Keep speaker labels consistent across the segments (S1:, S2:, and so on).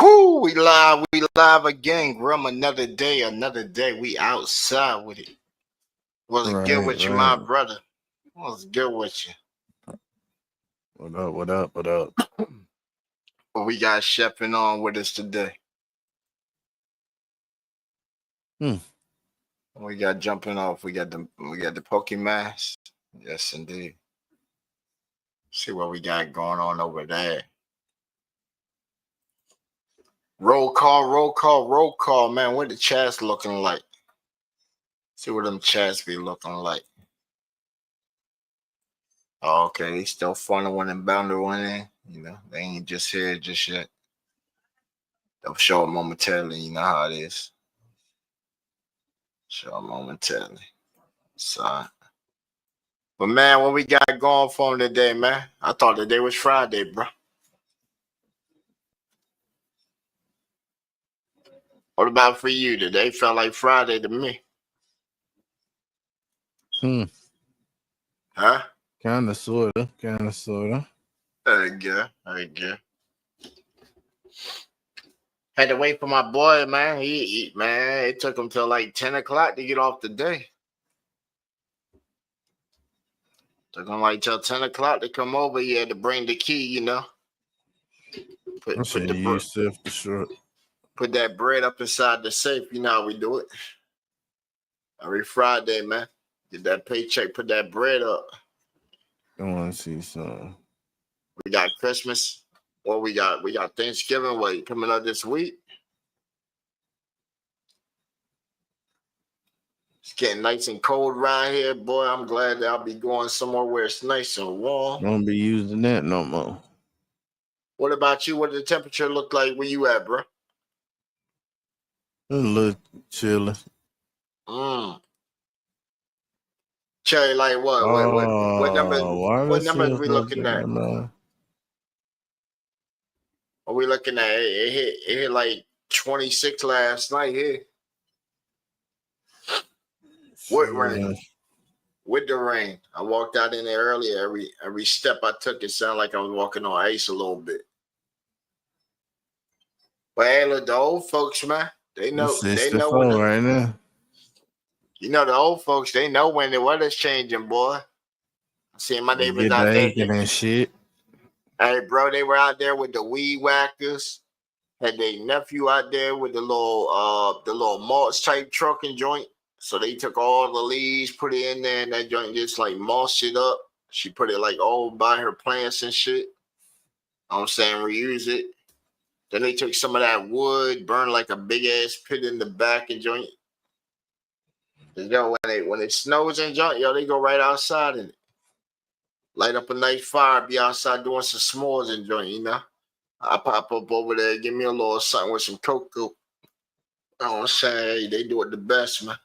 S1: Whoo, we live again. Grum, another day, another day. We outside with it. What's good
S2: Right,
S1: with you, my
S2: right.
S1: brother? What's good with you?
S2: What up? What up? What up?
S1: What we got chefing on with us today?
S2: Hmm.
S1: We got jumping off. We got the Pokemon. Yes, indeed. See what we got going on over there. Roll call, roll call, roll call, man. What the chats looking like? See what them chats be looking like. Oh, okay, they still funneling and bounding in. They ain't just here just yet. They'll show it momentarily. You know how it is. Show it momentarily. So, but man, what we got going for them today, man? I thought today was Friday, bro. What about for you? Today felt like Friday to me.
S2: Hmm.
S1: Huh?
S2: Kinda sorta.
S1: I guess. Had to wait for my boy, man. Man, it took him till like 10 o'clock to get off the day. Took him like till 10 o'clock to come over. He had to bring the key,
S2: I
S1: Put
S2: should
S1: the
S2: use self destruct.
S1: put that bread up inside the safe. You know how we do it. Every Friday, man. Get that paycheck, put that bread up.
S2: I wanna see some.
S1: We got Christmas. What we got? We got Thanksgiving. What coming up this week? It's getting nice and cold around here, boy. I'm glad that I'll be going somewhere where it's nice and warm.
S2: Won't be using that no more.
S1: What about you? What did the temperature look like where you at, bro?
S2: A little chilly.
S1: Mm. Cherry, like what? What numbers?
S2: Oh, why
S1: What
S2: this
S1: numbers
S2: here
S1: we
S2: so
S1: looking at?
S2: damn
S1: Are we looking at? It hit like 26 last night here. What rain?
S2: shit.
S1: With the rain. I walked out in there earlier. Every step I took, it sounded like I was walking on ice a little bit. But hey, look, the old folks, man,
S2: It's
S1: they know when
S2: 64 right now.
S1: the old folks, they know when the weather's changing, boy. I seen my
S2: They
S1: neighbors
S2: get the
S1: out there.
S2: aching and shit.
S1: Hey, bro, they were out there with the weed whackers. Had their nephew out there with the little mulch type trucking joint. So they took all the leaves, put it in there, and that joint just like mulched it up. She put it like all by her plants and shit. I'm saying reuse it. Then they took some of that wood, burned like a big ass pit in the back and joint. When it snows and joint, they go right outside and light up a nice fire, be outside doing some s'mores and joint. I pop up over there, give me a little something with some cocoa. I'm saying they do it the best, man.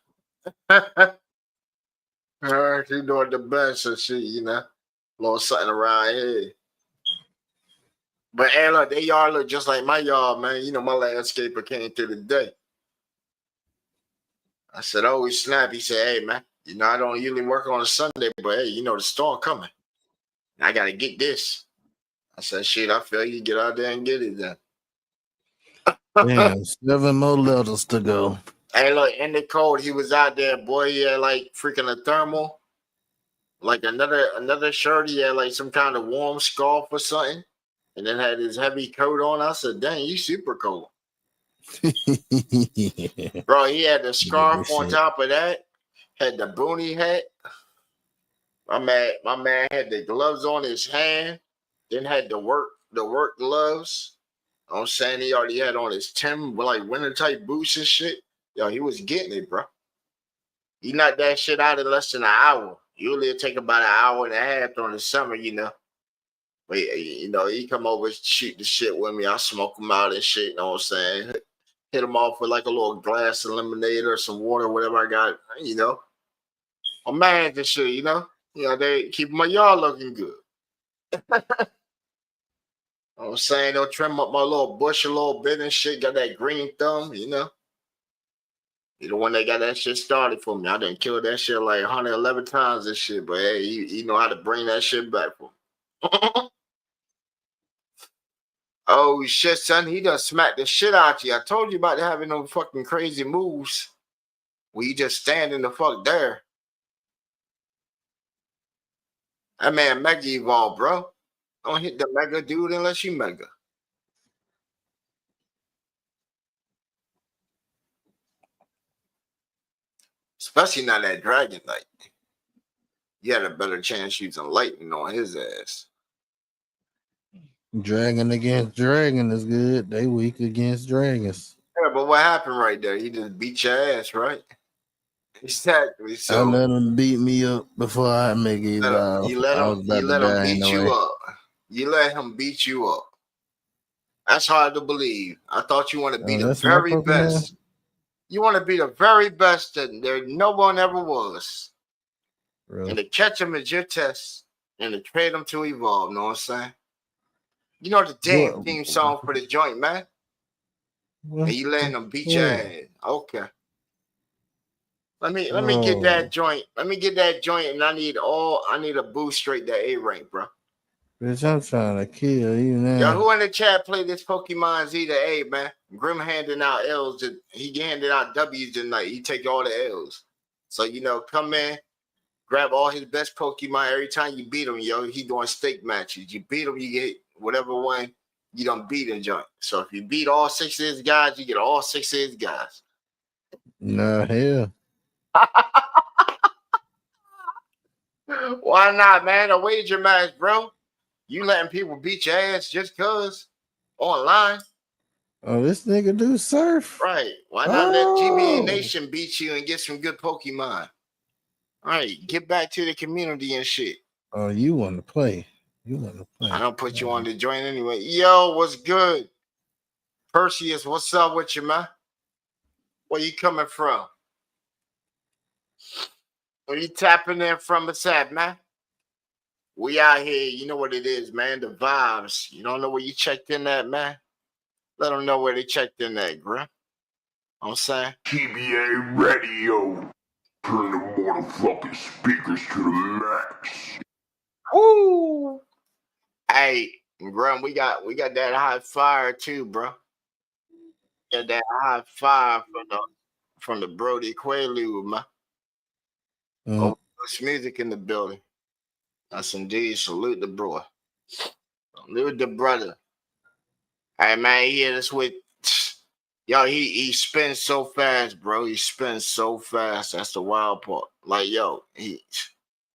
S1: They do it the best and shit. A little something around here. But hey, look, they yard look just like my yard, man. My landscaper came through the day. I said, oh, he's snap. He said, hey, man, I don't usually work on a Sunday, but hey, the storm coming. I got to get this. I said, shit, I feel you. Get out there and get it then.
S2: Damn, 7 more letters to go.
S1: Hey, look, in the cold, he was out there, boy. He had like freaking a thermal, like another shirt. He had like some kind of warm scarf or something, and then had his heavy coat on. I said, dang, you super cold. Bro, he had the scarf on top of that, had the boonie hat. My man had the gloves on his hand, then had the work gloves. I'm saying he already had on his Tim like winter type boots and shit. Yo, he was getting it, bro. He knocked that shit out in less than an hour. Usually it take about an hour and a half during the summer. But he come over and shoot the shit with me. I smoke him out and shit. You know what I'm saying? Hit him off with like a little glass of lemonade or some water, whatever I got. I'm mad and shit. They keep my yard looking good. I'm saying they'll trim up my little bush a little bit and shit. Got that green thumb. You the one that got that shit started for me. I done killed that shit like 111 times and shit. But hey, you know how to bring that shit back for me. Oh shit, son, he done smacked the shit out you. I told you about having no fucking crazy moves. Where you just standing the fuck there. That man Mega Evolve, bro. Don't hit the Mega dude unless you Mega. Especially not that Dragon Knight. You had a better chance using lightning on his ass.
S2: Dragon against dragon is good. They weak against dragons.
S1: Yeah, but what happened right there? He just beat your ass, right? Exactly.
S2: I
S1: So
S2: let him beat me up before I make it.
S1: you let him beat you up. You let him beat you up. That's hard to believe. I thought you want to be the very best. You want to be the very best that there no one ever was. Really? And to catch him is your test, and to trade him to evolve. Know what I'm saying? You know the damn theme song for the joint, man. And you letting them beat your ass. Okay. Let me get that joint. Let me get that joint, and I need a boost straight to A rank, bro.
S2: Bitch, I'm trying to kill you now.
S1: Yo, who in the chat play this Pokemon Z to A, man? Grim handing out L's. He handed out W's tonight. He take all the L's. So, come in, grab all his best Pokemon. Every time you beat him, yo, he doing stake matches. You beat him, you get whatever one you done beat in joint. So if you beat all 6 of his guys, you get all 6 of his guys.
S2: Nah, hell.
S1: Why not, man? A wager match, bro. You letting people beat your ass just cause online?
S2: Oh, this nigga do surf.
S1: Right. Why not let GBA Nation beat you and get some good Pokemon? All right, get back to the community and shit.
S2: Oh, you want to play.
S1: I don't put you on the joint anyway. Yo, what's good? Perseus, what's up with you, man? Where you coming from? Where you tapping in from us at, man? We out here, you know what it is, man. The vibes. You don't know where you checked in at, man? Let them know where they checked in at, bro. I'm saying?
S3: TBA Radio. Turn the motherfucking speakers to the max.
S1: Woo! Hey, bro, we got that high fire too, bro. Got that high fire from the Brody Quaalude, man. Oh, there's music in the building. That's indeed. Salute the bro. Salute the brother. Hey, man, he hit us with... Yo, he spins so fast, bro. He spins so fast. That's the wild part. Like, yo,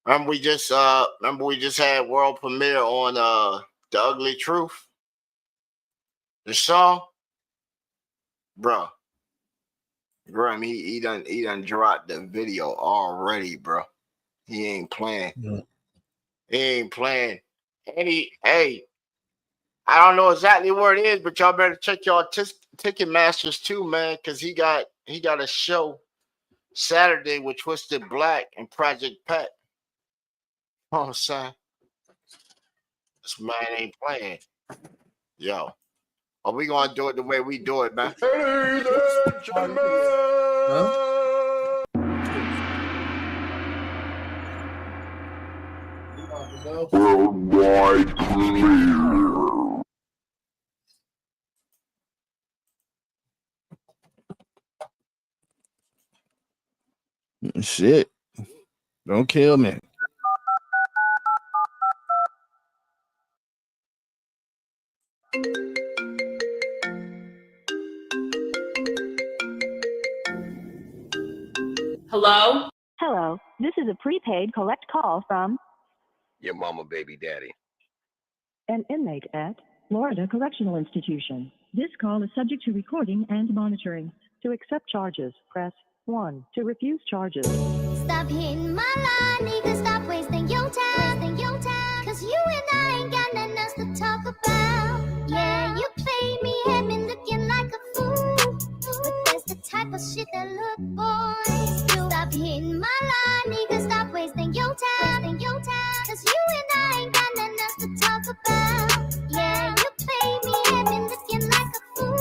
S1: remember we just had world premiere on The Ugly Truth? The song? Bro. Grim, he done dropped the video already, bro. He ain't playing. Yeah. He ain't playing. And I don't know exactly where it is, but y'all better check y'all Ticketmasters too, man, because he got a show Saturday with Twisted Black and Project Pat. You know what I'm saying? This man ain't playing. Yo. Are we gonna do it the way we do it, man?
S3: Ladies and gentlemen. Worldwide clear.
S2: Shit. Don't kill me.
S4: Hello?
S5: Hello, this is a prepaid collect call from
S6: your mama, baby daddy.
S5: An inmate at Florida Correctional Institution. This call is subject to recording and monitoring. To accept charges, press 1. To refuse charges.
S7: Stop hitting my line, nigga. Stop wasting your time. Cause you and I ain't got nothing else to talk about. Yeah, you pay me, had me looking like a fool. But that's the type of shit that look boys do. Stop hitting my line, nigga. Stop wasting your time. Cause you and I ain't got nothing else to talk about. Yeah, you pay me, had me looking like a fool.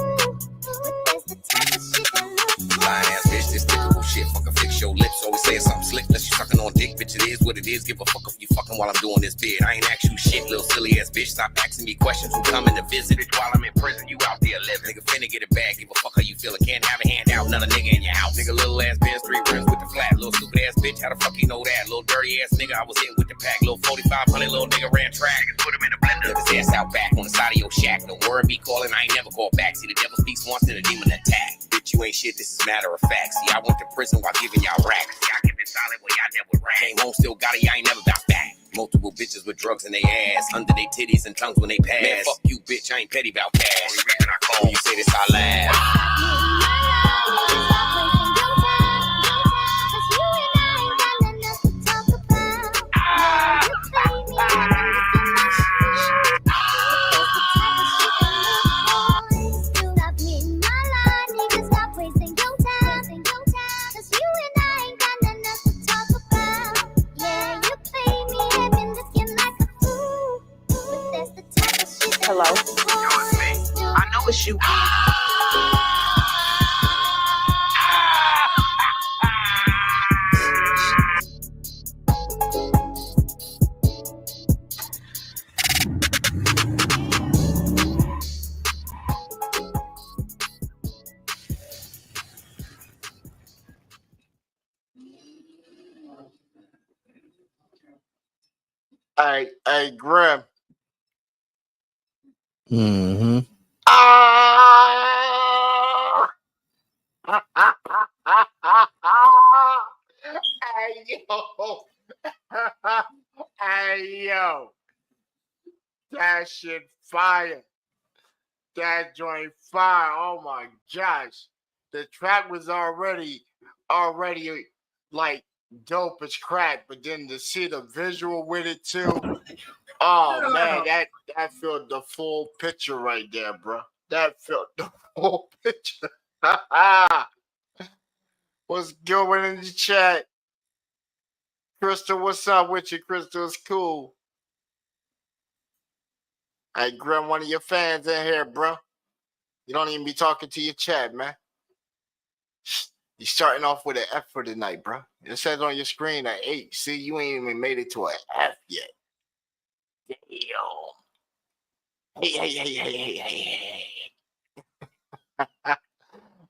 S7: But that's the type of shit that look boys.
S6: Lying ass bitch, this typical shit. Fucking fix your lips, always saying something slick. Unless you sucking on on dick, bitch, it is what it is. Give a fuck if you fucking while I'm doing this bid. I ain't ask you shit, little silly ass bitch. Stop asking me questions who coming to visit. Bitch, while I'm in prison, you out there living. Nigga finna get a bag, give a fuck how you feeling. Can't have a handout, another nigga in your house. Nigga, little ass Benz, 3 rims with the flat. Little stupid ass bitch, how the fuck you know that? Little dirty ass nigga, I was in with the pack. Little 4500, little nigga ran track. Niggas put him in the blender. Live his ass out back on the side of your shack. No word be calling, I ain't never called back. See, the devil speaks once, then the demon attack. Bitch, you ain't shit, this is matter of fact. See, I went to prison while giving y'all racks. See, I kept it solid while y'all dealt with racks. Came home, still got it, y'all ain't never got back. Multiple bitches with drugs in they ass, under they titties and tongues when they pass. Man, fuck you, bitch, I ain't petty about cash. Only reason I call you say this, I laugh.
S4: Hello? Yo, it's me. I know it's you.
S1: Hey, Grim.
S2: Mm-hmm.
S1: Ah! Hey, yo. Hey, yo. That shit fire. That joint fire. Oh, my gosh. The track was already like dope as crack, but then to see the visual with it too. Oh man, that filled the full picture right there, bro. That filled the full picture. What's going in the chat? Crystal, what's up with you? Crystal, it's cool. Hey, Grim, one of your fans in here, bro. You don't even be talking to your chat, man. You're starting off with an F for tonight, bro. It says on your screen an 8. See, you ain't even made it to an F yet. Damn. Hey.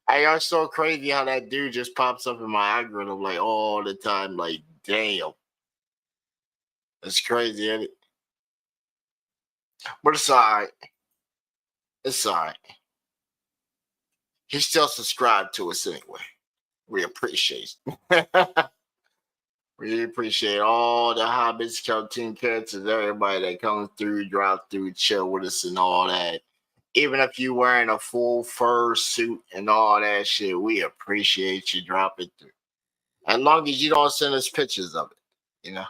S1: Hey, I'm so crazy how that dude just pops up in my algorithm like all the time. Like, damn. It's crazy, isn't it? But it's all right. It's all right. He still subscribed to us anyway. We appreciate it. We appreciate all the hobbits, cartoon characters, everybody that comes through, drop through, chill with us and all that. Even if you wearing a full fur suit and all that shit, we appreciate you dropping through. As long as you don't send us pictures of it, you know.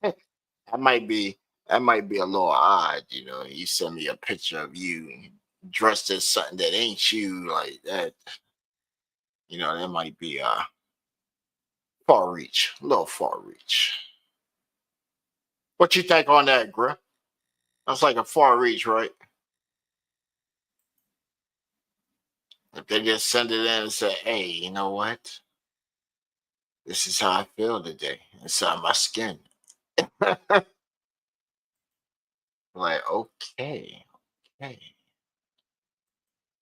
S1: That might be a little odd, you know. You send me a picture of you dressed as something that ain't you like that. You know, that might be far reach, a little far reach. What you think on that, Grim? That's like a far reach, right? If they just send it in and say, hey, you know what? This is how I feel today inside my skin. Like, okay.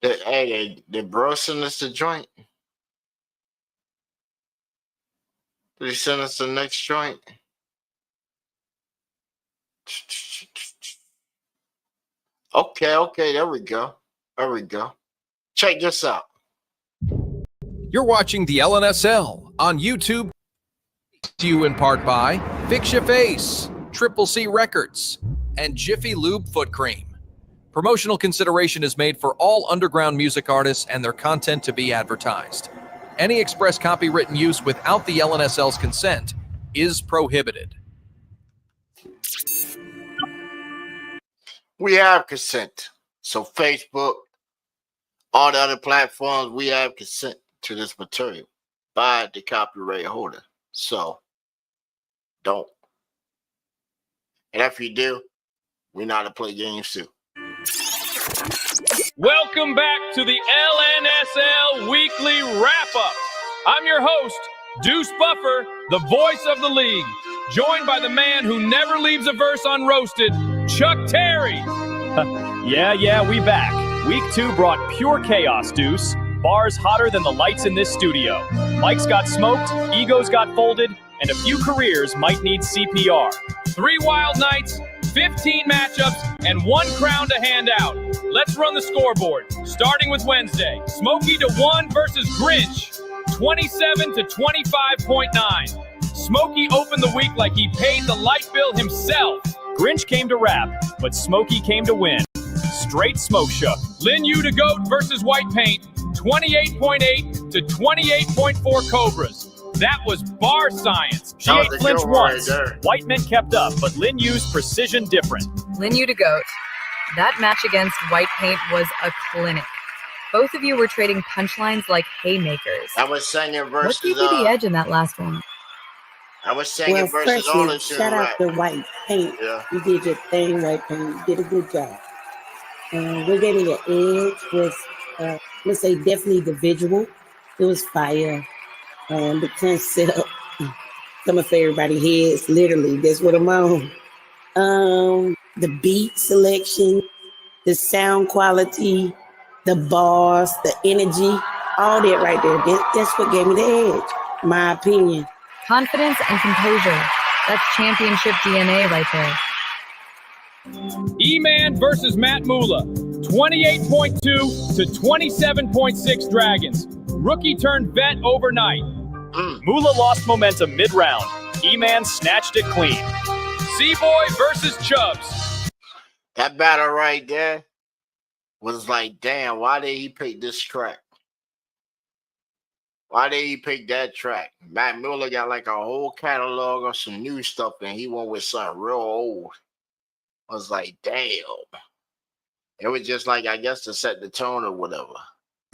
S1: Did bro send us the joint? Did he send us the next joint? Okay, there we go. Check this out.
S8: You're watching the LNSL on YouTube. To you in part by Fix Your Face, Triple C Records, and Jiffy Lube Foot Cream. Promotional consideration is made for all underground music artists and their content to be advertised. Any express copywritten use without the LNSL's consent is prohibited.
S1: We have consent. So Facebook, all the other platforms, we have consent to this material by the copyright holder. So don't. And if you do, we know how to play games too.
S9: Welcome back to the LNSL Weekly Wrap-Up. I'm your host, Deuce Buffer, the voice of the league, joined by the man who never leaves a verse unroasted, Chuck Terry.
S10: Yeah, we back. Week 2 brought pure chaos, Deuce. Bars hotter than the lights in this studio. Mics got smoked, egos got folded, and a few careers might need CPR.
S9: 3 wild nights, 15 matchups, and 1 crown to hand out. Let's run the scoreboard. Starting with Wednesday, Smokey to 1 versus Grinch, 27 to 25.9. Smokey opened the week like he paid the light bill himself.
S10: Grinch came to rap, but Smokey came to win. Straight smoke shook.
S9: Lin Yu to Goat versus White Paint, 28.8 to 28.4 Cobras. That was bar science.
S10: She ain't flinched once. White men kept up, but Lin Yu's precision different.
S11: Lin Yu to Goat. That match against White Paint was a clinic. Both of you were trading punchlines like haymakers.
S1: I was singing versus.
S11: What gave you the edge in that last one?
S1: I was singing versus all this shit.
S12: Shout out to White Paint.
S1: Yeah.
S12: You did your thing, White Paint. You did a good job. What gave me the edge was, let's say, definitely the visual. It was fire. The concept, coming for everybody's heads, literally. That's what I'm on. The beat selection, the sound quality, the bars, the energy, all that right there. That's what gave me the edge, my opinion.
S11: Confidence and composure. That's championship DNA right there.
S9: E-Man versus Matt Mula, 28.2 to 27.6 Dragons. Rookie turned vet overnight.
S10: Mula lost momentum mid-round. E-Man snatched it clean.
S9: C-Boy versus Chubbs.
S1: That battle right there was like, damn, why did he pick this track? Why did he pick that track? Matt Miller got like a whole catalog of some new stuff, and he went with something real old. I was like, damn. It was just like, I guess, to set the tone or whatever.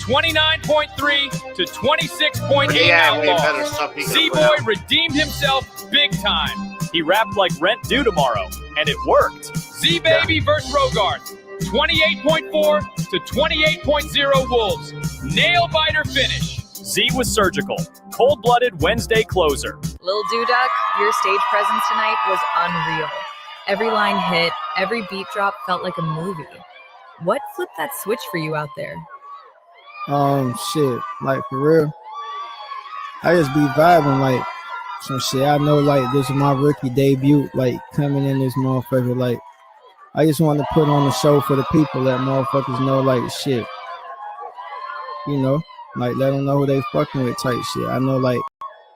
S9: 29.3 to 26.8 Outlaws. C-Boy redeemed himself big time.
S10: He rapped like rent due tomorrow, and it worked.
S9: Z-Baby versus Rogarth, 28.4 to 28.0 Wolves. Nail-biter finish.
S10: Z was surgical. Cold-blooded Wednesday closer.
S11: Lil Duduk, your stage presence tonight was unreal. Every line hit, every beat drop felt like a movie. What flipped that switch for you out there?
S13: Shit, like for real, I just be vibing like some shit. I know like this is my rookie debut, like coming in this motherfucker. Like I just want to put on a show for the people, let motherfuckers know like shit. You know, like let them know who they fucking with type shit. I know like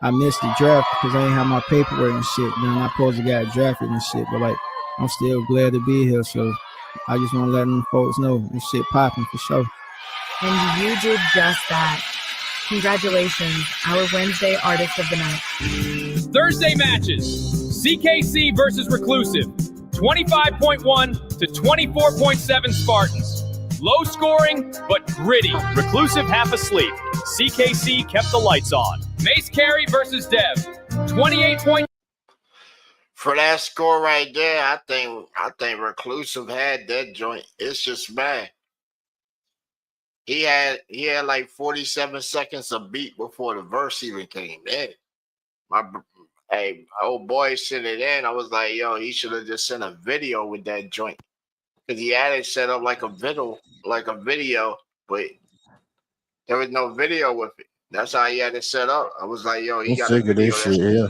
S13: I missed the draft because I ain't have my paperwork and shit. Then I supposed to got drafted and shit, but like I'm still glad to be here. So I just want to let them folks know this shit popping for sure.
S11: And you did just that. Congratulations, our Wednesday Artist of the Night.
S9: Thursday matches. CKC versus Reclusive. 25.1 to 24.7 Spartans. Low scoring, but gritty.
S10: Reclusive half asleep. CKC kept the lights on.
S9: Mace Carey versus Dev. 28.
S1: For that score right there, I think Reclusive had that joint. It's just bad. He had like 47 seconds of beat before the verse even came in. My old boy sent it in. I was like, yo, he should have just sent a video with that joint. Because he had it set up like a video, but there was no video with it. That's how he had it set up. I was like, yo, he got a video.
S2: Yeah.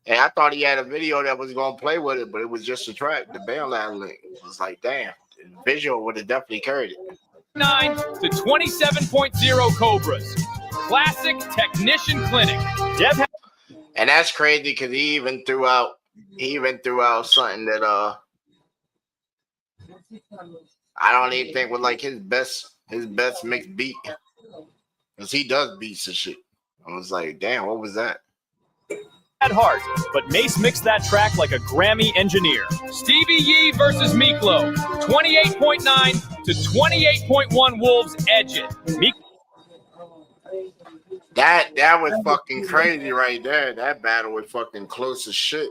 S1: And I thought he had a video that was gonna play with it, but it was just a track, the Bailout link. It was like, damn, the visual would have definitely carried it.
S9: 9 to 27.0 Cobras. Classic Technician Clinic.
S1: And that's crazy because he even threw out something that I don't even think was like his best mixed beat. Because he does beats and shit. I was like, damn, what was that?
S10: At heart, but Mace mixed that track like a Grammy engineer.
S9: Stevie Yee versus Miklo. 28.9 to 28.1 Wolves edge it.
S1: That was fucking crazy right there. That battle was fucking close as shit.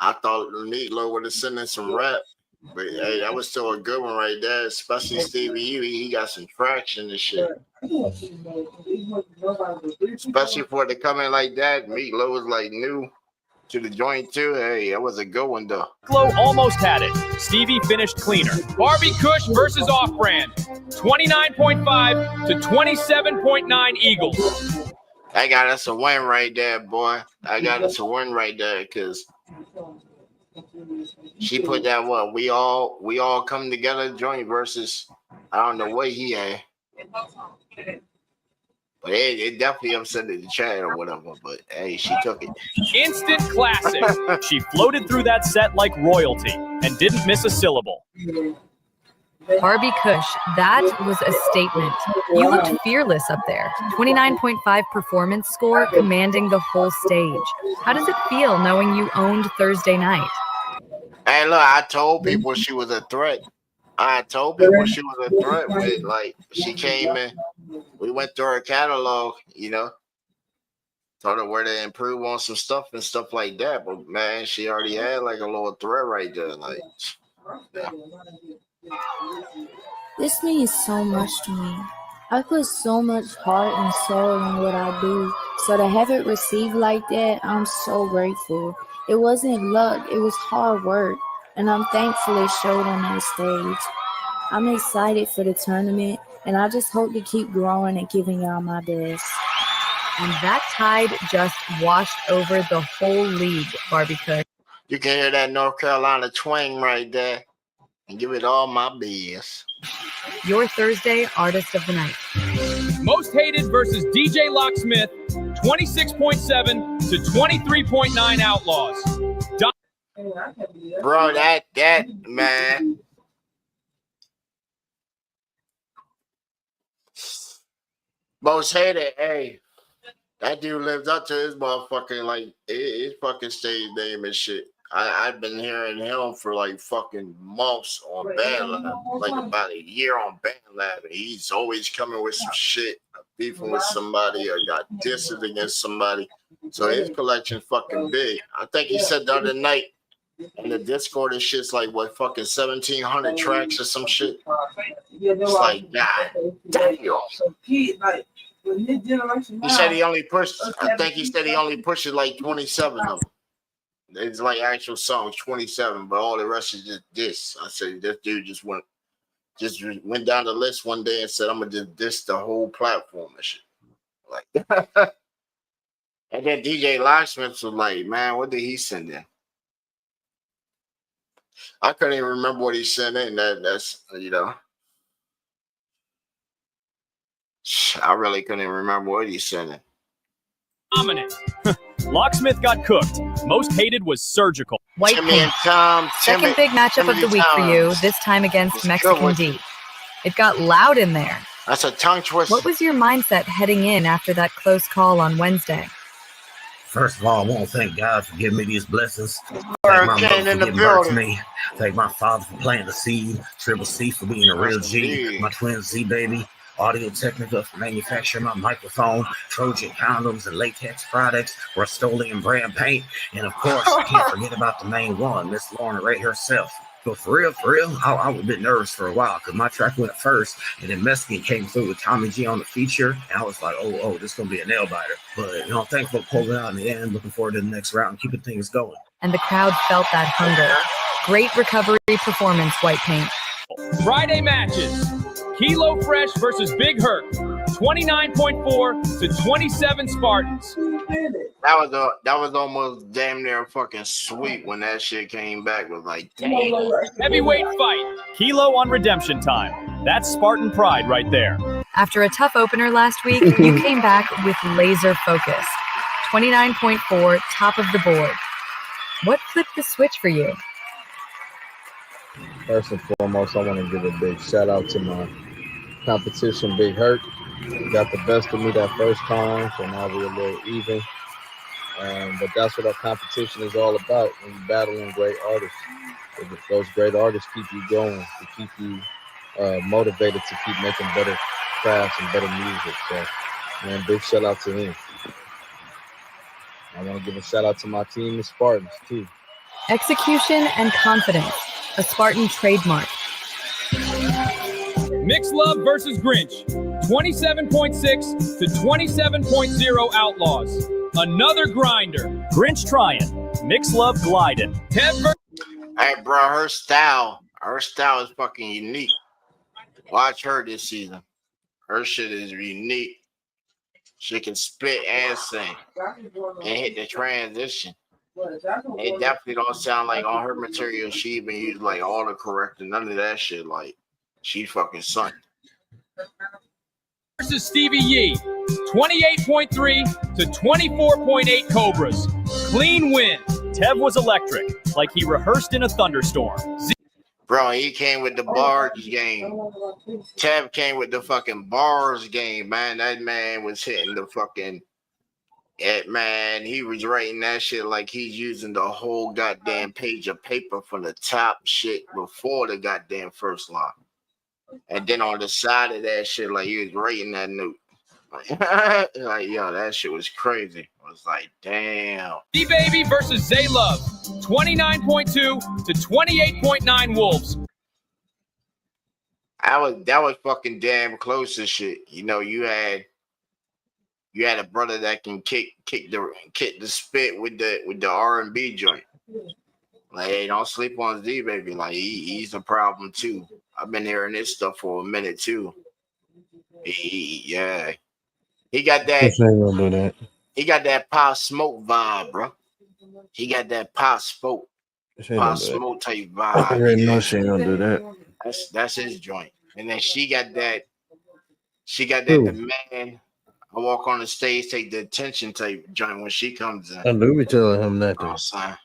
S1: I thought Miklo would have sent in some rap. But hey, that was still a good one right there, especially Stevie U. He got some traction and shit. Especially for it to come in like that. Meatloaf was like new to the joint too. Hey, that was a good one though.
S10: Flo almost had it. Stevie finished cleaner.
S9: Barbie Kush versus Off-Brand. 29.5 to 27.9 Eagles.
S1: I got us a win right there, boy. I got us a win right there because she put that what we all come together joint versus I don't know what he had. But it definitely upset the chat or whatever. But hey, she took it.
S10: Instant classic. She floated through that set like royalty and didn't miss a syllable.
S11: Barbie Kush, that was a statement. You looked fearless up there. 29.5 performance score, commanding the whole stage. How does it feel knowing you owned Thursday night?
S1: Hey, look, I told people she was a threat. I told people she was a threat with, like, she came in. We went through her catalog, you know. Told her where to improve on some stuff and stuff like that. But, man, she already had, like, a little threat right there. Like, yeah.
S14: This means so much to me. I put so much heart and soul in what I do. So to have it received like that, I'm so grateful. It wasn't luck, it was hard work. And I'm thankful it showed on that stage. I'm excited for the tournament, and I just hope to keep growing and giving y'all my best.
S11: And that tide just washed over the whole league, Barbie Kush.
S1: You can hear that North Carolina twang right there. And give it all my biz.
S11: Your Thursday Artist of the Night.
S9: Most Hated versus DJ Locksmith. 26.7 to 23.9 Outlaws.
S1: Bro, that man. Most Hated, hey. That dude lived up to his motherfucking, like, his fucking stage name and shit. I've been hearing him for like fucking months on BandLab, like about a year on BandLab. And he's always coming with some shit, beefing with somebody or got disses against somebody. So his collection fucking big. I think he said the other night in the Discord and shit's like what fucking 1,700 tracks or some shit. It's like God damn. He said he only pushed. I think he said he only pushes like 27 of them. It's like actual songs, 27, but all the rest is just diss. I said this dude just went down the list one day and said, "I'm gonna just diss the whole platform and shit." Like, and then DJ Locksmith was like, "Man, what did he send in?" I couldn't even remember what he sent in. That's you know, I really couldn't even remember what he sent in.
S10: Dominant. Locksmith got cooked. Most Hated was surgical.
S11: White Paint. Second big matchup of the week for you, this time against Mexican D. It got loud in there.
S1: That's a tongue twister.
S11: What was your mindset heading in after that close call on Wednesday?
S15: First of all, I want to thank God for giving me these blessings. Thank my mother for giving birth to me. Thank my father for planting the seed. Triple C for being a real G. My twin Z baby. Audio Technica for manufacturing my microphone, Trojan condoms and latex products, Rust-Oleum brand paint, and of course, I can't forget about the main one, Miss Lauren Ray herself. But for real, I was a bit nervous for a while because my track went first, and then Mexican came through with Tommy G on the feature, and I was like, oh, this is gonna be a nail biter. But you know, thankful for pulling out in the end. Looking forward to the next round and keeping things going.
S11: And the crowd felt that hunger. Great recovery performance, White Paint.
S9: Friday matches. Kilo Fresh versus Big Herc, 29.4 to 27 Spartans.
S1: That was almost damn near fucking sweet when that shit came back. Was like, damn.
S9: Heavyweight fight.
S10: Kilo on redemption time. That's Spartan pride right there.
S11: After a tough opener last week, you came back with laser focus. 29.4, top of the board. What flipped the switch for you?
S16: First and foremost, I want to give a big shout out to my competition, Big Herc. He got the best of me that first time, so now we're a little even. But that's what our competition is all about when you're battling great artists. Those great artists keep you going, to keep you motivated to keep making better crafts and better music. So, man, big shout out to him. I want to give a shout out to my team, the Spartans, too.
S11: Execution and confidence. a Spartan trademark.
S9: Mix Love versus Grinch. 27.6 to 27.0 Outlaws. Another grinder.
S10: Grinch trying. Mix Love gliding.
S9: Tev
S1: Hey, bro, her style is fucking unique. Watch her this season. Her shit is unique. She can spit and sing and hit the transition. It definitely don't sound like on her material she even used like all the correct and none of that shit. Like she fucking sung.
S9: versus Stevie Yee. 28.3 to 24.8 Cobras. Clean win.
S10: Tev was electric, like he rehearsed in a thunderstorm.
S1: Bro, he came with the bars game. Tev came with the fucking bars game, man. That man was hitting the fucking man. He was writing that shit like he's using the whole goddamn page of paper from the top shit before the goddamn first line. And then on the side of that shit, like he was writing that note. Like, yo, that shit was crazy. I was like, damn.
S9: D-Baby versus Zay Love. 29.2 to 28.9 Wolves.
S1: That was fucking damn close to shit. You know, you had a brother that can kick the spit with the R&B joint. Like, hey, don't sleep on D-Baby. Like he's a problem too. I've been hearing this stuff for a minute too. Yeah. He got that.
S2: Gonna do that.
S1: He got that Pop Smoke vibe, bro. He got that Pop Smoke type vibe.
S2: I already know she ain't gonna do that.
S1: That's his joint. And then she got that the man I walk on the stage, take the attention type joint when she comes in.
S2: I do be telling him that.
S1: Oh, son.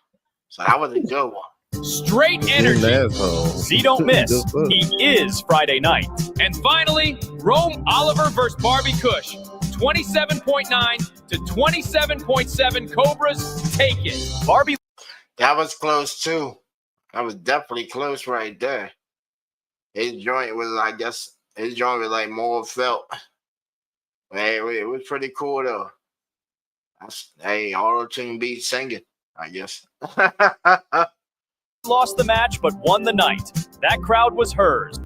S1: So that was a good one.
S9: Straight energy.
S10: Z don't miss. He is Friday night.
S9: And finally, Rome Oliver versus Barbie Kush. 27.9 to 27.7 Cobras. Take it.
S10: Barbie.
S1: That was close too. That was definitely close right there. His joint was, I guess, like more felt. Hey, it was pretty cool though. Hey, auto-tune beat singing, I guess.
S10: Lost the match but won the night. That crowd was hers.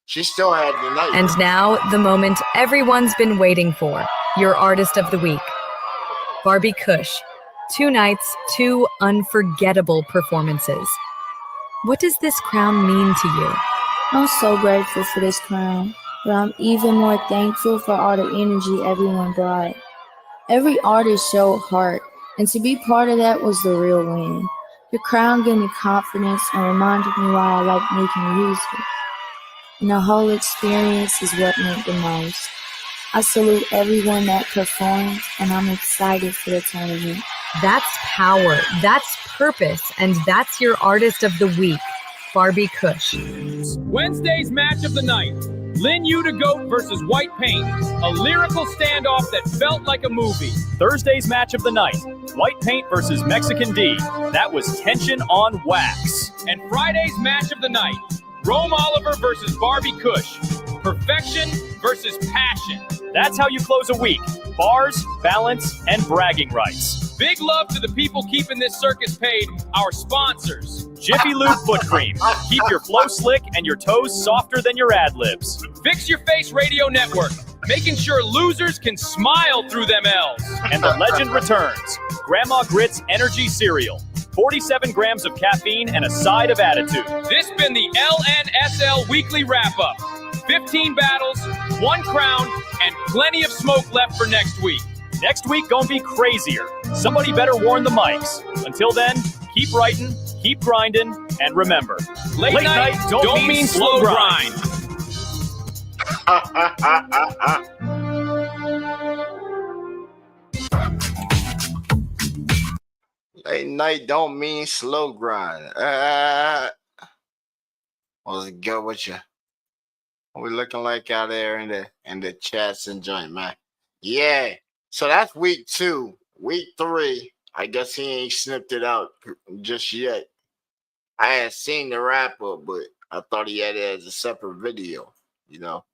S1: She still had the night.
S11: And now, the moment everyone's been waiting for. Your artist of the week. Barbie Kush. 2 nights, 2 unforgettable performances. What does this crown mean to you?
S14: I'm so grateful for this crown, but I'm even more thankful for all the energy everyone brought. Every artist showed heart, and to be part of that was the real win. The crown gave me confidence and reminded me why I like making music. And the whole experience is what meant the most. I salute everyone that performed, and I'm excited for the tournament.
S11: That's power, that's purpose, and that's your artist of the week, Barbie Kush.
S9: Wednesday's match of the night. Lin Yu to Goat versus White Paint. A lyrical standoff that felt like a movie.
S10: Thursday's match of the night. White Paint versus Mexican D. That was tension on wax.
S9: And Friday's match of the night. Rome Oliver versus Barbie Kush. Perfection versus passion.
S10: That's how you close a week. Bars, balance, and bragging rights.
S9: Big love to the people keeping this circus paid, our sponsors.
S10: Jiffy Lube Foot Cream. Keep your flow slick and your toes softer than your ad-libs.
S9: Fix Your Face Radio Network. Making sure losers can smile through them L's.
S10: And the legend returns. Grandma Grits Energy Cereal. 47 grams of caffeine and a side of attitude.
S9: This been the LNSL Weekly Wrap-Up. 15 battles, 1 crown, and plenty of smoke left for next week.
S10: Next week gonna be crazier. Somebody better warn the mics. Until then, keep writing, keep grinding, and remember,
S9: late night don't mean slow grind.
S1: Late night don't mean slow grind. What's good with you? What we looking like out there in the chats and joint, man? Yeah. So that's week 2. Week 3, I guess he ain't snipped it out just yet. I had seen the wrap-up, but I thought he had it as a separate video, you know,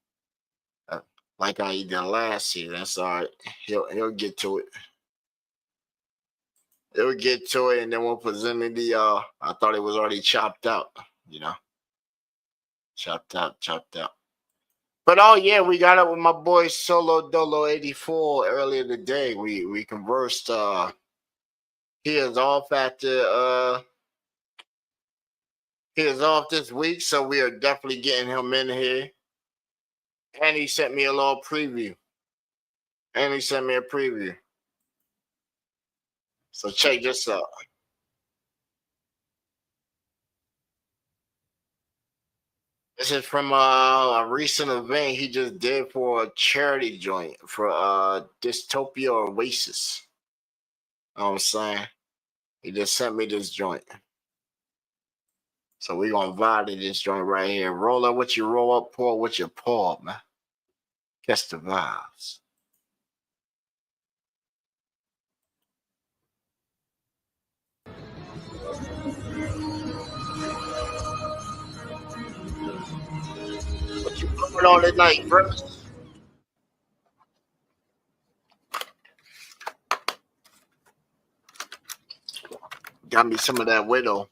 S1: like how he did last season. That's all right. He'll get to it. They would get to it, and then we'll present the I thought it was already chopped out, you know. Chopped out. But oh yeah, we got up with my boy Solo Dolo 84 earlier today. We conversed. He is off he is off this week, so we are definitely getting him in here. And he sent me a little preview. So check this out. This is from a recent event he just did for a charity joint for Dystopia Oasis. You know what I'm saying? He just sent me this joint. So we're going to vibe to this joint right here. Roll up what you roll up, pour what you pour, man. Catch the vibes. What you blowing on tonight, bro? Got me some of that Widow.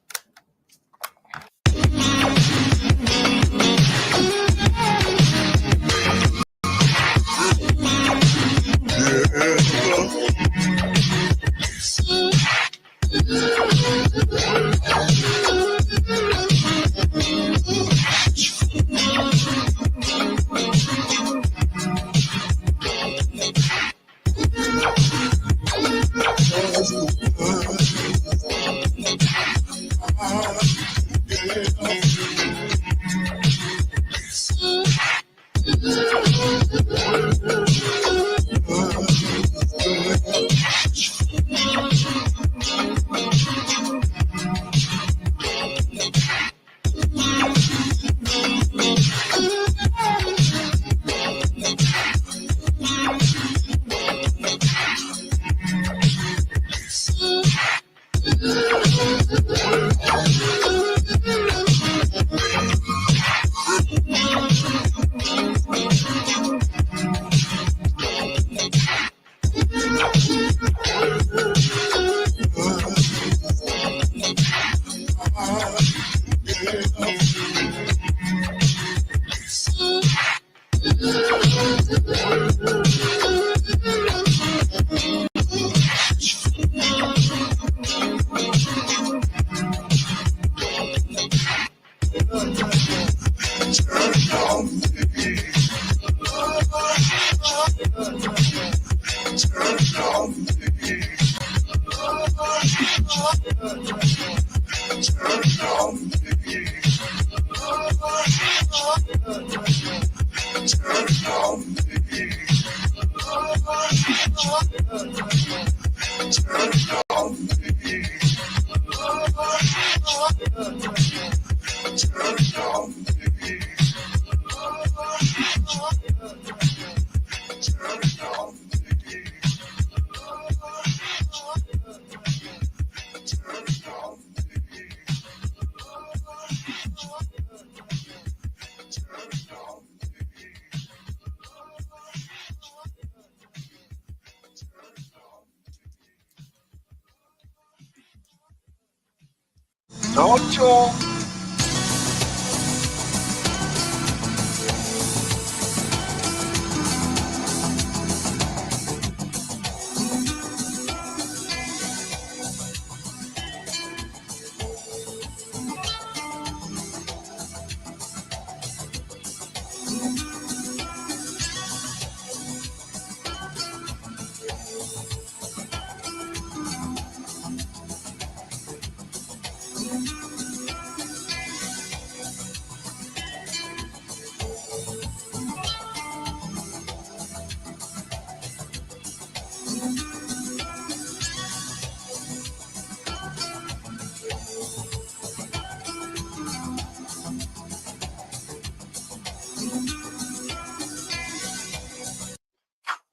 S1: Don't talk.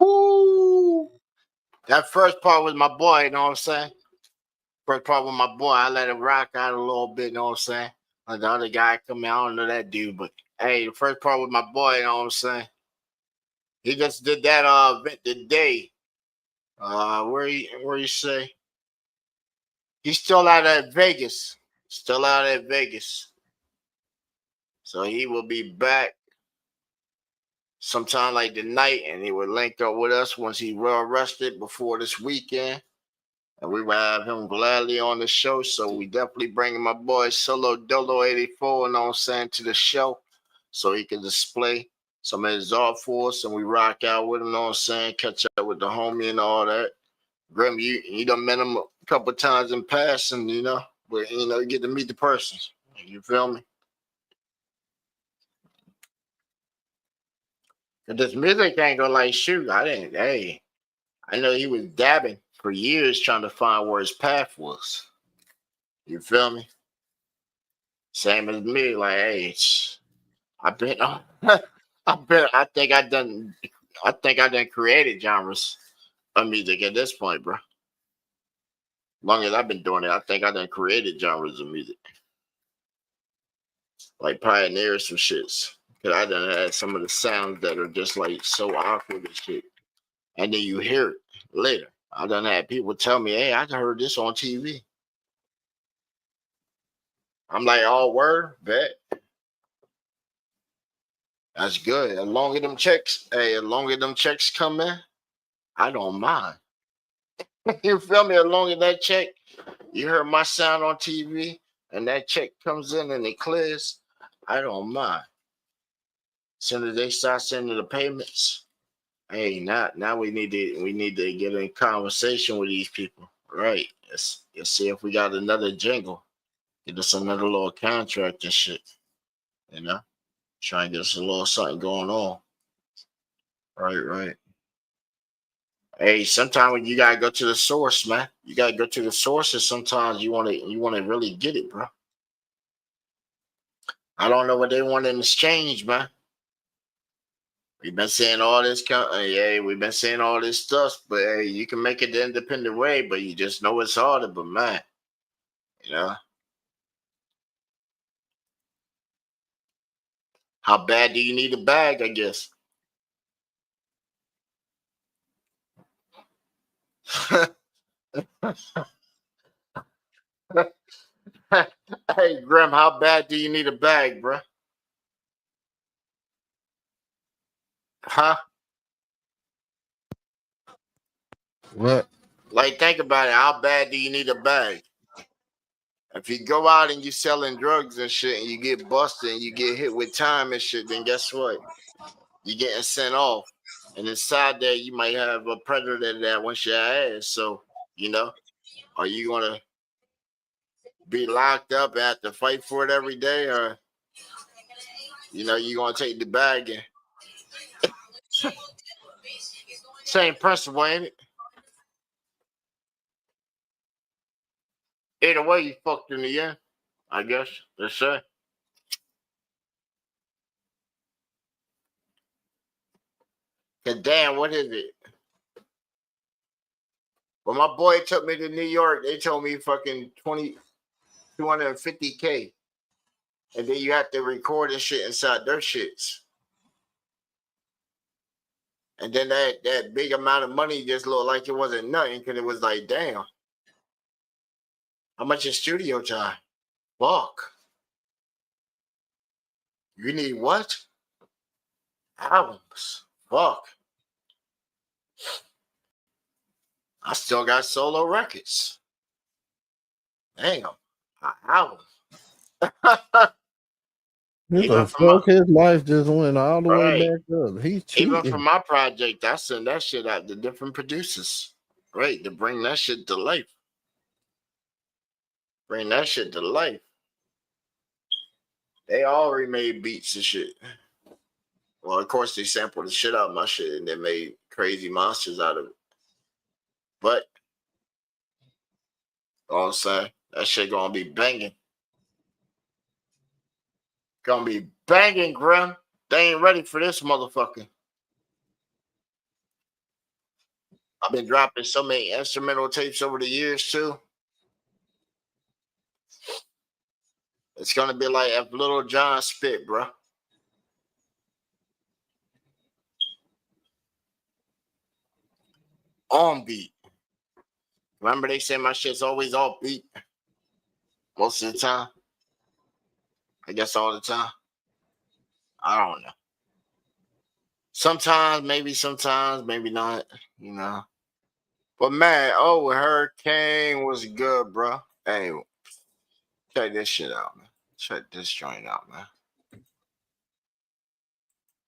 S1: Ooh. That first part was my boy, you know what I'm saying? First part with my boy, I let it rock out a little bit, you know what I'm saying? Like the other guy come out, I don't know that dude, but hey, the first part with my boy, you know what I'm saying? He just did that event today. Where you say? He's still out at Vegas. Still out at Vegas. So he will be back sometime like tonight, and he will link up with us once he well rested before this weekend. And we will have him gladly on the show. So we definitely bringing my boy Solo Dolo 84, you know what I'm saying, to the show so he can display some of his art for us, and we rock out with him, you know what I'm saying, catch up with the homie and all that. Grim, you done met him a couple of times in passing, you know, but you get to meet the person. You feel me? And this music ain't gonna like shoot. I know he was dabbing for years trying to find where his path was. You feel me? Same as me, like, hey, I think I done created genres of music at this point, bro. Long as I've been doing it, I think I done created genres of music. Like pioneers some shits. Cause I done had some of the sounds that are just like so awkward and shit. And then you hear it later. I done had people tell me, hey, I heard this on TV. I'm like, oh, word, bet. That's good. As long as them checks come in, I don't mind. You feel me? As long as that check, you heard my sound on TV, and that check comes in and it clears, I don't mind. As soon as they start sending the payments, hey, now we need to get in conversation with these people, right? Let's see if we got another jingle, get us another little contract and shit, try and get us a little something going on. Right. Hey, sometimes when you gotta go to the source, man, you gotta go to the source, and sometimes you wanna really get it, bro. I don't know what they want in exchange, man. We've been saying all this, we've been saying all this stuff, but hey, you can make it the independent way, but you just know it's harder. But man, how bad do you need a bag? I guess. Hey, Grim, how bad do you need a bag, bro? Huh?
S2: What?
S1: Like, think about it. How bad do you need a bag? If you go out and you selling drugs and shit, and you get busted and you get hit with time and shit, then guess what? You're getting sent off. And inside there, you might have a predator that wants your ass. So, are you gonna be locked up and have to fight for it every day, or you gonna take the bag and same principle, ain't it? Either way, you fucked in the end, I guess. Let's say. Cause damn, what is it? When my boy took me to New York, they told me fucking 250K. And then you have to record and shit inside their shits. And then that big amount of money just looked like it wasn't nothing, because it was like, damn. How much is studio time? Fuck. You need what? Albums. Fuck. I still got solo records. Damn. An album.
S2: The fuck, his life just went all the way back up. He's cheating.
S1: Even for my project, I send that shit out to different producers, right? To bring that shit to life. Bring that shit to life. They all remade beats and shit. Well, of course, they sampled the shit out of my shit and they made crazy monsters out of it. But, all I'm saying, that shit gonna be banging. Gonna be banging, Grim. They ain't ready for this motherfucker. I've been dropping so many instrumental tapes over the years, too. It's gonna be like if Little John spit, bro. On beat. Remember they say my shit's always off beat. Most of the time. I guess all the time. I don't know. Sometimes, maybe not, you know. But man, Hurricane was good, bro. Hey, check this shit out, man. Check this joint out, man.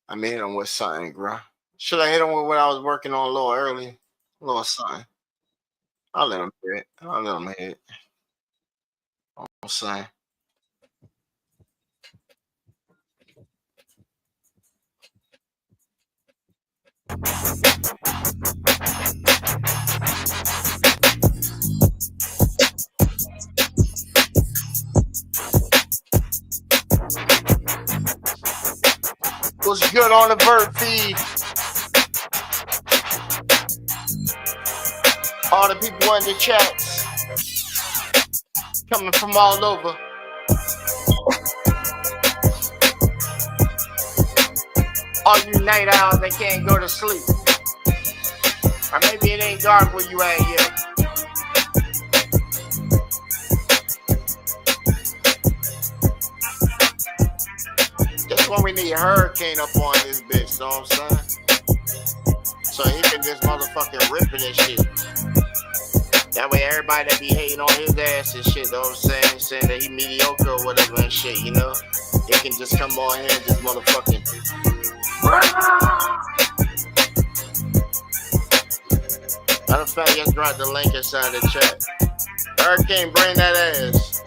S1: I hit him with something, bro. Should I hit him with what I was working on a little early? A little something. I'll let him hit. I'm saying. What's good on the bird feed? All the people in the chats coming from all over. All you night owls that can't go to sleep. Or maybe it ain't dark where you at yet. That's when we need a hurricane up on this bitch, know what I'm saying? So he can just motherfucking rip it and shit. That way everybody that be hating on his ass and shit, know what I'm saying that he mediocre or whatever and shit, you know? They can just come on here and just motherfucking matter of fact, just drop the link inside the chat. Hurricane, bring that ass.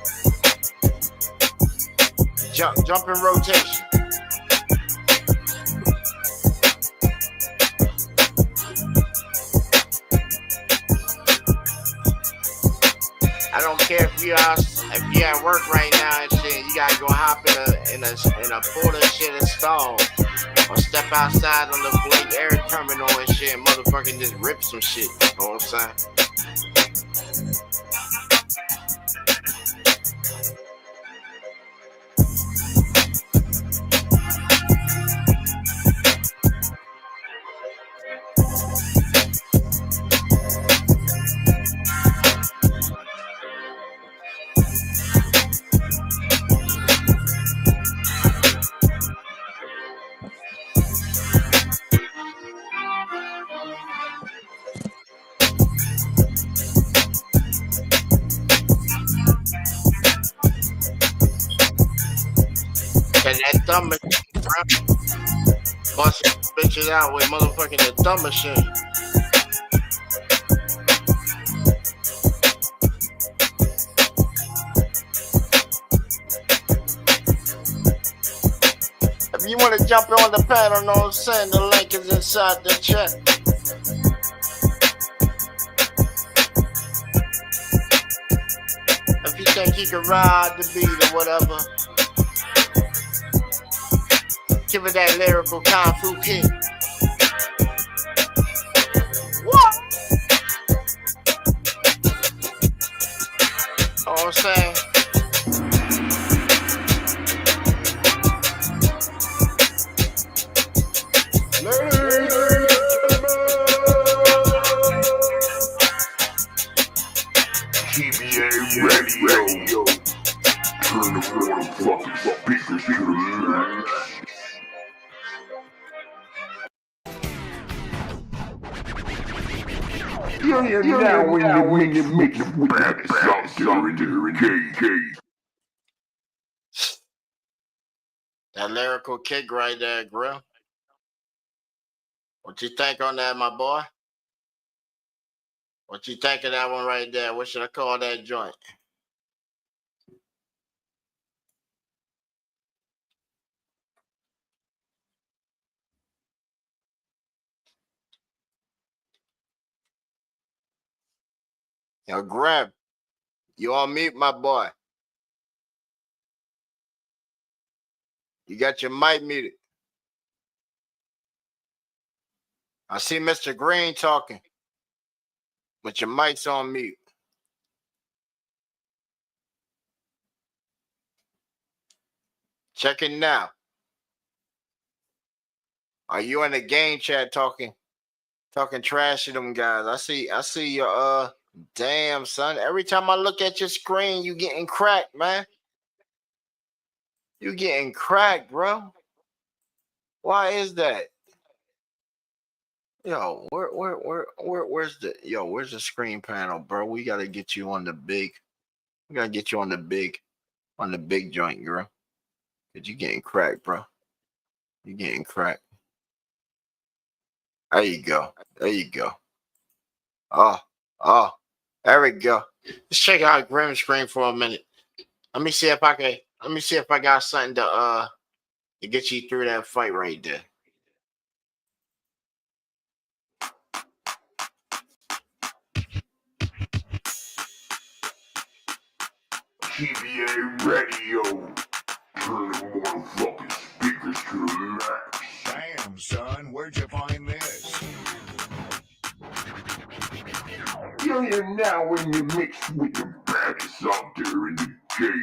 S1: Jump in rotation. I don't care if you at work right now and shit. You gotta go hop in a pool of shit and stall, or step outside on the Blake Air Terminal and shit, and motherfucking just rip some shit. You know what I'm saying? That thumb machine, busting bitches out with motherfucking the thumb machine. If you want to jump on the panel, know what I'm saying? The link is inside the chat. If you think you can ride the beat or whatever, give it that lyrical kung fu kick. What? Know what I'm saying?
S3: TBA Radio. Turn the motherfucking speakers to the max. You're now when you make the baddest out there in KK.
S1: That lyrical kick right there, Grill. What you think on that, my boy? What you think of that one right there? What should I call that joint? Yo, Grab, you on mute, my boy? You got your mic muted. I see Mr. Green talking, but your mic's on mute. Check it now. Are you in the game chat talking trash to them guys? I see Damn, son. Every time I look at your screen, you getting cracked, man. You getting cracked, bro. Why is that? Yo, where's the screen panel, bro? We gotta get you on the big. We gotta get you on the big joint, girl. Cause you getting cracked, bro. You getting cracked. There you go. There you go. Oh, there we go. Let's check out Grim's screen for a minute. Let me see if I got something to get you through that fight right there.
S3: TBA Radio. Turn the motherfucking speakers to the max.
S17: Damn, son, where'd you find this?
S3: You're now in the mix with the baddest out there in the game.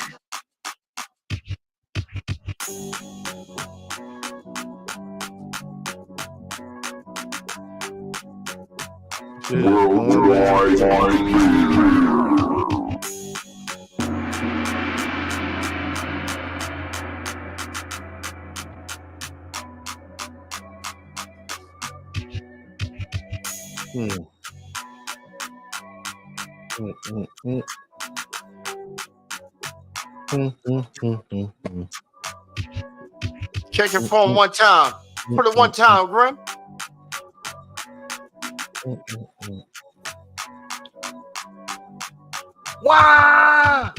S17: Worldwide
S1: Check your phone one time. Put it one time, Grim. Wow!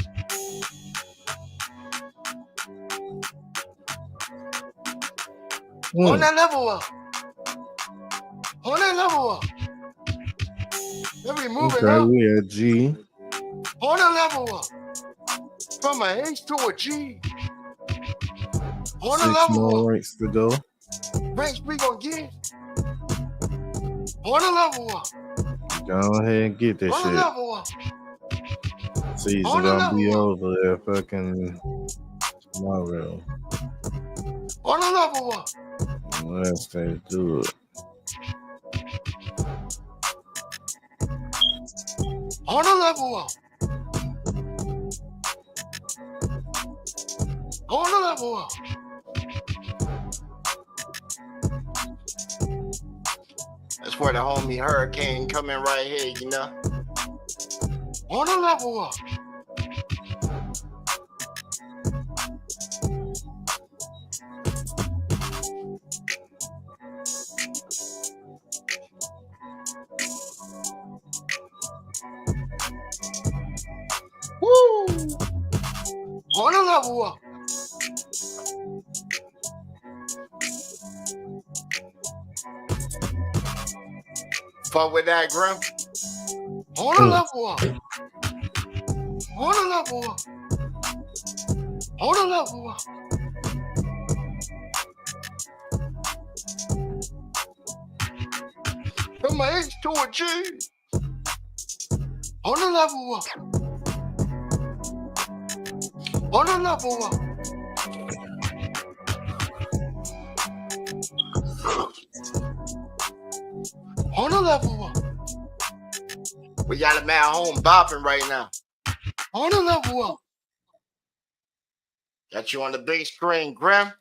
S1: On that level up. On that level up. Let me move it up.
S2: We at G.
S1: On the level up. From an H to a G. On the
S2: 6
S1: level
S2: more
S1: up.
S2: ranks to go.
S1: Ranks we gonna get. On the level up.
S2: Go ahead and get that
S1: On the
S2: shit.
S1: level up.
S2: Season
S1: On the
S2: gonna be
S1: level
S2: over there fucking tomorrow.
S1: On the level up.
S2: Let's do it.
S1: On the level up. On the level up. That's where the homie Hurricane come in right here, you know. On the level up. Woo! On the level up. Fuck with that, Grim. On the level up. On the level up. On the level up. From my H to a G. On the level up. On the level up. On the level up. We got a man home bopping right now. On the level up. Got you on the big screen, Grim.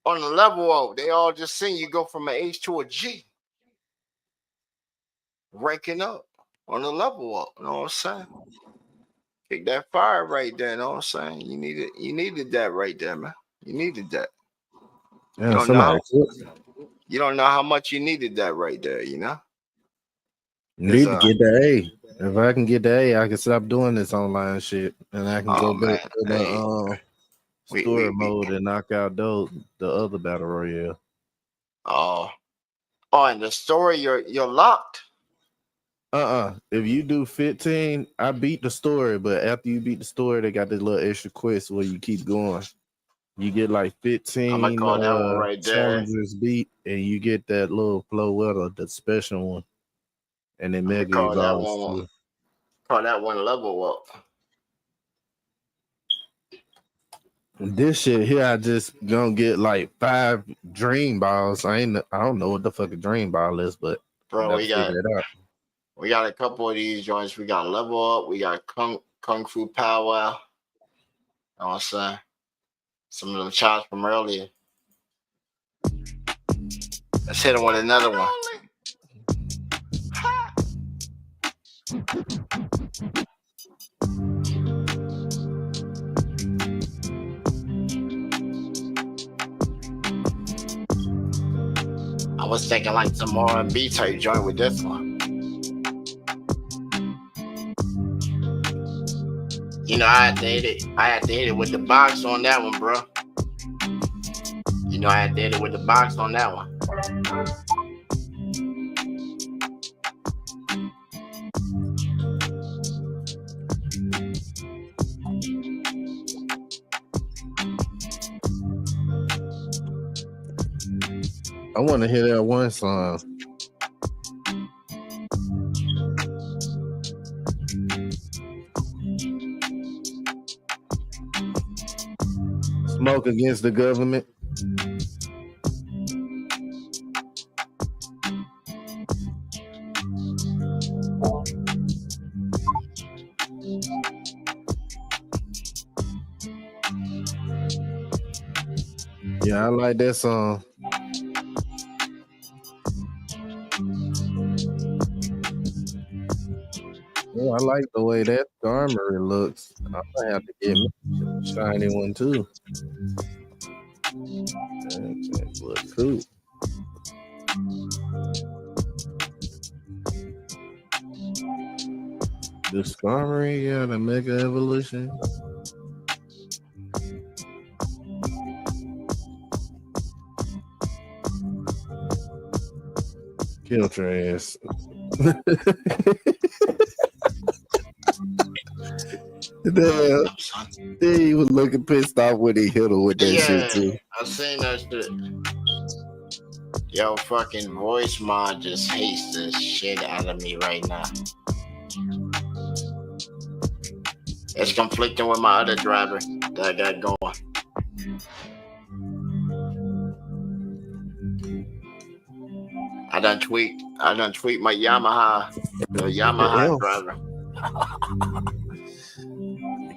S1: On the level up. They all just seen you go from an H to a G. Ranking up. On the level up. You know what I'm saying? Kick that fire right there. You know what I'm saying? You needed that right there, man. You needed that.
S2: Yeah,
S1: You don't know how much you needed that right there, you know?
S2: Need to get the A. If I can get the A, I can stop doing this online shit, and I can go back to the story mode and knock out the other battle royale.
S1: Oh, and the story you're locked.
S2: If you do 15, I beat the story, but after you beat the story, they got this little extra quest where you keep going. You get like 15
S1: I'm gonna call that one right there.
S2: challenges beat, and you get that little flow weather, the special one, and then mega
S1: Call that
S2: evolves
S1: one. Call that one level up.
S2: This shit here, I just gonna get like 5 dream balls. I don't know what the fuck a dream ball is, but
S1: Bro, we got We got a couple of these joints. We got Level Up. We got Kung Fu Powwow. You know what I'm saying? Some of them shots from earlier. Let's hit them with another one. I was thinking like some R&B type joint with this one. You know, I did it with the box on that one, bro. You know, I did it with the box on that one.
S2: I want to hear that one song. Smoke Against the Government. Yeah, I like that song. Yeah, I like the way that armory looks. I'm gonna have to get me a shiny one too. That looks cool. The Skarmory, yeah, the Mega Evolution. Kill Trash. Damn. He was looking pissed off when he hit him with that shit too.
S1: I seen that shit. Yo, fucking voice mod just hates the shit out of me right now. It's conflicting with my other driver that I got going. I done tweaked my Yamaha, the Yamaha driver.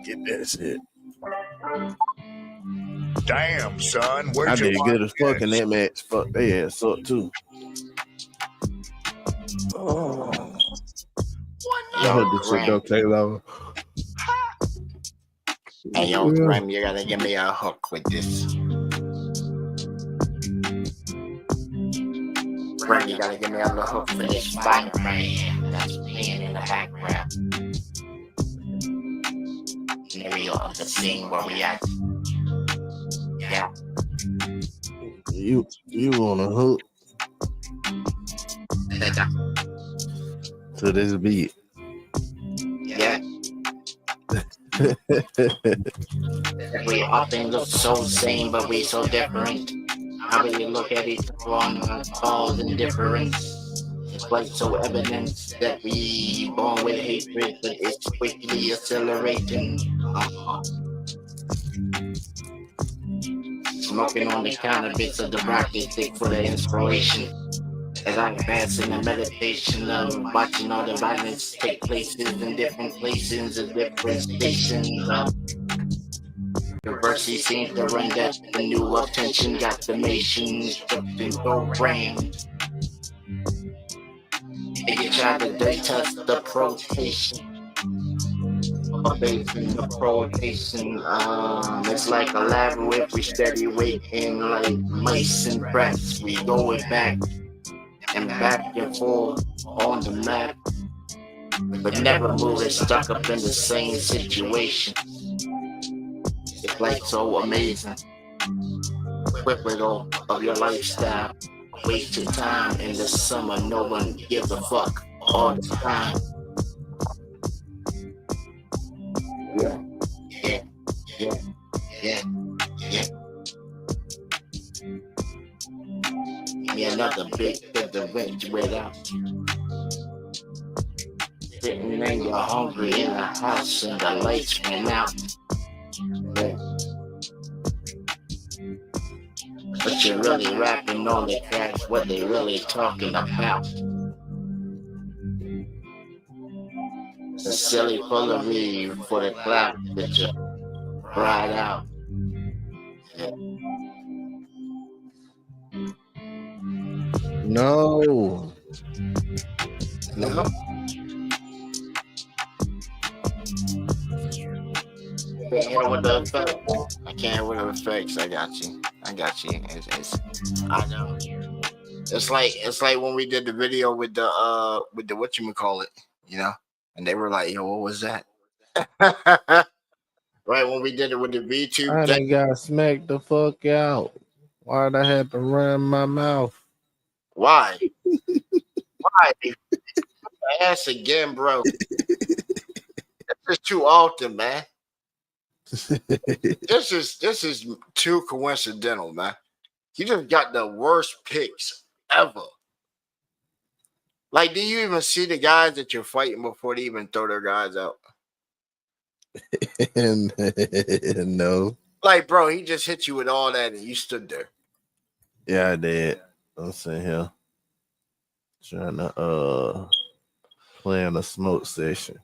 S2: Get that shit.
S17: Damn, son, where'd
S2: I
S17: you
S2: did good as fuck in that match. Fuck, they ass up too. Oh. I heard this shit go take long.
S1: Hey, yo, Grim, you gotta give me a hook with this. Grim, you gotta give me a little hook for this spot right here that's playing in the background. Scenario of the scene where we at. Yeah.
S2: You on a hook to this beat.
S1: Yeah. We often look so same, but we so different. How do you look at each one cause indifference? It's like so evident that we born with hatred, but it's quickly accelerating. Smoking on the cannabis of the rocket stick for the inspiration. As I advance in the meditation of watching all the violence take places in different places at different stations. Diversity seems to run that the new attention got the nation stripped and programmed. They try to detest the protation. The protation. It's like a labyrinth, we steady waiting like mice and rats. We going back and back and forth on the map, but never moving, stuck up in the same situation. It's like so amazing. Equivalent of your lifestyle. Wasted time in the summer, no one gives a fuck all the time. Yeah. Give me another big adventure without you. Sitting and you're hungry in the house and the lights went out. Yeah. But you're really rapping on the tracks, what they really talking about. The silly full of me for the clap that you cried out.
S2: No.
S1: No. Can't hit with the effects. I can't hit with the effects. I got you. I know. It's like when we did the video with the whatchamacallit, you know, and they were like, yo, what was that? Right when we did it with the VTube.
S2: I done got smacked the fuck out. Why'd I have to run my mouth?
S1: Why? Why? Ass again, bro. That's just too often, man. This is too coincidental, man. You just got the worst picks ever. Like, do you even see the guys that you're fighting before they even throw their guys out?
S2: No.
S1: Like, bro, he just hit you with all that and you stood there.
S2: Yeah, I did. I'm sitting here trying to plan a smoke session.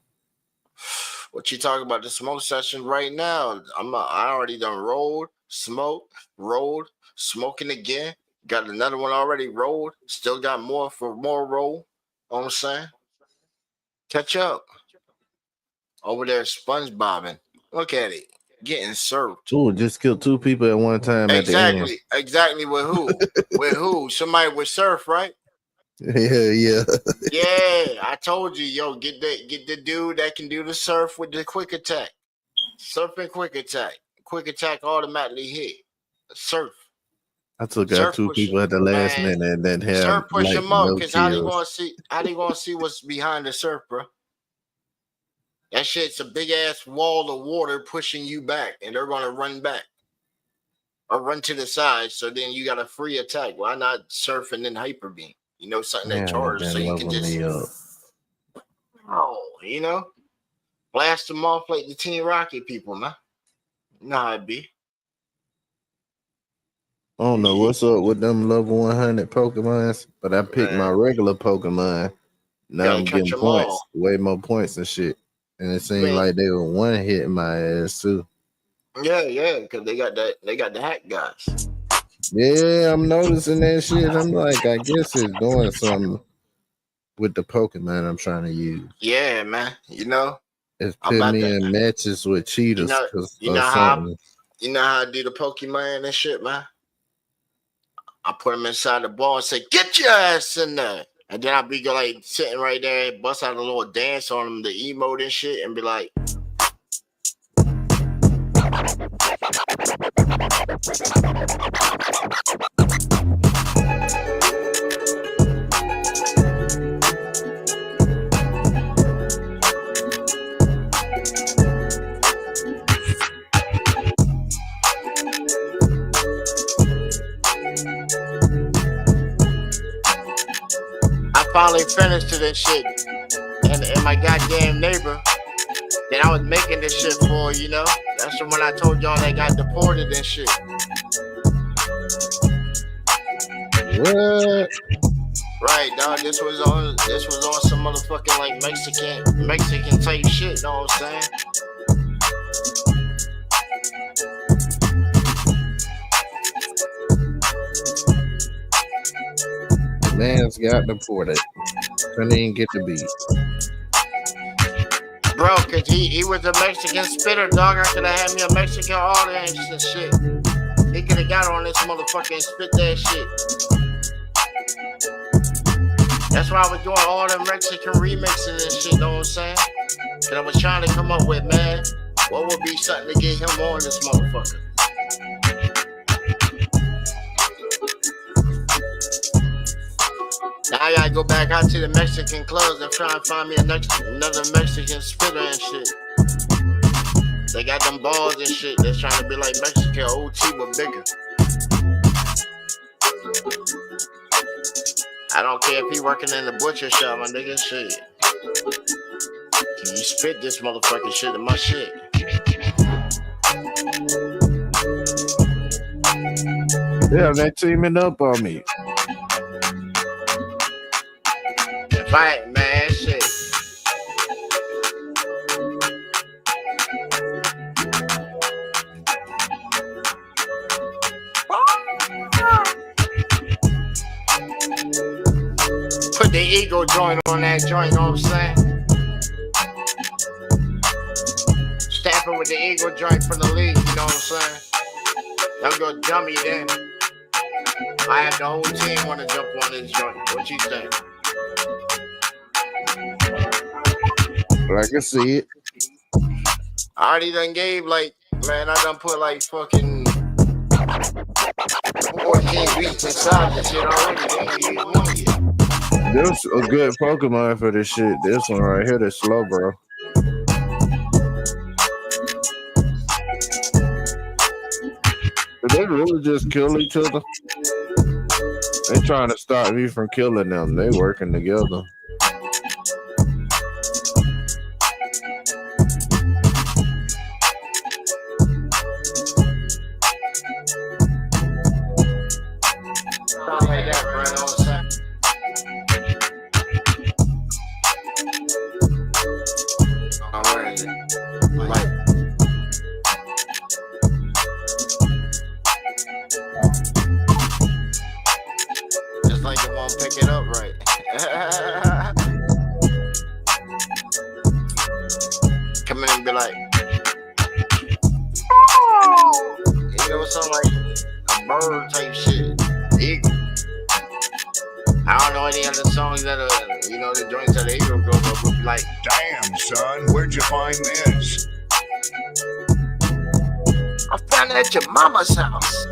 S1: What you talking about? The smoke session right now? I already done rolled, smoking again. Got another one already rolled. Still got more for more roll. You know what I'm saying? Catch up. Over there, SpongeBobbing. Look at it. Getting served.
S2: Ooh, just killed 2 people at one time at the end.
S1: Exactly. With who? With who? Somebody with surf, right?
S2: Yeah.
S1: Yeah, I told you, yo, get the dude that can do the surf with the quick attack. Surf and quick attack. Quick attack automatically hit. Surf.
S2: I took out 2 people at the last minute and then had
S1: surf push
S2: like,
S1: them up
S2: no
S1: because how
S2: kills.
S1: they gonna see what's behind the surf, bro? That shit's a big ass wall of water pushing you back, and they're gonna run back or run to the side. So then you got a free attack. Why not surf and then hyper beam? You know, something that charges so you can just, you know, blast them off like the Team Rocket people, man. You know how it be.
S2: I don't know what's up with them level 100 Pokemons, but I picked my regular Pokemon. Now I'm getting points, way more points and shit. And it seemed like they were one hitting my ass too.
S1: Yeah, because they got the hack guys.
S2: Yeah, I'm noticing that shit. I'm like, I guess it's doing something with the Pokemon I'm trying to use.
S1: Yeah, man. You know,
S2: it's put me in matches with cheaters.
S1: You know how I do the Pokemon and shit, man. I put them inside the ball and say, "Get your ass in there," and then I'll be like sitting right there, bust out a little dance on them, the emote and shit, and be like. I finally finished it and shit, and my goddamn neighbor that I was making this shit for, you know, that's the one I told y'all they got deported and shit.
S2: What?
S1: Right, dog. This was on some motherfucking like Mexican type shit. Know what I'm saying?
S2: Man's got deported. Couldn't even get the beat.
S1: Bro, cause he was a Mexican spitter, dog. I could have had me a Mexican audience and shit. He could have got on this motherfucker and spit that shit. That's why I was doing all them Mexican remixes and shit, know what I'm saying? And I was trying to come up with, man, what would be something to get him on this motherfucker? Now I gotta go back out to the Mexican clubs and try and find me another Mexican spitter and shit. They got them balls and shit that's trying to be like Mexican OT but bigger. I don't care if he working in the butcher shop, my nigga, shit. You spit this motherfucking shit in my shit.
S2: Yeah, they teaming up on me.
S1: Fight, man, shit. ego joint on that joint, you know what I'm saying? Stamping with the ego joint for the league, you know what I'm saying? Y'all go dummy then. I have the whole team want to jump on this joint. What you think?
S2: I can see it.
S1: I already done gave like, man, I done put like fucking 14 beats inside this shit already.
S2: This a good Pokemon for this shit. This one right here, this slow, bro. Did they really just kill each other? They trying to stop me from killing them. They working together.
S1: Just like it won't pick it up right. Come in and be like, you know, something like a bird type shit. Eagle. I don't know any other songs that are, you know, the joints that the eagle go, but we'll be like,
S17: damn, son, where'd you find this?
S1: I found it at your mama's house.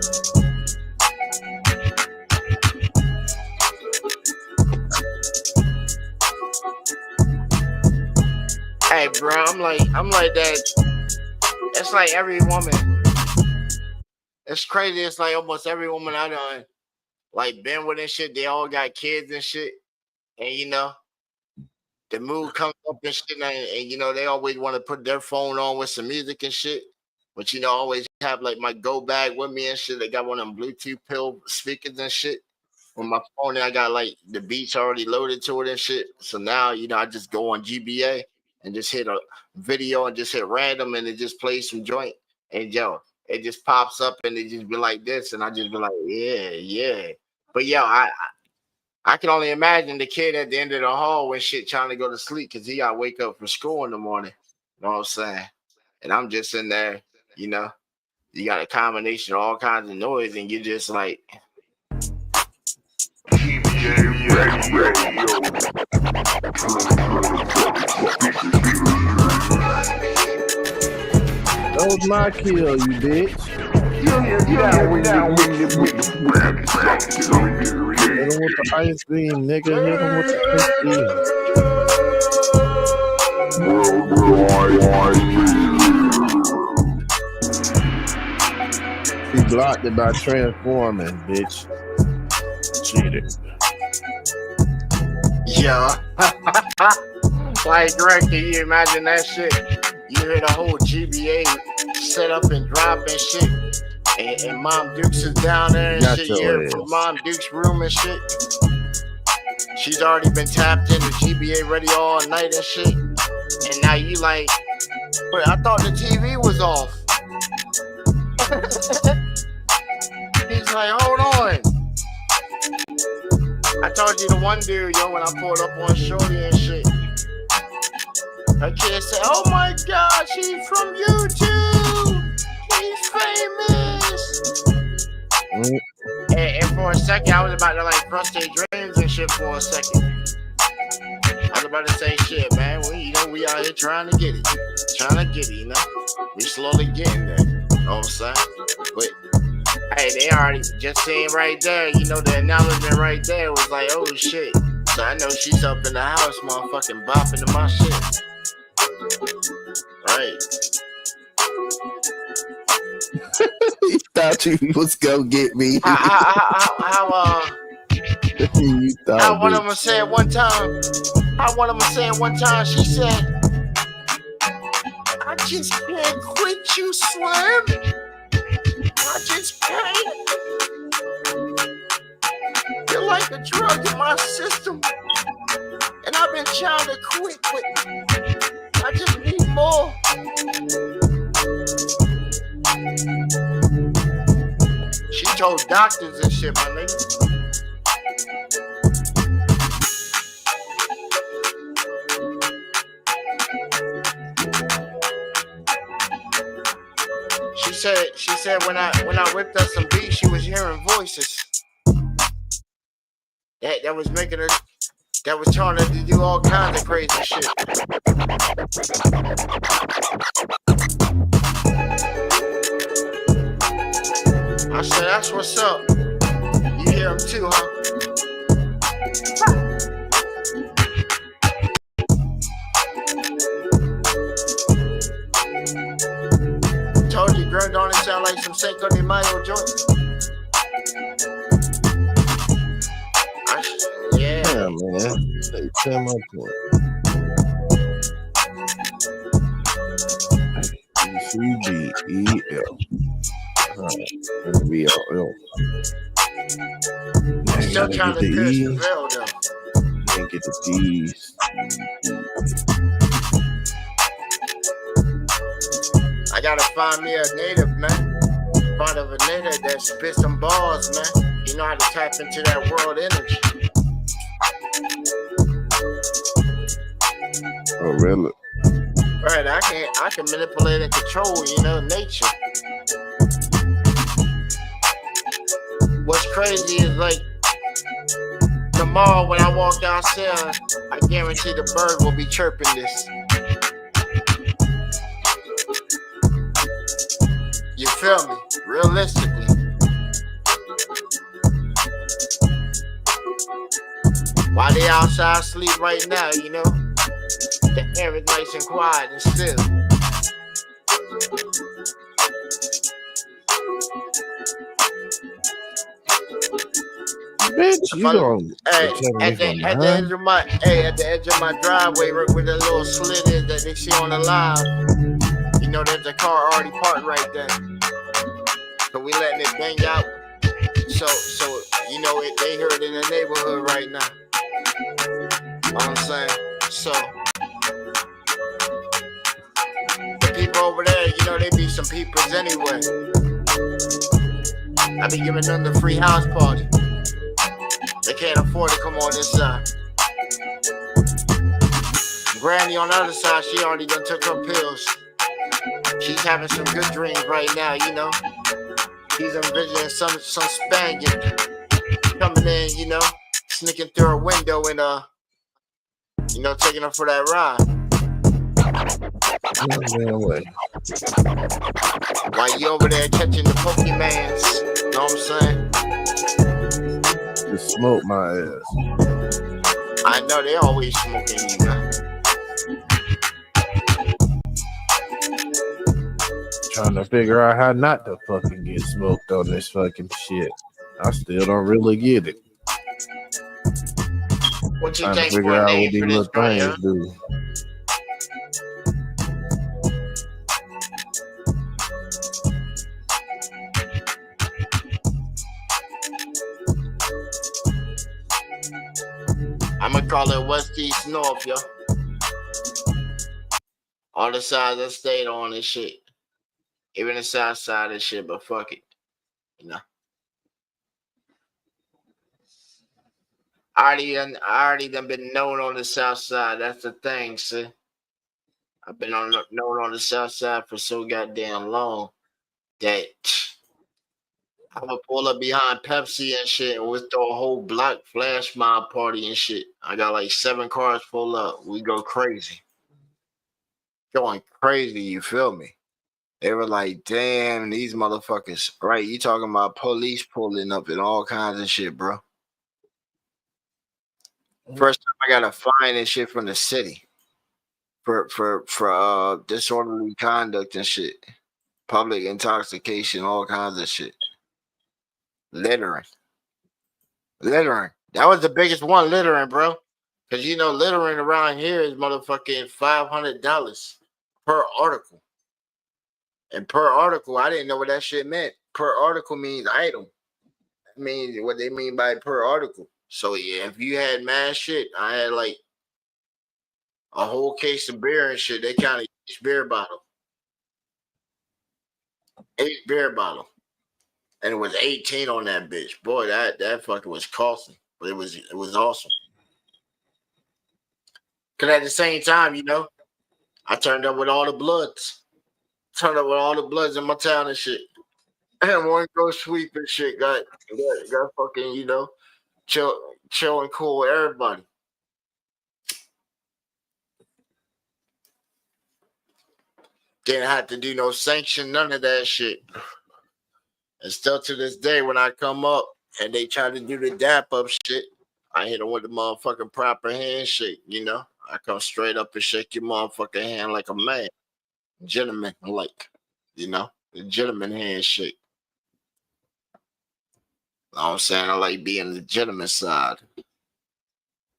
S1: Hey, bro, I'm like that. It's like every woman. It's crazy. It's like almost every woman I done like been with and shit. They all got kids and shit, and you know, the mood comes up and shit, and you know they always want to put their phone on with some music and shit. But you know, I always have like my go bag with me and shit. They got one of them Bluetooth pill speakers and shit. On my phone, and I got like the beats already loaded to it and shit. So now, you know, I just go on GBA and just hit a video and just hit random and it just plays some joint. And yo, it just pops up and it just be like this. And I just be like, yeah. But yo, I can only imagine the kid at the end of the hall when shit trying to go to sleep because he got to wake up for school in the morning. You know what I'm saying? And I'm just in there, you know, you got a combination of all kinds of noise and you're just like,
S2: That was my kill, you bitch. Hit him with the ice beam, nigga. Hit him with the ice beam. He blocked it by transforming, bitch. Cheated.
S1: Yeah. Like, Greg, can you imagine that shit? You hear the whole GBA set up and drop and shit. And Mom Dukes is down there and shit. You hear it from Mom Dukes' room and shit. She's already been tapped into GBA ready all night and shit. And now you like, but I thought the TV was off. He's like, hold on. I told you the one dude, yo, when I pulled up on Shorty and shit. Her kid said, oh my God, she's from YouTube. She's famous. And for a second, I was about to like frustrate dreams and shit for a second. I was about to say shit, man. We out here trying to get it. You know? We slowly getting there. You know what I'm saying? But hey, they already just saying right there, you know, the acknowledgement right there was like, oh shit. So I know she's up in the house, motherfucking bopping to my shit. Right.
S2: He thought you was gonna get me.
S1: How one of them said one time, she said, I just can't quit you, Slim. I just can't. You're like a drug in my system. And I've been trying to quit, but I just need more. She told doctors and shit, my nigga. said when I whipped up some beats, she was hearing voices. That was making her, that was telling her to do all kinds of crazy shit. I said, that's what's up. You hear him too, huh? Told you, girl, don't it sound like some Cinco de Mayo joint? Yeah,
S2: man. They tell my point. ECGEL. VLL.
S1: I'm still trying to pierce the veil, though.
S2: Can't get the D's.
S1: I gotta find me a native, man. Find of a native that spit some balls, man. You know how to tap into that world energy.
S2: Oh, really?
S1: Right, I can manipulate and control, nature. What's crazy is like tomorrow when I walk downstairs, I guarantee the bird will be chirping this. You feel me? Realistically. While they outside sleep right now, the air is nice and quiet and still.
S2: Bitch, you don't.
S1: At the edge of my driveway, right where the little slit is that they see on the live, there's a car already parked right there. So we letting it bang out. So they heard it in the neighborhood right now. You know what I'm saying? So the people over there, they be some peepers anyway. I be giving them the free house party. They can't afford to come on this side. Granny on the other side, she already done took her pills. She's having some good dreams right now, She's envisioning some Spaniard coming in, sneaking through her window and taking her for that ride. While you over there catching the Pokemans, you know what I'm saying?
S2: Just smoke my ass.
S1: I know they always smoking you, man.
S2: Trying to figure out how not to fucking get smoked on this fucking shit. I still don't really get it.
S1: What you
S2: Trying to
S1: think
S2: figure out what these little things do.
S1: I'm gonna call it West, East, North, yo. All the sides I stayed on this shit. Even the south side of shit, but fuck it. I already done been known on the south side. That's the thing, see. I've been known on the south side for so goddamn long that I would pull up behind Pepsi and shit and we'll throw a whole block flash mob party and shit. I got like 7 cars pull up. We go crazy. Going crazy, you feel me? They were like, damn, these motherfuckers. Right, you talking about police pulling up and all kinds of shit, bro. First time I got a fine and shit from the city for disorderly conduct and shit. Public intoxication, all kinds of shit. Littering. That was the biggest one, littering, bro. Because littering around here is motherfucking $500 per article. And per article, I didn't know what that shit meant. Per article means item. That means what they mean by per article. So yeah, if you had mad shit, I had like a whole case of beer and shit. They counted each beer bottle. 8 beer bottle. And it was 18 on that bitch. Boy, that fucking was costly. But it was awesome. Cause at the same time, I turned up with all the bloods. turn up with all the Bloods in my town and shit. And one go sweep and shit. Got fucking, you know, chill and cool with everybody. Didn't have to do no sanction, none of that shit. And still to this day, when I come up and they try to do the dap up shit, I hit them with the motherfucking proper handshake, you know? I come straight up and shake your motherfucking hand like a man. Gentleman, like, you know? The gentleman handshake. You know what I'm saying? I like being the gentleman side.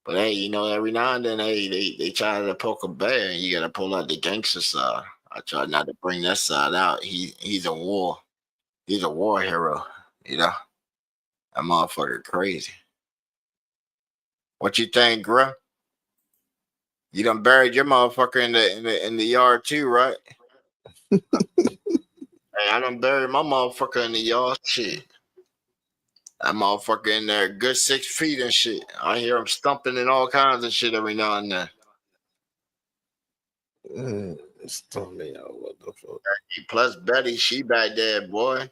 S1: But hey, you know, every now and then, hey, they try to poke a bear and you gotta pull out the gangster side. I try not to bring that side out. He's a war hero, you know? That motherfucker crazy. What you think, Gruh? You done buried your motherfucker in the yard too, right? Hey, I done buried my motherfucker in the yard. Shit. That motherfucker in there, good 6 feet and shit. I hear him stumping and all kinds of shit every now and then.
S2: Stump me out. What the fuck?
S1: Plus Betty, she back there, boy.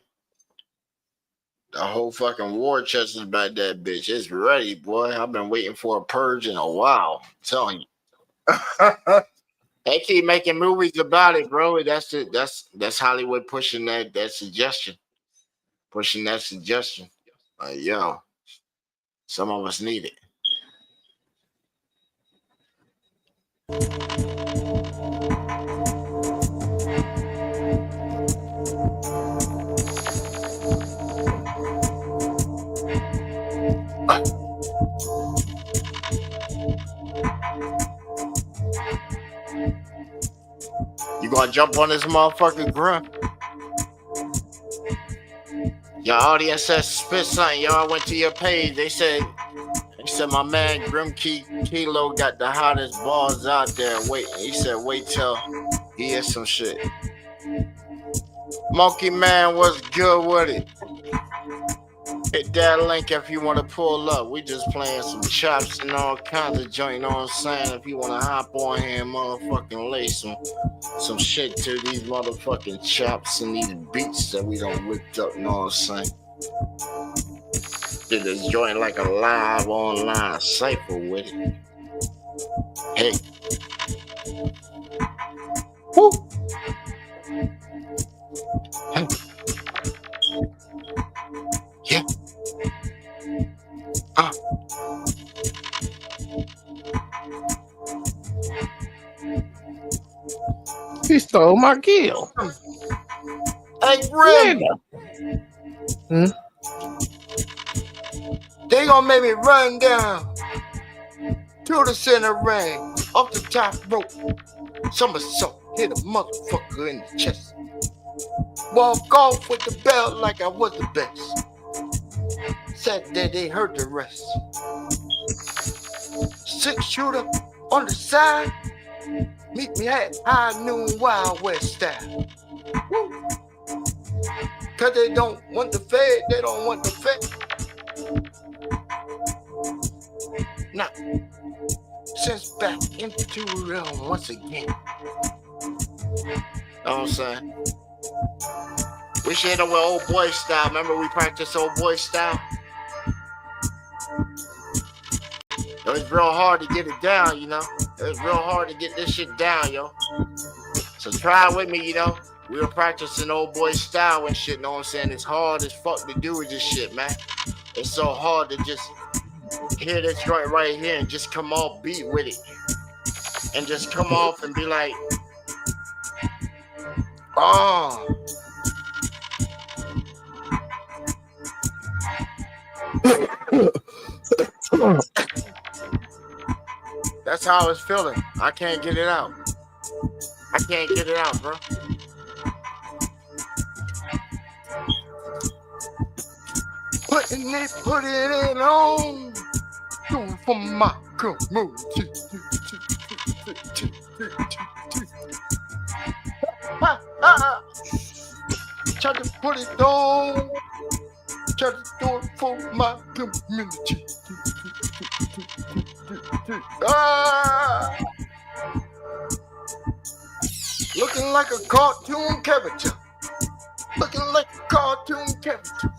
S1: The whole fucking war chest is back there, bitch. It's ready, boy. I've been waiting for a purge in a while. I'm telling you. They keep making movies about it, bro. That's Hollywood pushing that suggestion. Pushing that suggestion. Like, yo, some of us need it. You gonna jump on this motherfucking grunt? Your audience says spit something. Y'all went to your page. They said my man Grim Kilo got the hottest balls out there. He said wait till he hears some shit. Monkey Man, what's good with it? Hit that link if you want to pull up. We just playing some chops and all kinds of joint, you know what I'm saying? If you want to hop on here and motherfucking lay some shit to these motherfucking chops and these beats that we done whipped up, you know what I'm saying? Did this joint like a live online cipher with it. Hey. Woo! Hey. Yeah.
S2: He stole my kill.
S1: Hey, Grim. They gonna make me run down to the center ring, off the top rope. Somersault, hit a motherfucker in the chest. Walk off with the belt like I was the best. Said that they heard the rest. 6-shooter on the side. Meet me at High Noon Wild West style. Woo. Cause they don't want the fed, they don't want the fed. Now, since back into realm once again. Know what I'm saying? We should hit them with old boy style. Remember we practiced old boy style? It was real hard to get it down, you know? It was real hard to get this shit down, yo. So try it with me, you know? We were practicing old boy style and shit, know what I'm saying? It's hard as fuck to do with this shit, man. It's so hard to just hear this joint right here and just come off beat with it. And just come off and be like, oh. That's how I was feeling. I can't get it out. I can't get it out, bro. Putting it on. Doing for my community. Try to put it on. Try to do it for my community. Looking like a cartoon character. Looking like a cartoon character.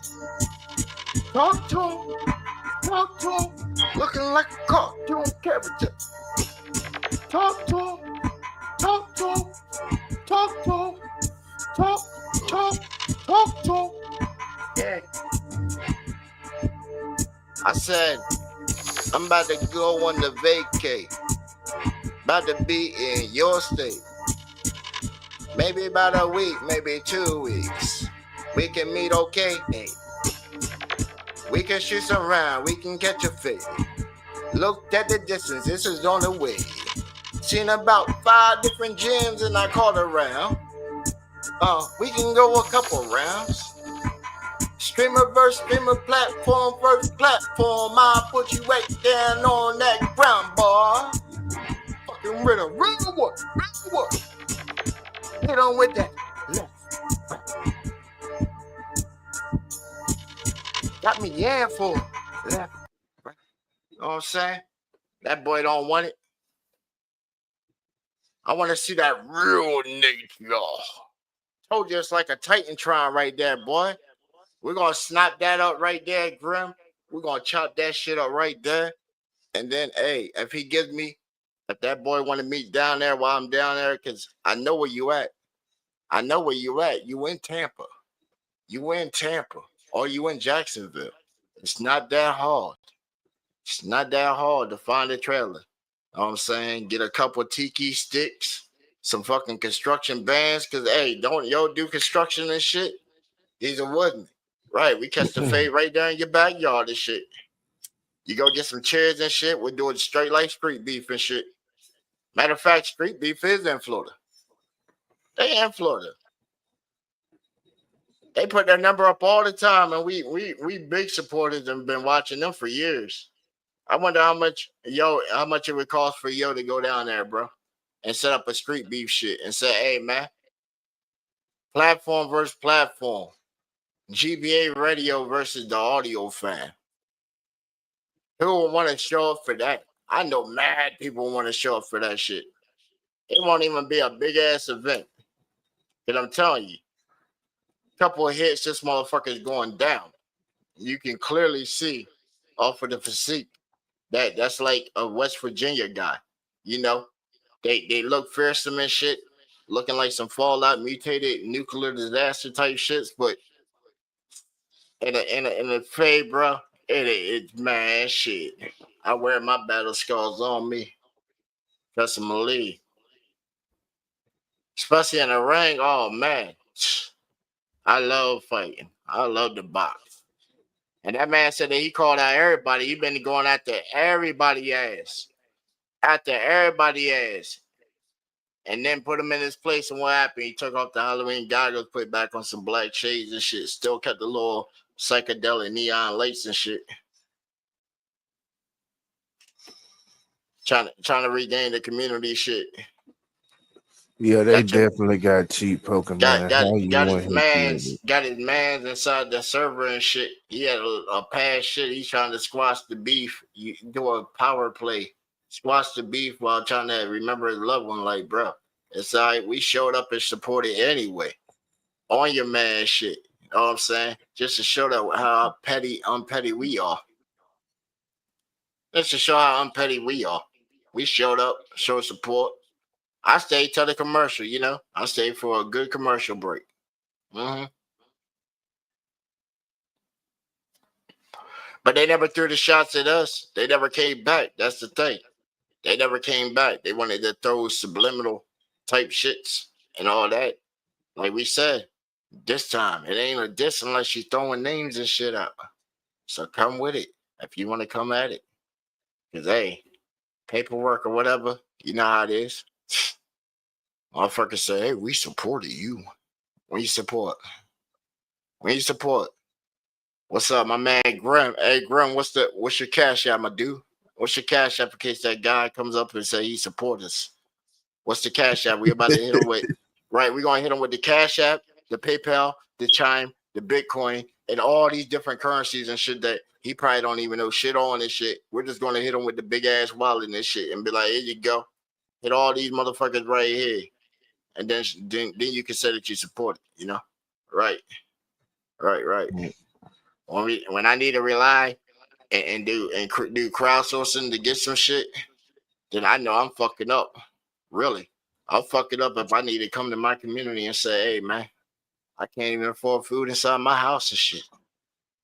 S1: Talk to him. Talk to him. Looking like a cartoon character. Talk to him. Talk to him. Talk to him. Talk to him. Yeah. I said, I'm about to go on the vacay. About to be in your state. Maybe about a week, maybe 2 weeks. We can meet, okay? Hey. We can shoot some round, we can catch a fade. Looked at the distance, this is on the way. Seen about 5 different gyms and I called around. We can go a couple rounds. Streamer verse streamer, platform versus platform. I'll put you right down on that ground, boy. Fucking rhythm, real what? Hit on with that left, right. Got me for left, right. You know what I'm saying? That boy don't want it. I want to see that real nature. Told you it's like a Titantron right there, boy. We're going to snap that up right there, Grim. We're going to chop that shit up right there. And then, hey, if he gives me, if that boy want to meet down there while I'm down there, because I know where you at. I know where you at. You in Tampa. You in Tampa. Or you in Jacksonville. It's not that hard. It's not that hard to find a trailer. You know what I'm saying? Get a couple tiki sticks, some fucking construction bands, because, hey, don't yo do construction and shit? These are wooden. Right, we catch the fade right there in your backyard and shit. You go get some chairs and shit. We're doing straight like street beef and shit. Matter of fact, street beef is in Florida. They in Florida. They put their number up all the time, and we big supporters and been watching them for years. I wonder how much it would cost for yo to go down there, bro, and set up a street beef shit and say, hey man, platform versus platform. GBA radio versus the audio fan. Who will want to show up for that? I know mad people want to show up for that shit. It won't even be a big ass event. And I'm telling you, a couple of hits, this motherfucker's going down. You can clearly see off of the physique that's like a West Virginia guy. You know, they look fearsome and shit, looking like some Fallout mutated nuclear disaster type shits, but in a fade, bro, it's man shit. I wear my battle scars on me. Custom especially in the ring. Oh man, I love fighting. I love the box. And that man said that he called out everybody. He been going after everybody ass, and then put him in his place. And what happened? He took off the Halloween goggles, put back on some black shades and shit. Still kept the little psychedelic neon lights and shit. Trying to regain the community shit.
S2: Yeah, they definitely got cheap Pokemon.
S1: Got his mans inside the server and shit. He had a past shit. He's trying to squash the beef. You do a power play. Squash the beef while trying to remember his loved one. Like, bro, it's all right. We showed up and supported anyway. On your man shit. You know what I'm saying? Just to show that how unpetty we are. Just to show how unpetty we are. We showed up, showed support. I stayed till the commercial, you know. I stayed for a good commercial break. But they never threw the shots at us. They never came back. That's the thing. They never came back. They wanted to throw subliminal type shits and all that. Like we said, this time, it ain't a diss unless you're throwing names and shit out. So come with it if you want to come at it. Because, hey, paperwork or whatever, you know how it is. Motherfuckers say, hey, we supported you. When you support? What's up, my man Grim? Hey, Grim, what's your cash app, my dude? What's your cash app in case that guy comes up and say he support us? What's the cash app? We about to hit him with, right? We're going to hit him with the cash app, the PayPal, the Chime, the Bitcoin, and all these different currencies and shit that he probably don't even know shit on and shit. We're just going to hit him with the big ass wallet and shit and be like, here you go. Hit all these motherfuckers right here. and then you can say that you support it. You know, right. When I need to rely and do crowdsourcing to get some shit, then I know I'm fucking up. Really, I'll fuck it up if I need to come to my community and say, "Hey, man, I can't even afford food inside my house and shit.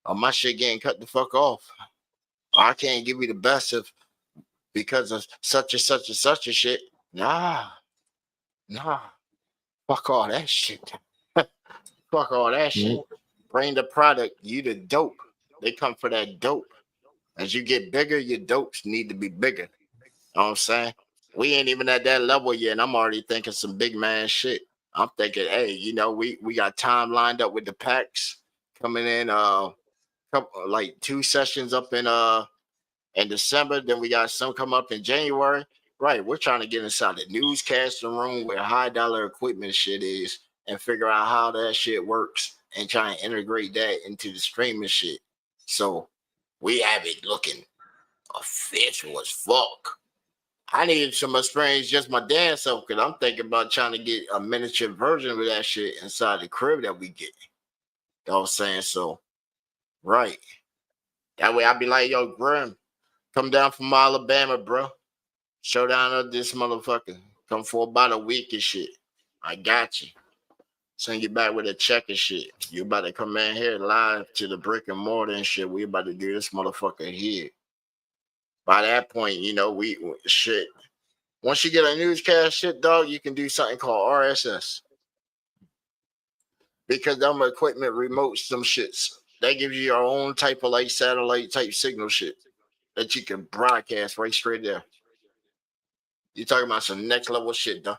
S1: Or my shit getting cut the fuck off. Or I can't give you the best of because of such and such and such a shit." Nah. Fuck all that shit. Fuck all that shit. Bring the product. You the dope. They come for that dope. As you get bigger, your dopes need to be bigger. You know what I'm saying? We ain't even at that level yet, and I'm already thinking some big man shit. I'm thinking, hey, you know, we got time lined up with the packs coming in like 2 sessions up in December. Then we got some come up in January. Right, we're trying to get inside the newscasting room where high dollar equipment shit is and figure out how that shit works and try and integrate that into the streaming shit. So we have it looking official as fuck. I needed some experience just my damn self because I'm thinking about trying to get a miniature version of that shit inside the crib that we get. You know what I'm saying? So, right. That way I'd be like, yo, Grim, come down from Alabama, bro. Showdown of this motherfucker. Come for about a week and shit. I got you. Send you back with a check and shit. You about to come in here live to the brick and mortar and shit. We about to do this motherfucker here. By that point, you know, we shit. Once you get a newscast shit, dog, you can do something called RSS. Because them equipment remotes some shits. They give you your own type of like satellite type signal shit that you can broadcast right straight there. You're talking about some next level shit, though.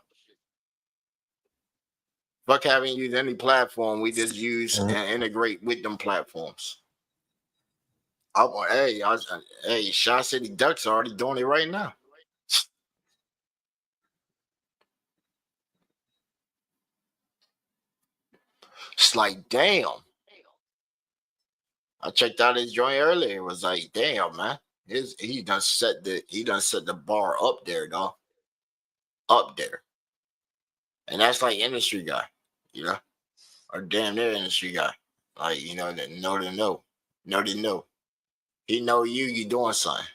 S1: Fuck having used any platform. We just use and integrate with them platforms. Hey, Shot City Ducks are already doing it right now. It's like, damn. I checked out his joint earlier. It was like, damn, man. He done set the bar up there, dog. Up there. And that's like industry guy, you know? Or damn near industry guy. Like, you know, that know to know. Know to know. He know you doing something.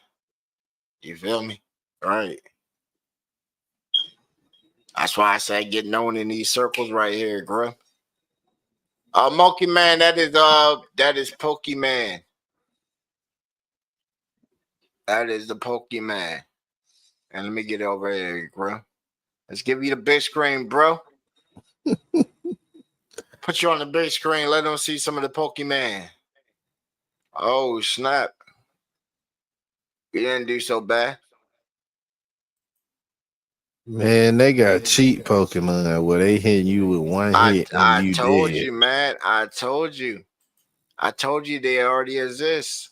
S1: You feel me? Right. That's why I say get known in these circles right here, bro. Monkey Man, that is Pokemon. That is the Pokemon. And let me get over here, bro. Let's give you the big screen, bro. Put you on the big screen. Let them see some of the Pokemon. Oh, snap. You didn't do so bad.
S2: Man, they got cheap Pokemon where they hit you with one hit and you
S1: told
S2: dead.
S1: you, man. I told you they already exist.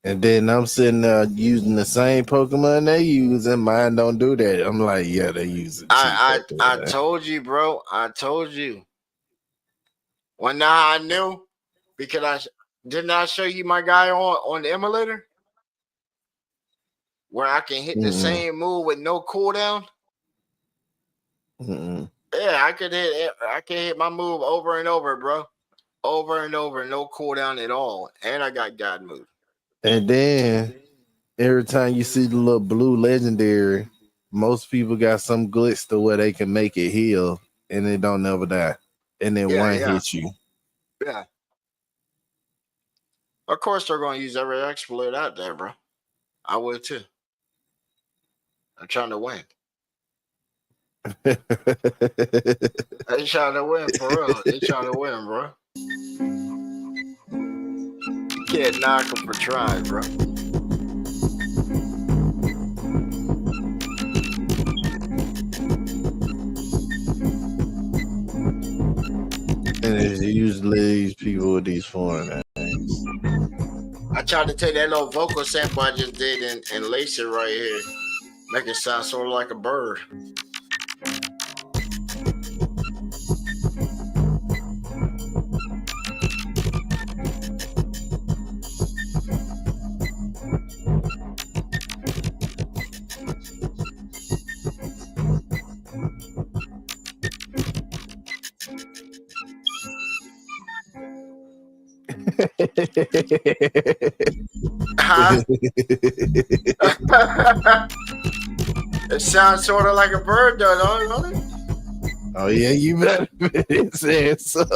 S2: And then I'm sitting there using the same Pokemon they use, and mine don't do that. I'm like, yeah, they use it.
S1: I told you, bro. I told you. Well, now I knew because didn't I show you my guy on the emulator where I can hit the same move with no cooldown. Yeah, I can hit my move over and over, bro. Over and over, no cooldown at all, and I got God move.
S2: And then every time you see the little blue legendary, most people got some glitch to where they can make it heal and it don't never die. And then hits you.
S1: Yeah. Of course they're going to use every exploit out there, bro. I would too. I'm trying to win. They trying to win for real. They trying to win, bro. Can't knock them for trying, bro.
S2: And it's usually these people with these foreign names.
S1: I tried to take that little vocal sample I just did and lace it right here. Make it sound sort of like a bird. Huh? It sounds sort of like a bird, though, don't it?
S2: Oh yeah, you better spit his ass up.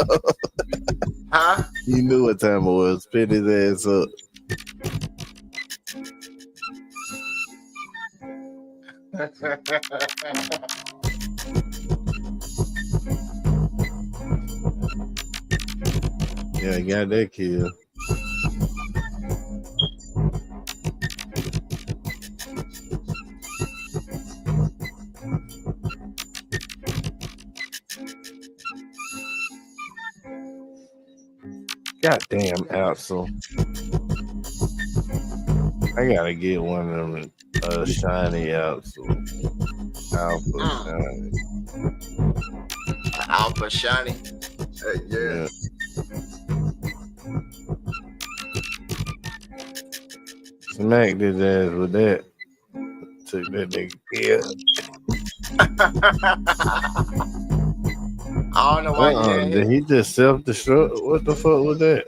S1: Huh?
S2: You knew what time it was. Spit his ass up. Yeah, got that kill. Goddamn Axel. I gotta get one of them shiny Axel. Alpha shiny.
S1: Alpha shiny. Yeah.
S2: Smacked his ass with that. Took that nigga kill.
S1: I don't know why you didn't hit.
S2: Did he just self-destruct? What the fuck was that?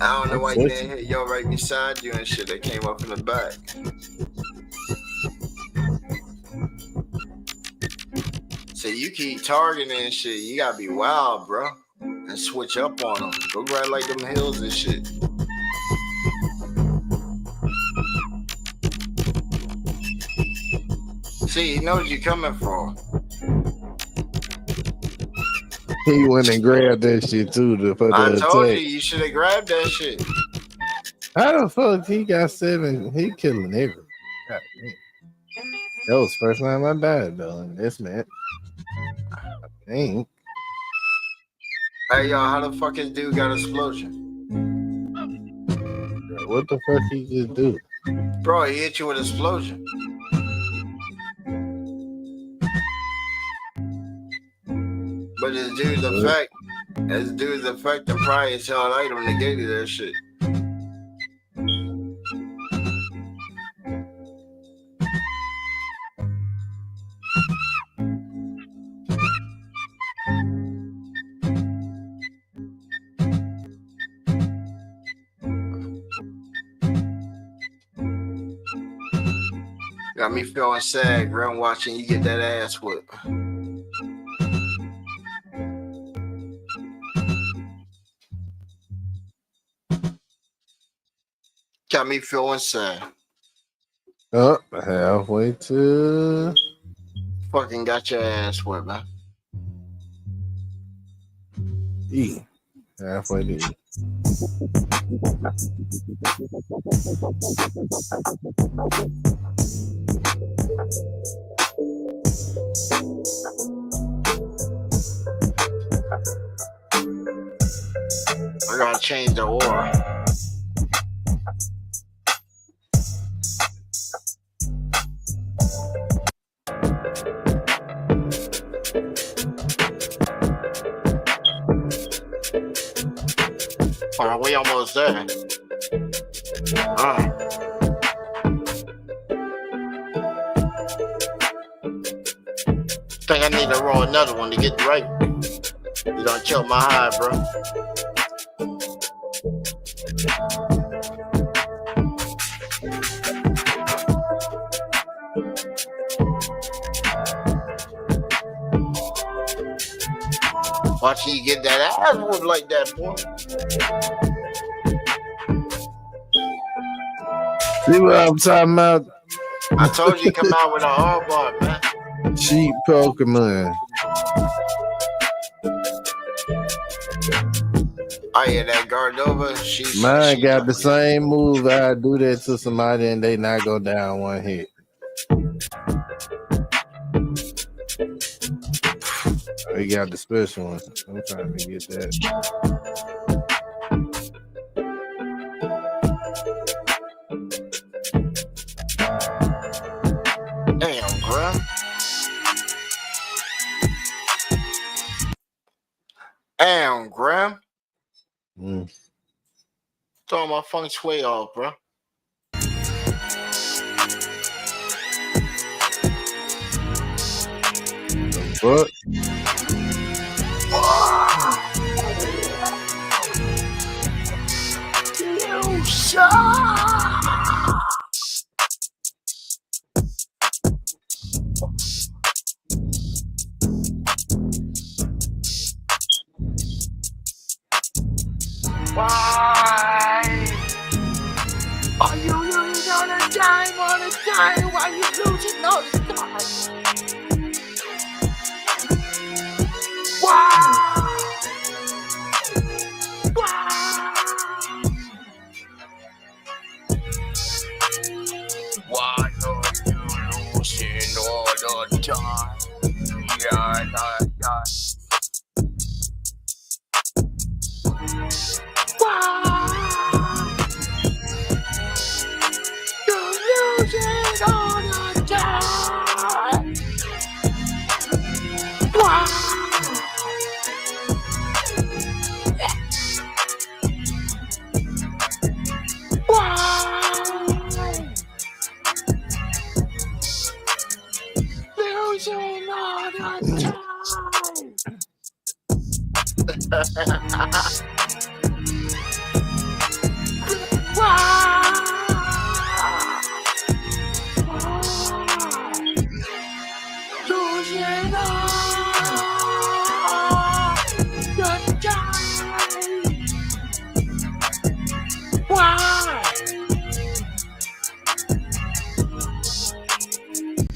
S1: I don't know why you didn't hit yo right beside you and shit that came up in the back. So you keep targeting and shit. You gotta be wild, bro. And switch up on them. Go grab like them hills and shit. See, he knows you coming for.
S2: He went and grabbed that shit too for the
S1: I told
S2: attack.
S1: you should have grabbed that shit.
S2: How the fuck he got 7? He killing everything. God damn. That was the first time I died though in this match. I think.
S1: Hey y'all, how the fuck this dude got explosion?
S2: What the fuck he just do?
S1: Bro, he hit you with explosion. But this dude's effect and probably his hell item negated that shit. Got me feeling sad, bro, watching you get that ass whipped. Got me feeling sad.
S2: Up halfway to
S1: Fucking got your ass whipped, man.
S2: E. Halfway to E.
S1: I gotta change the aura. Oh, we almost there. Think I need to roll another one to get right. You done killed my high, bro. Watch you get that ass whooped like that, boy.
S2: See what I'm talking about?
S1: I told you come out with a hard bar, man.
S2: Cheap Pokemon.
S1: Oh yeah, that Gardova,
S2: Mine got the same move. I do that to somebody and they not go down one hit. We got the special one. I'm trying to get that.
S1: Damn, bro. Damn, Graham. Throwing my feng shui off, bro.
S2: What?
S1: Why? Are you losing all the time? Why you losing all the time? Why? Why are you losing all the time? Yeah. Why? You're losing all the time. Why? Losing all the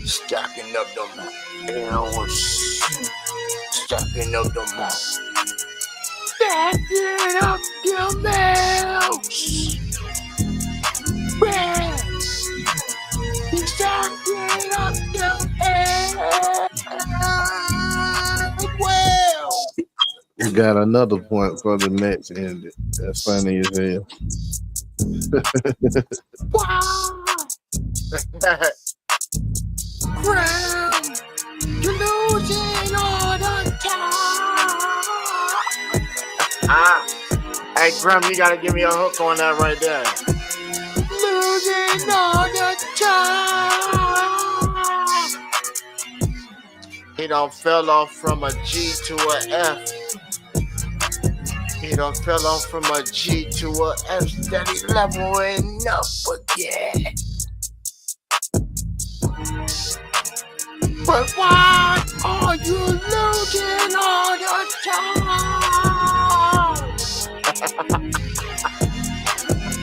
S1: Stacking up the L's. Stacking up the L's. Stacking up the L's. Stacking up the L's. Well.
S2: You got another point for the match ended. That's funny as hell.
S1: Crown, you're losing all the time. Hey, Grim, you gotta give me a hook on that right there. Losing all the time. He done fell off from a G to a F. He done fell off from a G to a F. Steady leveling up again. But why are you losing all the time?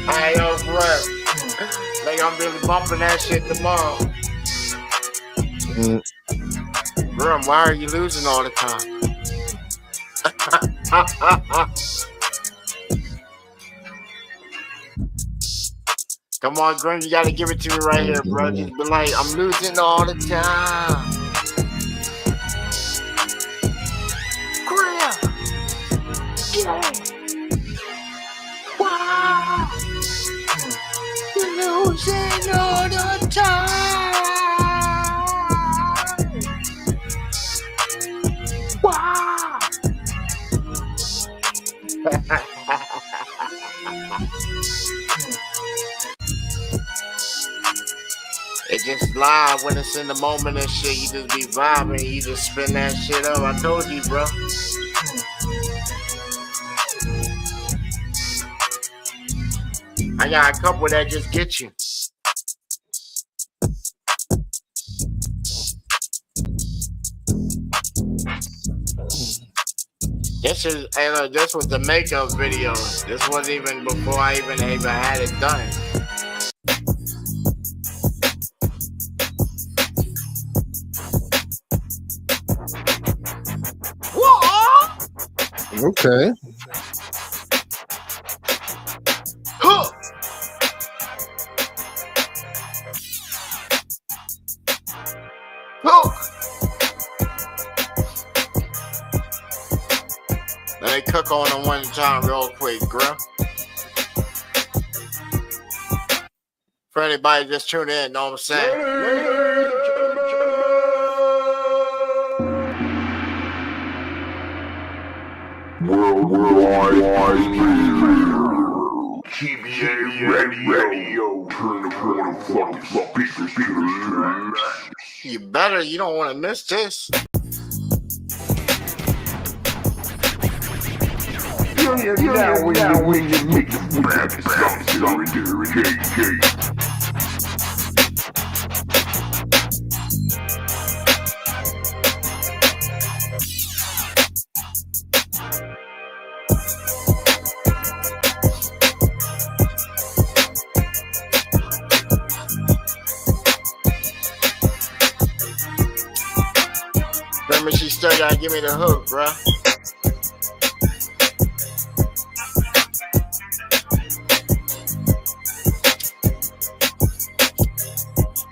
S1: Hey, yo, bro. Like, I'm really bumping that shit tomorrow. Bro, why are you losing all the time? Come on, Grim, you gotta give it to me right here, bro. Just be like, I'm losing all the time. Grim! Yeah! Wow! You're losing all the time! Wow! It just live when it's in the moment and shit. You just be vibing, you just spin that shit up. I told you, bro. I got a couple that just get you. This was the makeup video. This wasn't even before I even had it done.
S2: Okay.
S1: Huh. Huh. Let me cook on them one time real quick, girl. For anybody just tuning in, know what I'm saying?
S3: Worldwide TBA Radio. Turn the motherfucking speakers to the max.
S1: You better. You don't want to miss this.
S3: Yeah, when you make the bad stuff, KK.
S1: still gotta give me the hook, bro.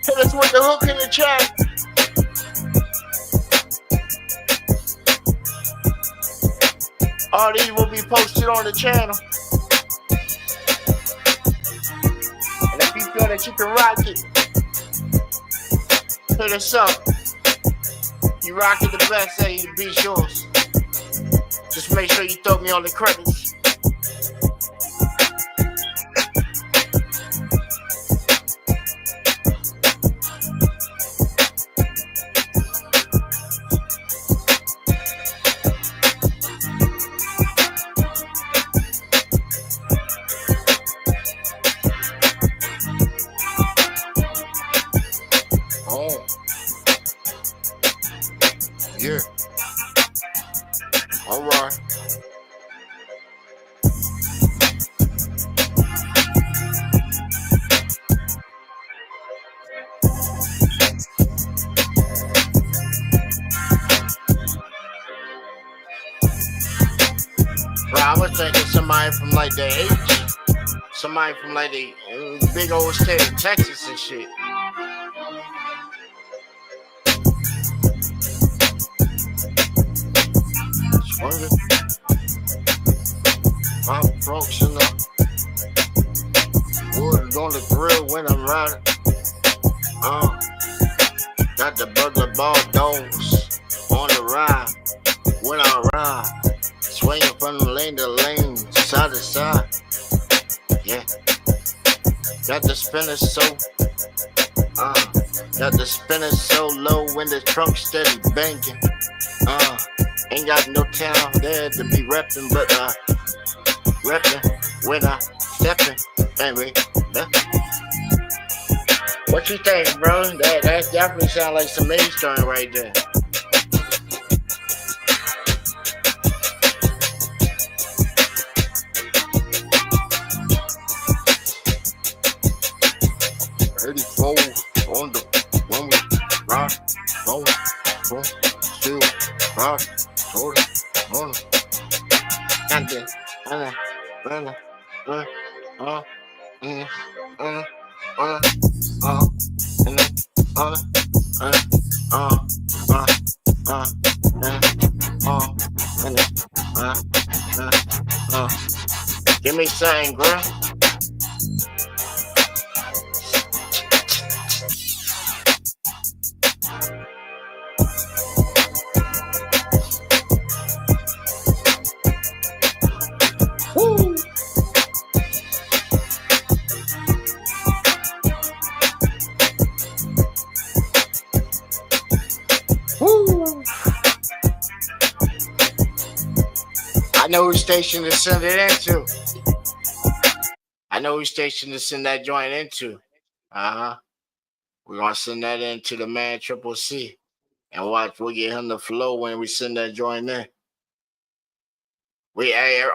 S1: Hit us with the hook in the chat. All these will be posted on the channel. And if you feel that you can rock it, hit us up. You rock it the best, hey, the beat's yours. Just make sure you throw me on the credits. Yeah. All right. Bro, I was thinking somebody from like the H, somebody from like the big old state of Texas and shit. My folks in the wood on the grill when I'm riding. Got the burglar ball doors on the ride when I ride. Swinging from lane to lane, side to side. Yeah. Got the spinner so low when the trunk steady banking. Ain't got no town there to be reppin', but reppin' when I steppin'. Anyway, what you think, bro? That definitely sound like some Maze joint right there. On the one we rock, roll, still rock, hold it, and then, give me something, girl. I know whose station to send it into. I know whose station to send that joint into. We're gonna send that into the man Triple C. And watch, we'll get him the flow when we send that joint in.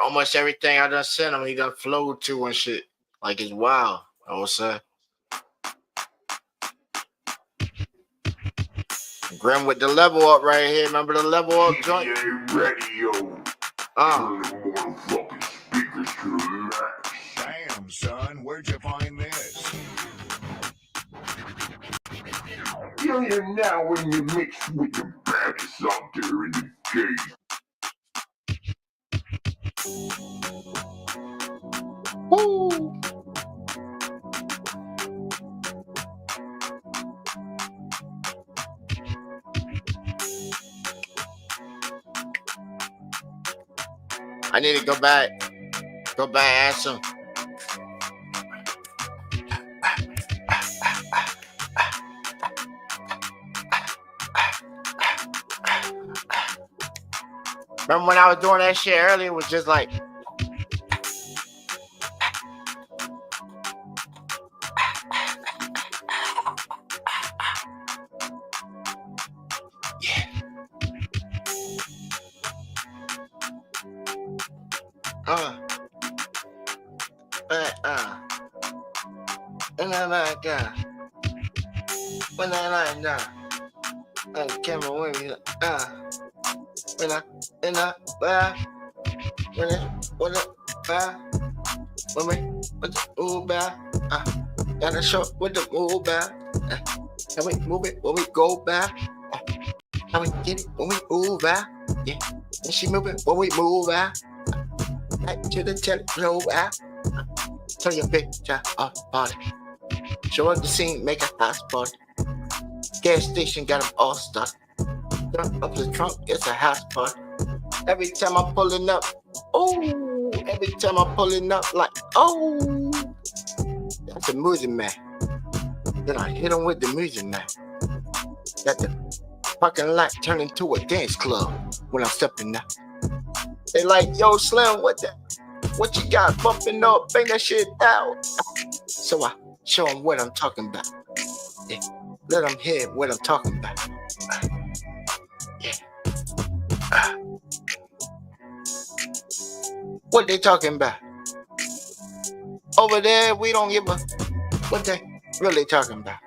S1: Almost everything I done sent him, he done flowed to and shit. Like it's wild. You know what I'm saying? Grim with the level up right here. Remember the level up joint?
S3: Radio. Turn the motherfucking speakers to the max.
S17: Damn, son, where'd you find this?
S3: You're now in the mix with the baddest out there in the game.
S1: Woo! I need to go back, ask him. Remember when I was doing that shit earlier? It was just like, when I move back, gotta show with the move back. Can we move it when we go back? Can we get it when we move back? Yeah, and she move it when we move back. Back to the telephone back. Tell your picture of body. Show up the scene, make a house party. Gas station got them all stuck. Jump up the trunk, it's a house party. Every time I'm pulling up, oh, every time I'm pulling up, like, oh, that's a music man. Then I hit him with the music man. That the parking lot turned into a dance club when I'm stepping up. They like, yo, Slim, what you got bumping up? Bang that shit out. So I show them what I'm talking about. Yeah, let them hear what I'm talking about. Yeah. What they talking about? Over there, we don't give a what they really talking about.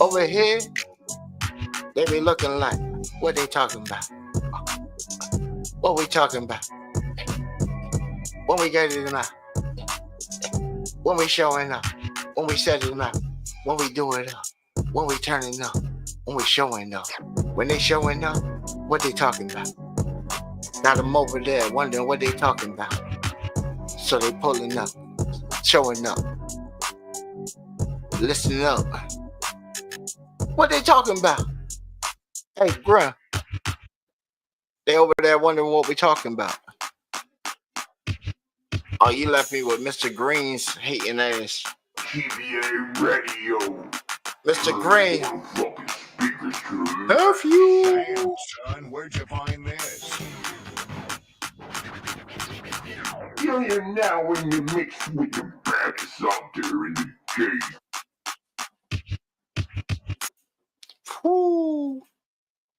S1: Over here, they be looking like what they talking about. What we talking about? When we get it out, when we showing up, when we set it up, when we do it up, when we turning up, when we showing up, when they showing up, what they talking about? Got them over there wondering what they talking about. So they pulling up, showing up, listening up. What they talking about? Hey, bruh. They over there wondering what we talking about. Oh, you left me with Mr. Green's hating ass.
S3: TBA Radio.
S1: Mr. Green.
S17: Have you? Damn, son, where'd you find this?
S3: You're now in the mix with the baddest out there in the game.
S1: Whoo.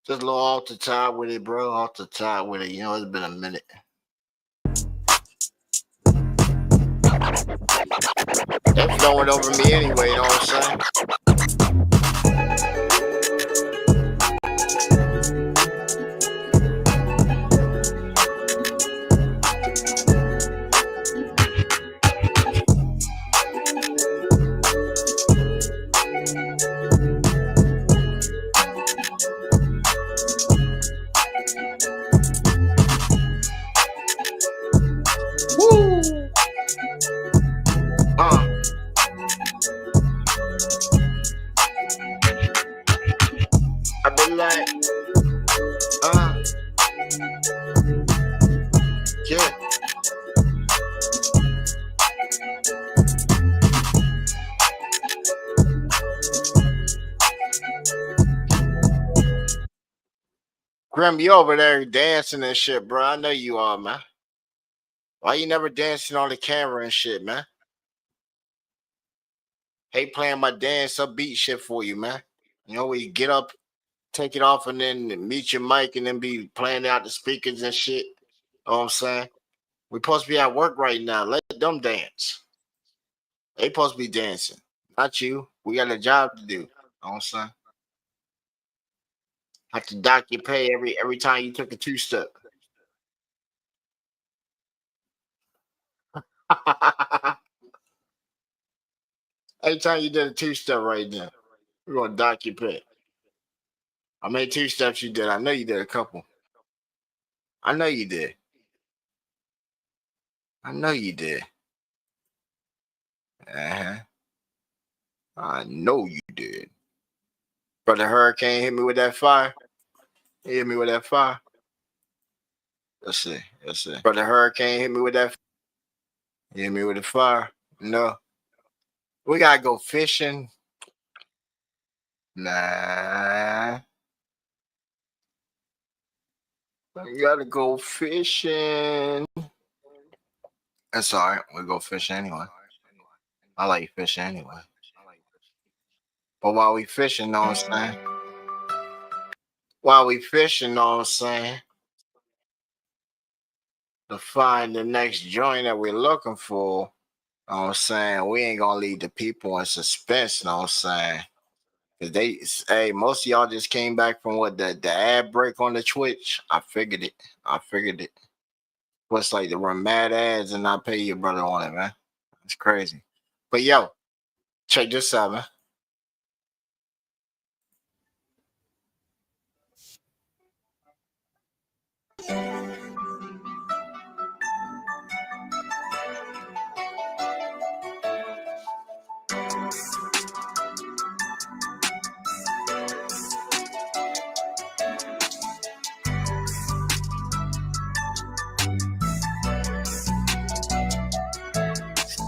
S1: Just a little off the top with it, bro. Off the top with it. You know, it's been a minute. They're flowing over me anyway, you know what I'm saying? Grim, you over there dancing and shit, bro. I know you are, man. Why you never dancing on the camera and shit, man? Hate playing my dance upbeat shit for you, man. You know, where you get up, take it off, and then mute your mic and then be playing out the speakers and shit. You know what I'm saying? We supposed to be at work right now. Let them dance. They supposed to be dancing. Not you. We got a job to do. You know what I'm saying? Have to dock your pay every time you took a two-step. Every time you did a two-step right now, we're going to dock your pay. How many two-steps you did? I know you did a couple. I know you did. I know you did. Uh-huh. I know you did. Brother Hurricane hit me with that fire. He hit me with that fire. Let's see. Let's see. Brother Hurricane hit me with that. He hit me with the fire. No. We gotta go fishing. Nah. We gotta go fishing. That's all right. We'll go fishing anyway. I like fishing anyway. But while we fishing, know what I'm saying? While we fishing, know what I'm saying? To find the next joint that we're looking for, know what I'm saying? We ain't gonna leave the people in suspense, know what I'm saying? Cause most of y'all just came back from what the ad break on the Twitch. I figured it. What's like the run mad ads and not pay your brother on it, man. It's crazy. But yo, check this out, man.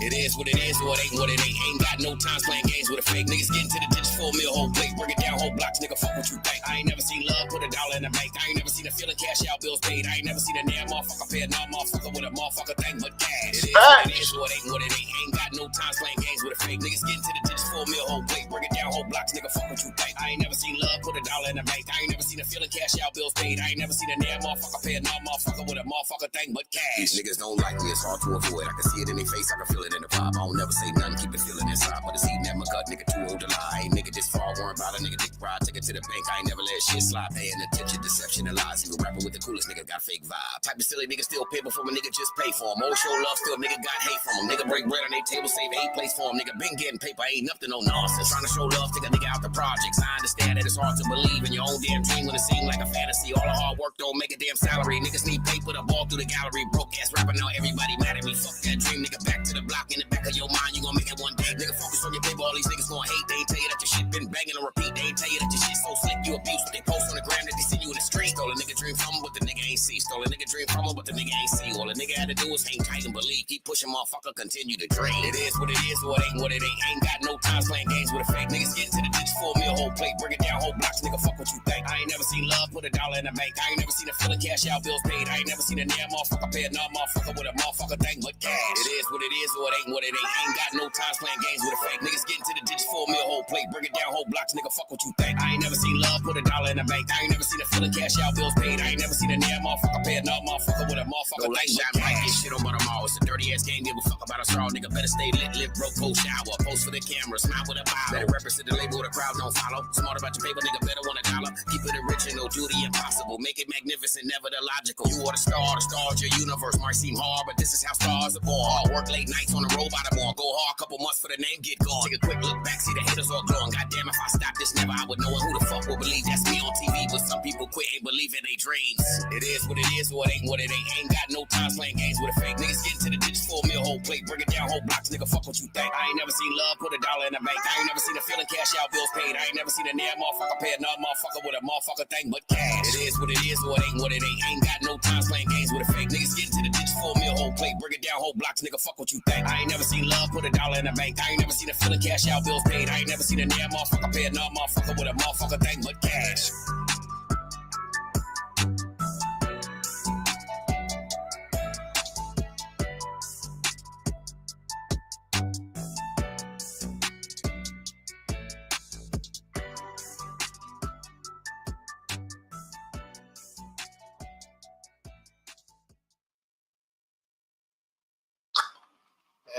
S6: It is what it is, or it ain't what it ain't. Ain't got no time playing games with a fake. Niggas getting to the ditch, 4 mil whole plate. Bring it down, whole blocks, nigga, fuck what you think. I ain't never seen love, put $1 in the bank. I ain't never seen a feeling cash out, bills paid. I ain't never seen a damn motherfucker pay a non-motherfucker with a motherfucker thing but cash. It is what it is, or it ain't what it ain't. Ain't got no time playing games with a fake. Niggas getting to the ditch, 4 mil whole plate. Bring it down, whole blocks, nigga, fuck what you think. I ain't never seen love, put $1 in the bank. I ain't never seen a feeling cash out, bills paid. I ain't never seen a damn motherfucker pay a non-motherfucker with a motherfucker thing but cash. These niggas don't like me, it's hard to avoid. I can see it in their face, I can feel it in the vibe. I don't never say nothing, keep it feeling inside. But it's eating at my gut, nigga, too old to lie. Ain't nigga this far, worrying about a nigga dick ride. Take it to the bank, I ain't never let shit slide. Paying attention, deception, and lies. Even rapping with the coolest nigga got fake vibe. Type of silly nigga still pay before a nigga just pay for him. Old show love still, nigga got hate from him. Nigga break bread on their table, save 8 plates for him. Nigga been getting paper, ain't nothing no nonsense. Trying to show love, take a nigga out the projects. I understand that it's hard to believe in your own damn dream when it seems like a fantasy. All the hard work don't make a damn salary. Niggas need paper to ball through the gallery. Broke ass rapper, now everybody mad at me. Fuck that dream, nigga, back to the block. In the back of your mind, you gon' make it one day. Nigga, focus on your paper, all these niggas gon' hate. They ain't tell you that your shit been banging on repeat. They ain't tell you that your shit so slick, you abuse. They post on the gram that they send you in the street. Stole a nigga dream from him, but the nigga ain't see. Stole a nigga dream from him, but the nigga ain't see. All the nigga had to do was hang tight and believe. Keep pushing, motherfucker, continue to dream. It is what it is, or it ain't what it ain't. Ain't got no time playing games with a fake. Niggas getting to the ditch, 4 mil whole plate. Bring it down, whole blocks, nigga, fuck what you think. I ain't never seen love, put $1 in the bank. I ain't never seen a feeling cash out, bills paid. I ain't never seen a damn motherfucker pay a non-motherfucker with a motherfucker thing but cash. It is what it is, or it ain't what it ain't. Ain't got no time playing games with a fake. Niggas getting to the ditch, 4 mil whole plate. Bring it down, whole blocks, nigga, fuck what you think. I ain't never seen love, put $1 in the bank. I ain't never seen a feeling cash out, bills paid. I ain't never seen a damn motherfucker pay a non-motherfucker with a motherfucker thing but cash. This shit on bottom all. It's a dirty ass game, give a fuck about a straw. Nigga better stay lit, live broke, cold shower. Post for the camera, smile with a bow. Better represent the label, the crowd don't follow. Smart about your paper, nigga better want $1. Keep it original, do the impossible. Make it magnificent, never the logical. You are the stars, your universe might seem hard, but this is how stars are born. Work late nights on the road by the morning. Go hard, couple months for the name, get gone. Take a quick look back, see the haters all glowing. Goddamn, if I stop this, never I would know it. Who the fuck will believe that's me on TV? But some people quit, ain't believing they dreams. It is what it is, or it ain't what it ain't. Ain't got no time playing games with a fake. Niggas getting to the ditch, 4 mil whole plate. Bring it down, whole blocks, nigga, fuck what you think. I ain't never seen love, put $1 in the bank. I ain't never seen a feeling cash out, bills paid. I ain't never seen a damn motherfucker pay a non-motherfucker with a motherfucker thing but cash. It is what it is, or it ain't what it ain't. Ain't got no time playing games with a fake. Niggas getting to the ditch, 4 mil whole plate. Bring it down, whole blocks, nigga, fuck what you think. I ain't never seen love, put $1 in the bank. I ain't never seen a feeling cash out, bills paid. I ain't never seen a damn motherfucker pay a non-motherfucker with a motherfucker thing but cash.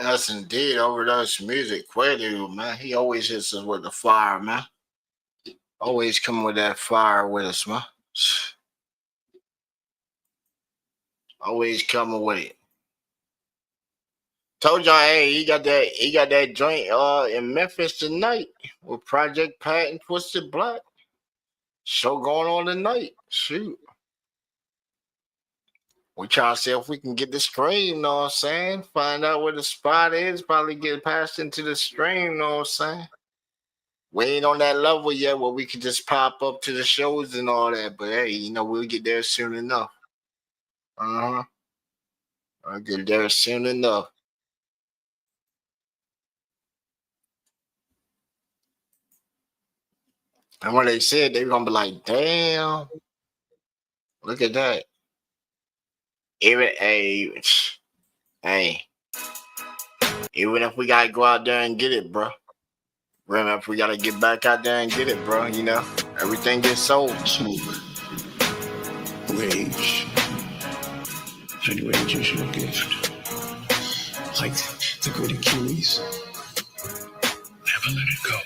S1: Yes, indeed. Overdose music. Quaalude, man. He always hits us with the fire, man. Always coming with that fire with us, man. Always coming with it. Told y'all, hey, he got that joint in Memphis tonight with Project Pat and Twisted Black. Show going on tonight. Shoot. We trying to see if we can get the stream, you know what I'm saying? Find out where the spot is, probably get passed into the stream, you know what I'm saying? We ain't on that level yet where we can just pop up to the shows and all that, but hey, you know, we'll get there soon enough. I'll get there soon enough. And when they said, they were going to be like, damn, look at that. Even if we gotta go out there and get it, bro. Remember, if we gotta get back out there and get it, bro, you know, everything gets sold.
S18: Smoke. Rage. And rage is your gift. Like the good Achilles. Never let it go.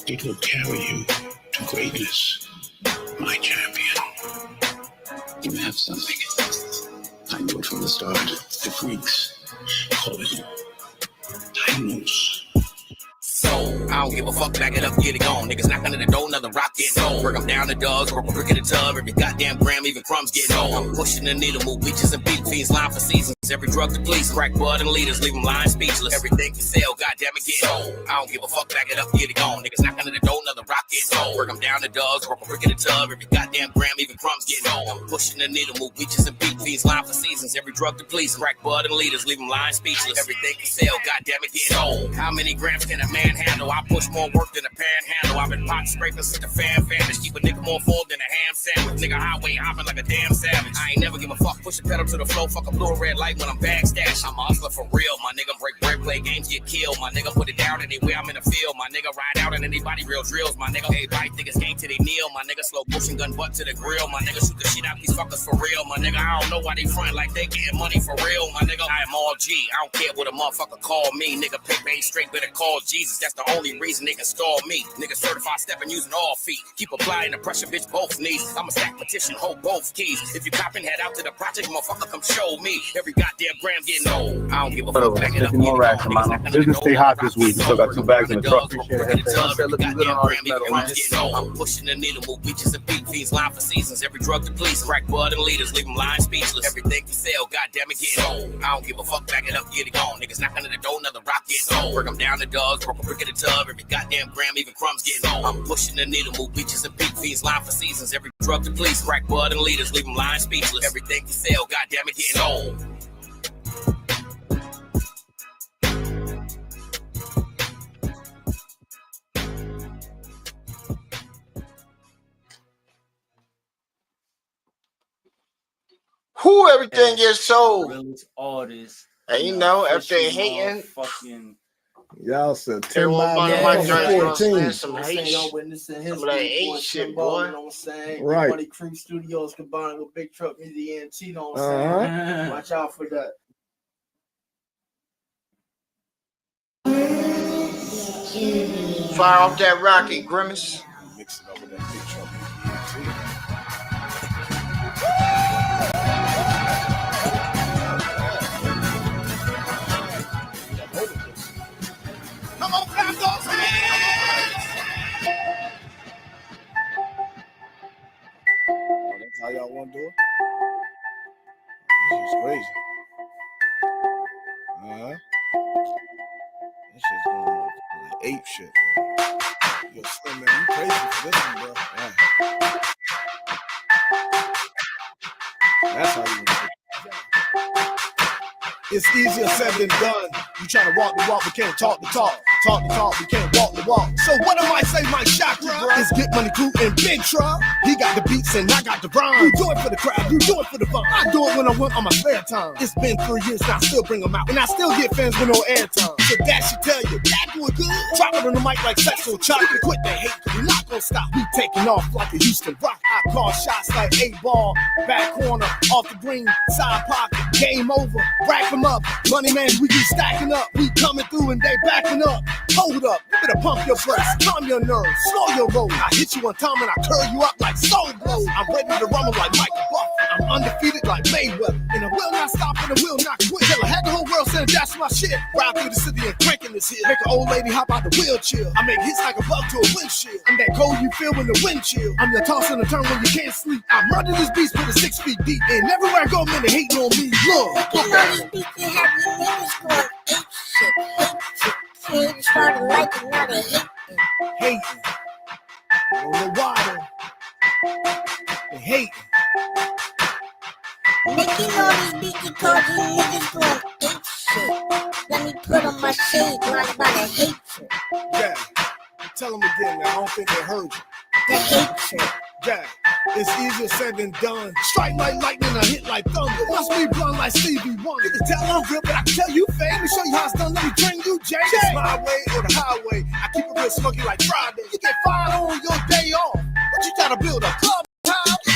S18: It will carry you to greatness, my champion. You have something. I knew it from the start. The Greeks call it Dynamos.
S6: So, I don't give a fuck, back it up, get it gone. Niggas knock under the door, another rock getting on. Work 'em down the dogs, work a brick in the tub. Every goddamn gram, even crumbs getting on. I'm pushing the needle, move beaches and beat fiends, line for seasons. Every drug to police, crack bud and leaders, leave them lying speechless. Everything for sale, goddamn it, get on. I don't give a fuck, back it up, get it gone. Niggas knock under the door, another rock getting on. Work 'em down the dogs, work a brick in the tub. Every goddamn gram, even crumbs getting on. I'm pushing the needle, move beaches and beat fiends, line for seasons. Every drug to police, crack bud and leaders, leave them lying speechless. Everything for sale, goddamn it, get on. How many grams can a man handle? I push more work than a panhandle. I've been pot scraping since the fan vanished. Keep a nigga more full than a ham sandwich. Nigga highway hopping like a damn savage. I ain't never give a fuck. Push the pedal to the floor. Fuck a blue or red light when I'm backstashed. I'm a hustler for real. My nigga break bread, play games, get killed. My nigga put it down anywhere I'm in the field. My nigga ride out in anybody real drills. My nigga everybody niggas came to they kneel. My nigga slow pushing gun butt to the grill. My nigga shoot the shit out these fuckers for real. My nigga I don't know why they front like they getting money for real. My nigga I am all G. I don't care what a motherfucker call me. Nigga pick me straight, better call Jesus. That's the only reason they can stall me. Nigga certified stepping using all feet. Keep applying the pressure, bitch, both knees. I'm a stack petition, hold both keys. If you copping, head out to the project, motherfucker, come show me. Every goddamn gram getting old. I don't give a fuck. Back it up.
S19: More racks, man. Business stay hot this week. Still got 2 bags in the truck.
S6: I'm pushing the needle, move beaches and beat fiends, line for seasons. Every drug to police, crack bud and leaders, leave them lying speechless. Everything for sale, goddamn it, getting old. I don't give a fuck. Back it up, get it gone. Niggas knock under the door, another rock getting old. Work 'em down the dogs, work a brick in the tub. Every goddamn gram, even crumbs getting old. I'm pushing the needle, move beaches and beat fiends, line for seasons. Every drug to police, crack bud and leaders, leave them lying speechless. Everything for sale, goddamn it, getting old.
S1: Who everything gets sold?
S20: Artists.
S1: And you know, if they hating,
S20: fucking.
S16: Y'all said 10
S1: 14.
S20: Some hate
S1: shit, boy.
S20: You know what I'm saying?
S16: Right.
S20: Money Crew Studios combined with Big Truck Media and you know what I'm saying? Watch out for that.
S1: Fire off that rocket, Grimace.
S20: Mix it up with that Big Truck Media.
S6: Come on, clap those hands!
S20: Oh, that's how y'all want to do it? This is crazy. This shit's going on like ape shit, bro. Yo, Slim, man, you crazy for this one, bro. Yeah. That's how you do it. It's easier said than done. You trying to walk the walk, but can't talk the talk. Talk the talk, we can't walk the walk. So what do I say might shock you, bro? It's Get Money Crew and Big Truck. He got the beats and I got the rhyme. You do it for the crowd, you do it for the fun. I do it when I want on my spare time. It's been 3 years and I still bring them out. And I still get fans with no airtime. So that should tell you, that doing good. Drop it on the mic like sexual chocolate. Quit the hate, we're not gonna stop. We taking off like a Houston Rock. I call shots like 8-ball. Back corner, off the green, side pocket. Game over, rack them up. Money man, we keep stacking up. We coming through and they backing up. Hold up, you better pump your brakes, calm your nerves, slow your roll. I hit you one time and I curl you up like soul blow. I'm ready to rumble like Michael Buff. I'm undefeated like Mayweather. And I will not stop and I will not quit. Till I had the whole world saying that's my shit. Ride through the city and cranking this hit. Make an old lady hop out the wheelchair. I make hits like a bug to a windshield. I'm that cold you feel when the wind chill. I'm the toss and the turn when you can't sleep. I murder this beast, put it 6 feet deep. And everywhere I go, man, they hating on me. Look.
S7: You know these beats and have your niggas going ape shit. Kids started liking, now they hating.
S20: I don't know why they hate.
S7: Making all these beats because you niggas going ape shit. Let me put on my shades, not about to hate you.
S20: Yeah, tell them again, man. I don't think they heard you.
S7: The hate shit.
S20: Yeah, it's easier said than done. Strike like lightning, I hit like thunder. Must be blunt like Stevie Wonder. You can tell I'm real, but I can tell you fake. Let me show you how it's done. Let me train you, Jay. It's my way or the highway. I keep it real smoky like Friday. You get fired on your day off. What you trying to build a club?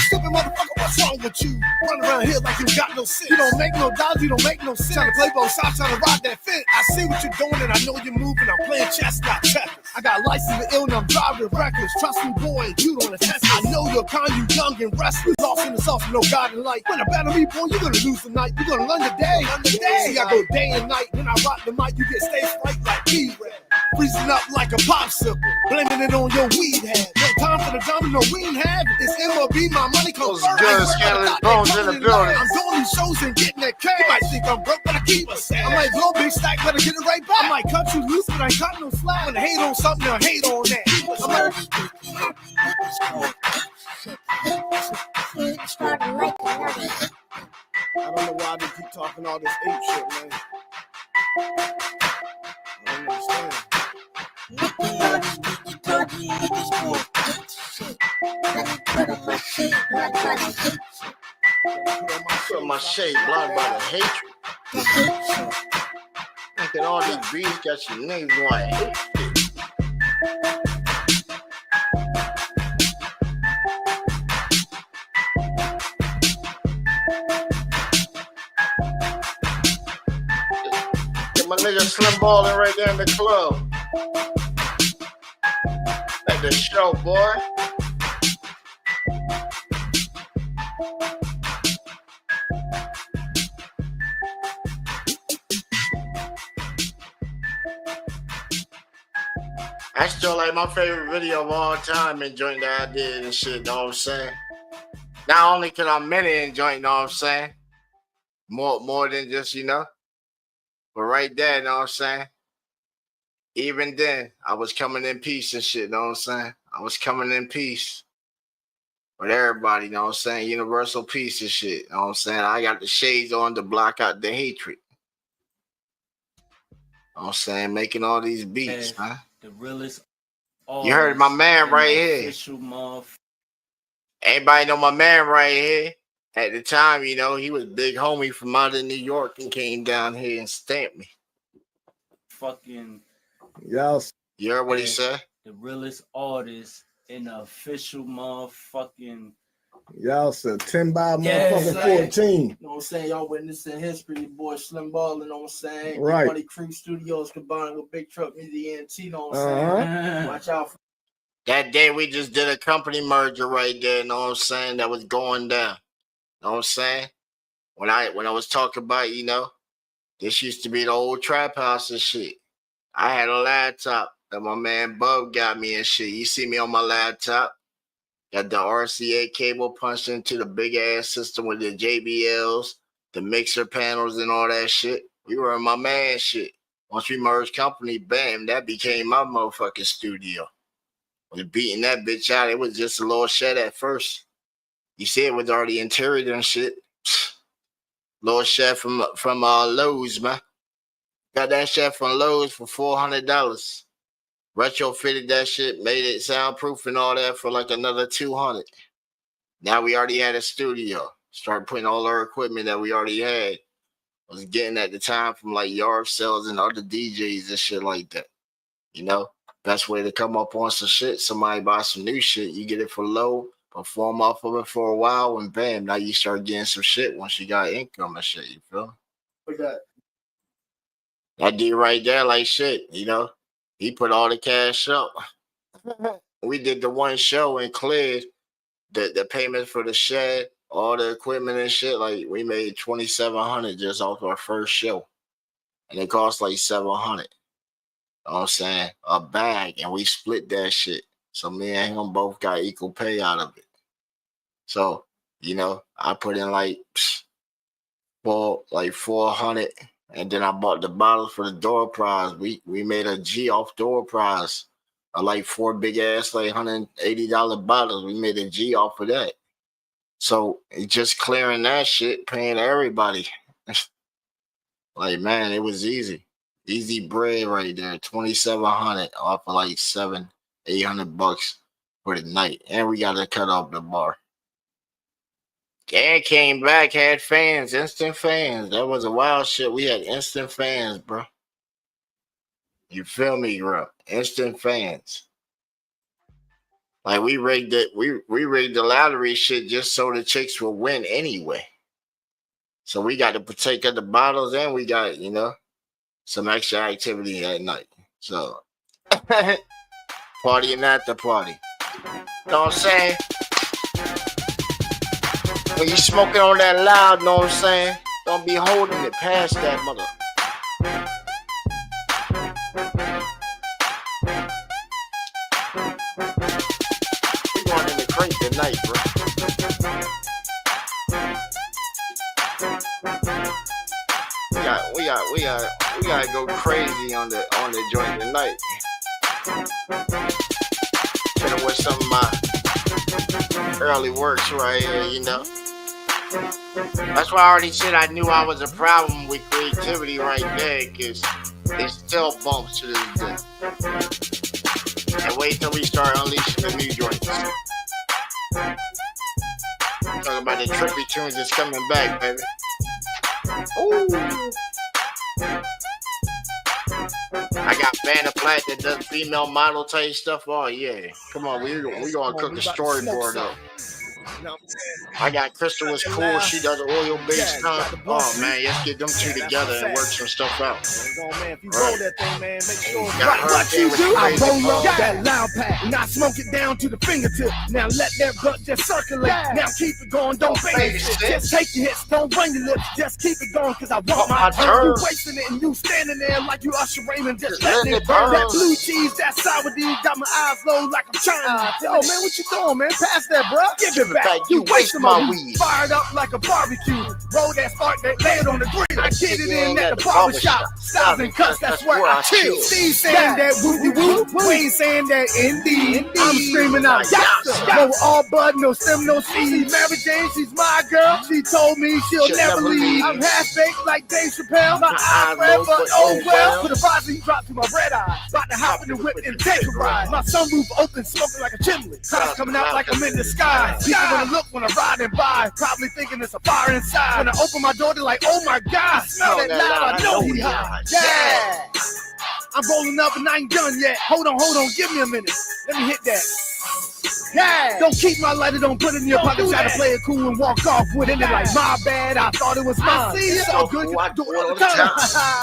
S20: Stupid motherfucker, what's wrong with you? Run around here like you got no sense. You don't make no dollars, you don't make no sense. Trying to play both sides, trying to ride that fence. I see what you're doing and I know you're moving. I'm playing chess, not checkers. I got license to ill and I'm driving reckless. Trust me, boy, you don't attest. I know you're kind, you young and restless. Lost in the sauce, no God in light. When I battle me, boy, you're gonna lose the night. You're gonna learn the day. See, I go day and night. When I rock the mic, you get stage fright like me. Freezing up like a popsicle. Blaming it on your weed head. No time for the dumb, no we ain't have it. It's MLB, my money comes first.
S1: Good, Scandalous Bones in the building.
S20: I'm doing these shows and getting that cash. You might think I'm broke, but I keep a stack. I might blow big stack, better get it right back. I might cut you loose, but I ain't cut no slack. When I hate on something, I hate on that. I don't know why they keep talking all this ape shit, man. I don't understand.
S1: Put my shade blocked by the hatred. Look at all these beats got your niggas going hate shit. Get my nigga Slim Ballin' right there in the club. At the show, boy. I still like my favorite video of all time, enjoying the idea and shit, know what I'm saying? Not only can I many enjoy, know what I'm saying? More than just, you know. But right there, know what I'm saying? Even then, I was coming in peace and shit, know what I'm saying? I was coming in peace with everybody, know what I'm saying? Universal peace and shit, know what I'm saying? I got the shades on to block out the hatred. Know what I'm saying? Making all these beats, man.
S21: The realest.
S1: You heard my man right here. Everybody know my man right here. At the time, you know, he was big homie from out of New York and came down here and stamped me.
S21: Fucking.
S1: Yes. You heard what he said?
S21: The realest artist in the official motherfucking.
S20: Y'all said 10 by motherfucking 14.
S22: You know what I'm saying? Y'all witnessing history, boy Slim Ballin', you know what I'm saying?
S20: Right.
S22: Money Crew Studios combined with Big Truck Media and you know what I'm saying? Watch out for
S1: that day we just did a company merger right there, you know what I'm saying? That was going down. You know what I'm saying? When I was talking about, you know, this used to be the old trap house and shit. I had a laptop that my man Bub got me and shit. You see me on my laptop. Got the RCA cable punched into the big ass system with the JBLs, the mixer panels and all that shit. We were in my man shit. Once we merged company, bam, that became my motherfucking studio. Was beating that bitch out. It was just a little shed at first. You see, it was already interior and shit. Little shed from Lowe's, man. Got that shed from Lowe's for $400. Retrofitted that shit, made it soundproof and all that for like another $200. Now we already had a studio. Started putting all our equipment that we already had. Was getting at the time from like yard sales and other DJs and shit like that. You know, best way to come up on some shit. Somebody buy some new shit, you get it for low, perform off of it for a while, and bam, now you start getting some shit once you got income and shit. You feel?
S22: Look at
S1: That dude right there, like shit, you know. He put all the cash up. We did the one show and cleared the payment for the shed, all the equipment and shit. Like we made $2,700 just off our first show, and it cost like $700. You know what I'm saying? A bag, and we split that shit. So me and him both got equal pay out of it. So you know, I put in like $400. And then I bought the bottles for the door prize. We made a G off door prize. Like 4 big ass, like $180 bottles. We made a G off of that. So just clearing that shit, paying everybody. Like, man, it was easy. Easy bread right there. $2,700 off of like $700-800 for the night. And we got to cut off the bar. And came back, had fans, instant fans. That was a wild shit. We had instant fans, bro. You feel me, bro? Instant fans. Like we rigged it, we rigged the lottery shit just so the chicks would win anyway. So we got to partake of the bottles and we got, you know, some extra activity at night. So partying at the party. You know what I'm saying? When you smoking on that loud, know what I'm saying? Don't be holding it past that mother. We going in the crate tonight, bro. We gotta go crazy on the joint tonight. Finna with some of my early works right here, you know. That's why I already said I knew I was a problem with creativity right there, because it still bumps to this day. And wait till we start unleashing the new joints. Talking about the trippy tunes that's coming back, baby. Ooh. I got Vanna Platt that does female model type stuff. Oh yeah, come on, we gonna cook a storyboard up. I got Crystal was cool. She does oil based stuff. Oh man, let's get them two together and work some stuff out.
S20: If you roll that thing, man, make sure what you do. I roll up that loud pack and I smoke it down to the fingertip. Now let that blunt just circulate. Now keep it going, don't baby shit. Just take your hits, don't bring your lips. Just keep it going, cause I want my turn. You wasting it and you standing there like you Usher Raymond, just letting it burn. That blue cheese, that sour D, got my eyes low like I'm trying. Oh man, what you doing, man? Pass that, bro. Give it back. You wasting my weed. Fired up like a barbecue. Roll that spark, that lay it on the grill. I get it in at the barbershop. Styles and cuts, that's where I chill. Steve saying that wooty woo. Wayne saying that indeed. I'm screaming out, yassa. No all bud, no stem, no seed. Mary Jane, she's my girl. She told me she'll never leave. I'm half baked like Dave Chappelle. My eyes red, but oh well. Put a visor drop to my red eye. About to hop in the whip and take a ride. My sunroof open, smoking like a chimney. Clouds coming out like I'm in the sky. People gonna look when I'm riding by, probably thinking it's a fire inside. When I open my door, they're like, oh my God, smell that loud, I know he hot. Yeah. I'm rolling up and I ain't done yet. Hold on, give me a minute. Let me hit that. Yeah. Don't keep my lighter, don't put it in your pocket. Try to play it cool and walk off with it. Like, my bad, I thought it was mine. See, it's all good, you do it all the time.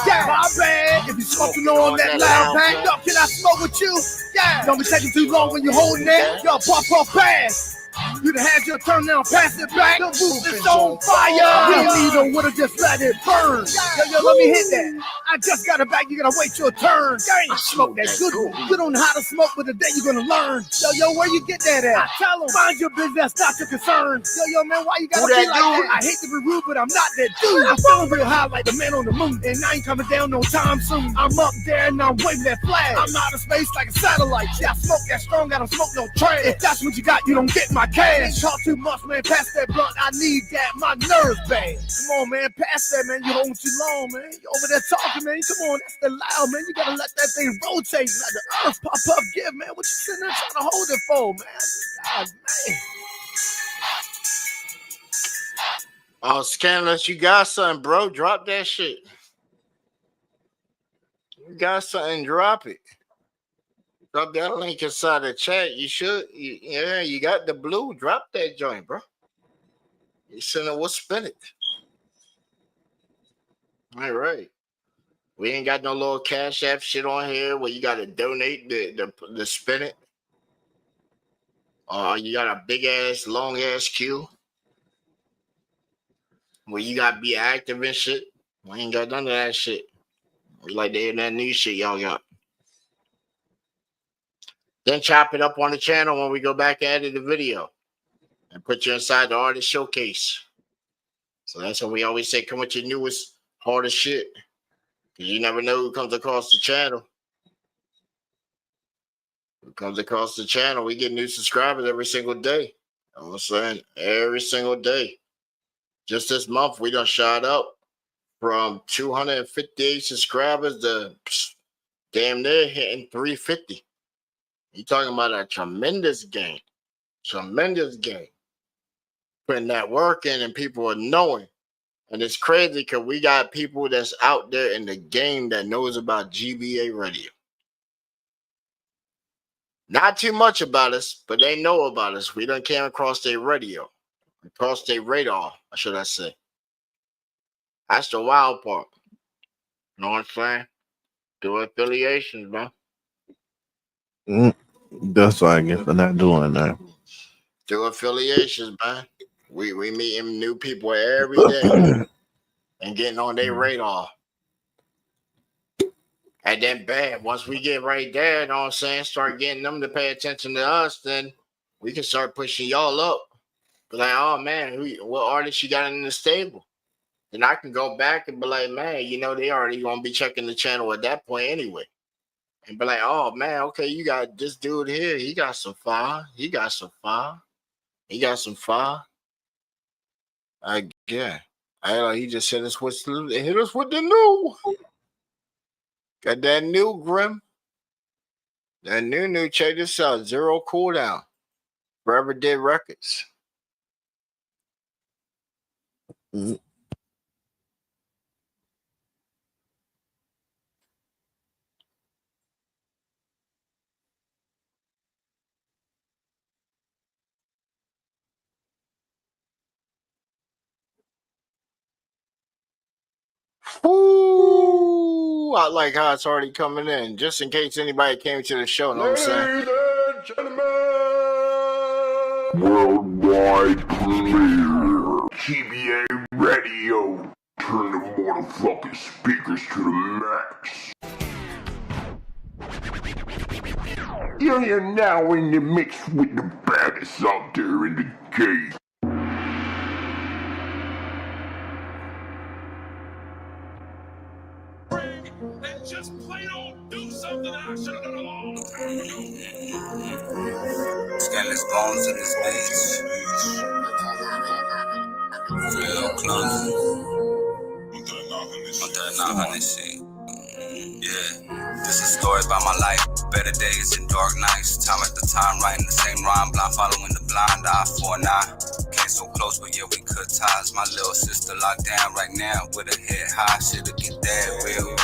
S20: Yeah, my bad. If you smoking on that loud pack, yo, can I smoke with you? Yeah. Don't be taking too long when you're holding it. Yo, pop pass. You done had your turn now, pass it back. The roof is on fire. We even would've just let it burn. Yo, let me hit that. I just got it back, you gotta wait your turn. I smoke that good one. You don't know how to smoke, but the day you're gonna learn. Yo, where you get that at? I tell them, mind your business, not your concern. Yo, man, why you gotta be like that? I hate to be rude, but I'm not that dude. I'm feeling real high like the man on the moon. And I ain't coming down no time soon. I'm up there and I'm waving that flag. I'm out of space like a satellite. Yeah, I smoke that strong, I don't smoke no trash. If that's what you got, you don't get my cash. Talk too much, man. Pass that blunt. I need that. My nerves bang. Come on, man. Pass that, man. You holding too long, man. You over there talking, man. Come on, that's the loud, man. You gotta let that thing rotate. Let the earth pop up, give, man. What you sitting there trying to hold it for, man? God, man.
S1: Oh, Scandalous, you got something, bro. Drop that shit. You got something, drop it. Drop that link inside the chat. You should. Yeah, you got the blue. Drop that joint, bro. You said we'll spin it. All right. We ain't got no little Cash App shit on here where you got to donate the spin it. You got a big ass, long ass queue where you got to be active and shit. We ain't got none of that shit. Like that new shit y'all got. Then chop it up on the channel when we go back and edit the video and put you inside the artist showcase. So that's what we always say, come with your newest, hardest shit. Because you never know who comes across the channel. Who comes across the channel. We get new subscribers every single day. You know what I'm saying? Every single day. Just this month, we done shot up from 258 subscribers to damn near hitting 350. You're talking about a tremendous gain. Tremendous gain. Putting that work in and people are knowing. And it's crazy because we got people that's out there in the game that knows about GBA radio. Not too much about us, but they know about us. We done came across their radio. Across their radar, should I say. That's the wild part. You know what I'm saying? Do affiliations, bro.
S2: That's what I get for not doing that.
S1: Do affiliations, man. We meeting new people every day and getting on their radar. And then bam, once we get right there, you know what I'm saying, start getting them to pay attention to us, then we can start pushing y'all up. Be like, oh man, what artist you got in the stable? Then I can go back and be like, man, you know, they already gonna be checking the channel at that point anyway. And be like, oh man, okay, you got this dude here, he got some fire, he got some fire, he got some fire. Yeah. He just hit us with the new. Got that new Grim. That new, check this out. Zero Cooldown. Forever Dead Records. Ooh, I like how it's already coming in. Just in case anybody came to the show, know what I'm saying?
S3: Ladies and gentlemen, worldwide premiere, GBA Radio. Turn the motherfucking speakers to the max. You're now in the mix with the baddest out there in the game.
S4: And just plain old do something I should have done a long time ago.
S6: Scanless bones in this bitch. Real clumsy. On that 900 shit. Yeah. This is a story about my life. Better days and dark nights. Time at the time, writing the same rhyme. Blind following the blind eye for an eye. Came so close, but yeah, we cut ties. My little sister locked down right now with her head high. Shit'll get that real.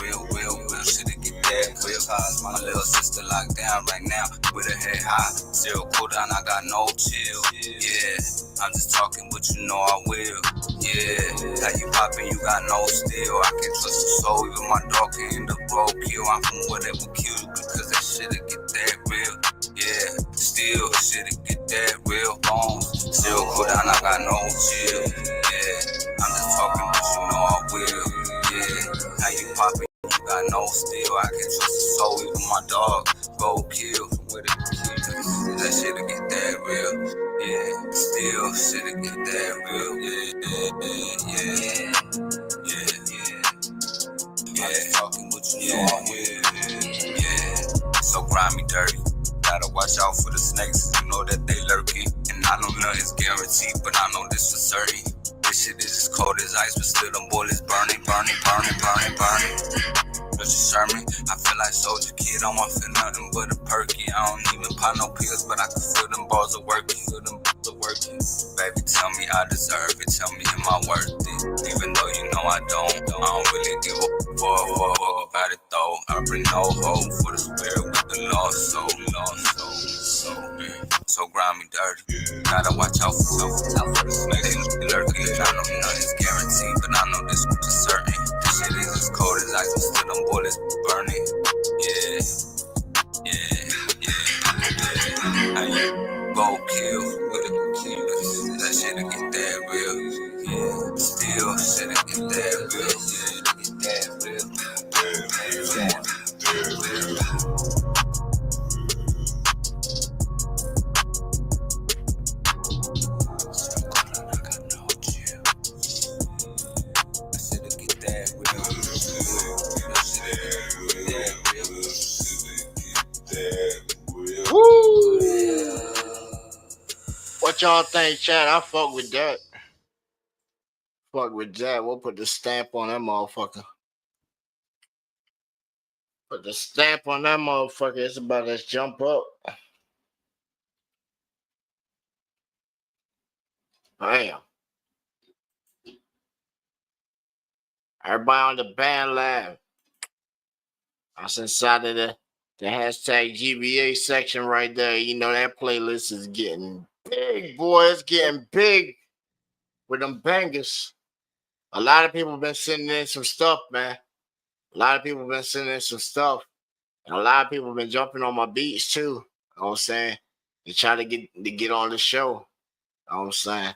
S6: Shit'll get that real. My little sister locked down right now with her head high. Zero cool down, I got no chill. Yeah, I'm just talking, but you know I will. Yeah, how you poppin', you got no steel. I can't trust a soul, even my dog can end up roadkill. I'm from whatever kill you because that shit'll get that real. Yeah, still shit'll get that real. Bones, still cool down, I got no chill. Yeah, I'm just talking, but you know I will. Yeah, how you poppin', you got no steel. I can't trust a soul, even my dog roadkill. That shit'll get that real. Yeah, still shit'll get that real. Yeah. Talking with you, know I will. Yeah. So grimy, dirty. Gotta watch out for the snakes. You know that they lurking. And I know nothing's guaranteed, but I know this for certain. This shit is as cold as ice, but still them bullets burning. Mr. Sherman, I feel like Soldier Kid. I don't want to feel nothing but a perky. I don't even pop no pills, but I can feel them balls are working. Baby, tell me I deserve it. Tell me am I worth it? Even though you know I don't really give a fuck about it though. I bring no hope for the spirit with the lost soul. So grimy, dirty. Gotta watch out for the snakes and lurking. I know nothing's guaranteed, but I know this much is certain. This shit is as cold as ice, but still them bullets burning. Yeah. How you go kill with a kill? That shit'll get that real. Yeah. Still shit'll get that real.
S1: What y'all think, Chad? I fuck with that. We'll put the stamp on that motherfucker. Put the stamp on that motherfucker. It's about to jump up. Bam. Everybody on the band lab. That's inside of the hashtag GBA section right there. You know that playlist is getting big, boy. It's getting big with them bangers. A lot of people been sending in some stuff, man. A lot of people been sending some stuff. And a lot of people been jumping on my beats too. You know what I'm saying? To try to get on the show. You know what I'm saying?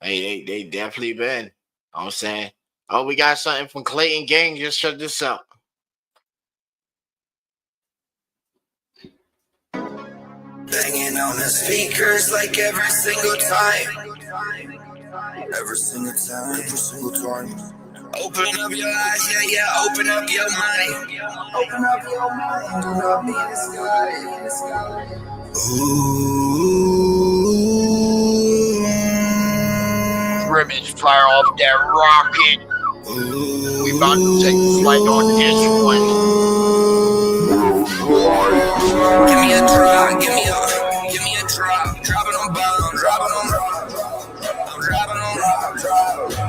S1: Hey, they definitely been. You know what I'm saying? Oh, we got something from Clayton Gang. Just check this out.
S5: Banging on the speakers like every single time. Every single time. Open up your eyes, yeah, open up your mind. Open up your mind, do not be the sky. Ooh.
S1: Scrimmage fire off that rocket. Ooh. We about to take the flight on this one.
S5: Give me a drop, give me a drop. Dropping on bombs, dropping on rock.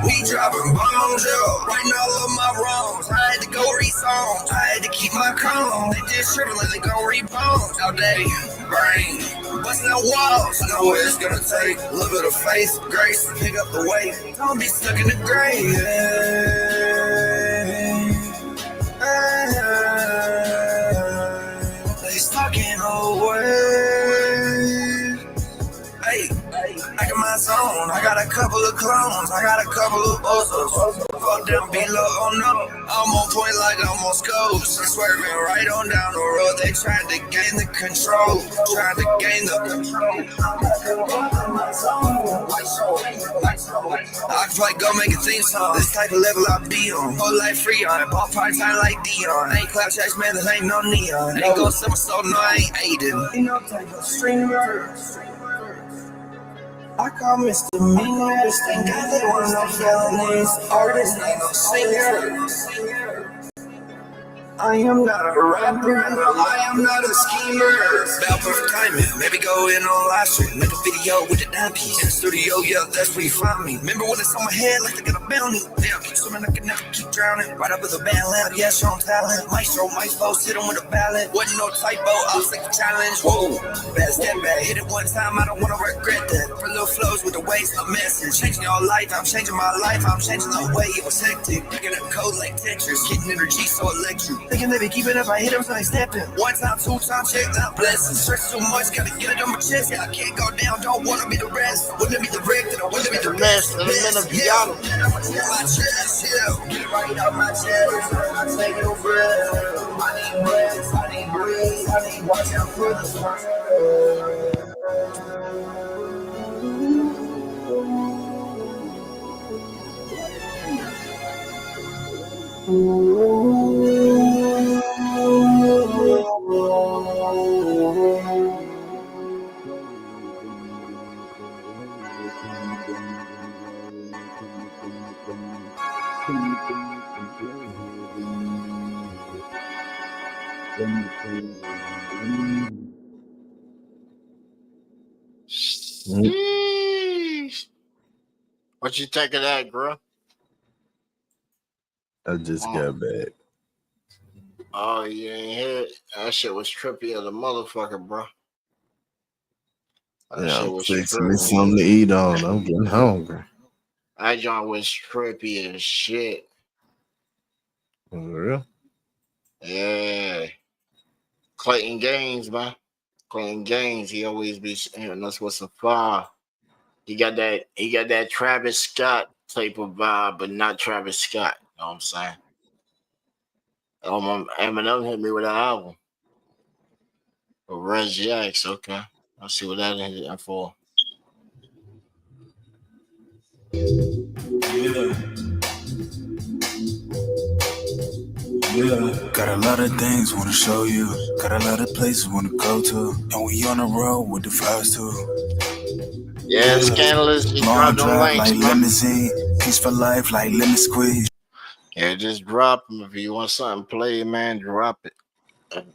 S5: We dropping bombs, yo. Writing all of my wrongs. I had to go read songs. I had to keep my calm. They just tripping like they go read poems. All day, brain, busting out walls. I know what it's gonna take. A little bit of faith, grace, pick up the weight. Don't be stuck in the grave. They stuck in away. Hey, back in my zone. I got a couple of clones. I got a couple of bozos. Fuck them below, oh no. I'm on point like I'm on scopes. I'm swerving right on down the road. They trying to gain the control. Trying to gain the control. I can play, go make a theme song. This type of level I be on. Whole life free on. Ball part time like Dion. Ain't cloud chase, man, there ain't no neon. Ain't go summer soul, no, I ain't Aiden. Ain't no type of streamer. I call Mr. Meaners, thank God they want no felonies. Artists ain't no singers. I am not a rapper, I am not a schemer. About perfect timing, maybe go in on live stream. Make a video with the dime piece. In the studio, yeah, that's where you find me. Remember when it's on my head like they got a bounty. Damn, keep swimming, I can never keep drowning. Right up with a band lab, yeah, show 'em talent. Maestro, hit 'em with a ballad. Wasn't no typo, I was like a challenge. Whoa, bad step back, hit it one time, I don't wanna regret that. For little flows with the waves, a message. Changing your life, I'm changing my life, I'm changing the way it was hectic. Picking up code like Tetris, getting energy so electric. Thinking they be keeping up, I hit them so they snapping. One time, two time, check that blessing. Stress too much, gotta get it on my chest. Yeah, I can't go down, don't wanna be the rest. Wouldn't be the wreck, then I wouldn't be the best. My chest, yeah. Get it right out my chest. I take no breath. I need breath, I need breeze, I need watch out for the
S1: Sheesh. What you think of that, bro?
S2: I just got back.
S1: Oh, you ain't hear it? That shit was trippy as a motherfucker, bro. That
S2: Yeah,
S1: shit
S2: I'm
S1: was
S2: fixing me
S1: trippy.
S2: something to eat on. I'm getting hungry.
S1: That joint was trippy as shit.
S2: For real?
S1: Yeah. Clayton Gaines, man. Clayton Gaines, he always be hitting us with some fire. He got that Travis Scott type of vibe, but not Travis Scott. You know what I'm saying? Eminem hit me with an album. Reggie X, okay. Let's see what that is for.
S8: Yeah, got a lot of things wanna show you. Got a lot of places wanna go to. And we on the road with the vibes too.
S1: Yeah, Scandalous. He
S8: Long
S1: dropped them
S8: drive
S1: links,
S8: like
S1: man.
S8: limousine. Peaceful life like lemon squeeze.
S1: Yeah, just drop them. If you want something play, man, drop it. You know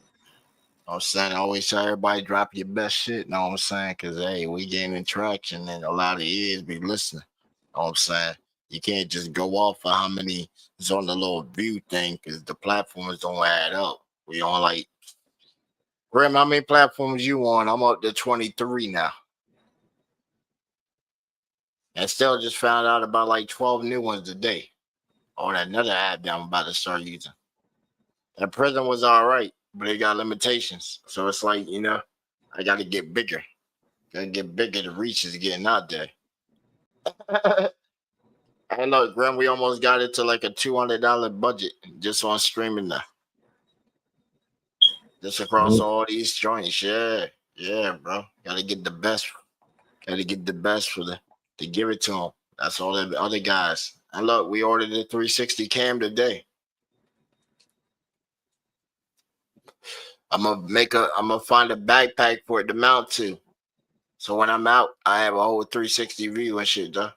S1: what I'm saying? I always tell everybody drop your best shit. You know what I'm saying? Because, hey, we gaining traction and a lot of ears be listening. You know what I'm saying? You can't just go off of how many is on the little view thing because the platforms don't add up. We on like, Grim, how many platforms you on? I'm up to 23 now. And still just found out about like 12 new ones today. or another app that I'm about to start using. That prison was all right, but it got limitations. So it's like, you know, I got to get bigger. Got to get bigger. The reach is getting out there. And look, Grim, we almost got it to like a $200 budget just on streaming now. Just across all these joints. Yeah, bro. Got to get the best. Got to get the best for to give it to them. That's all the other guys. And look, we ordered the 360 cam today. I'm gonna find a backpack for it to mount to. So when I'm out, I have a whole 360 view and shit, though.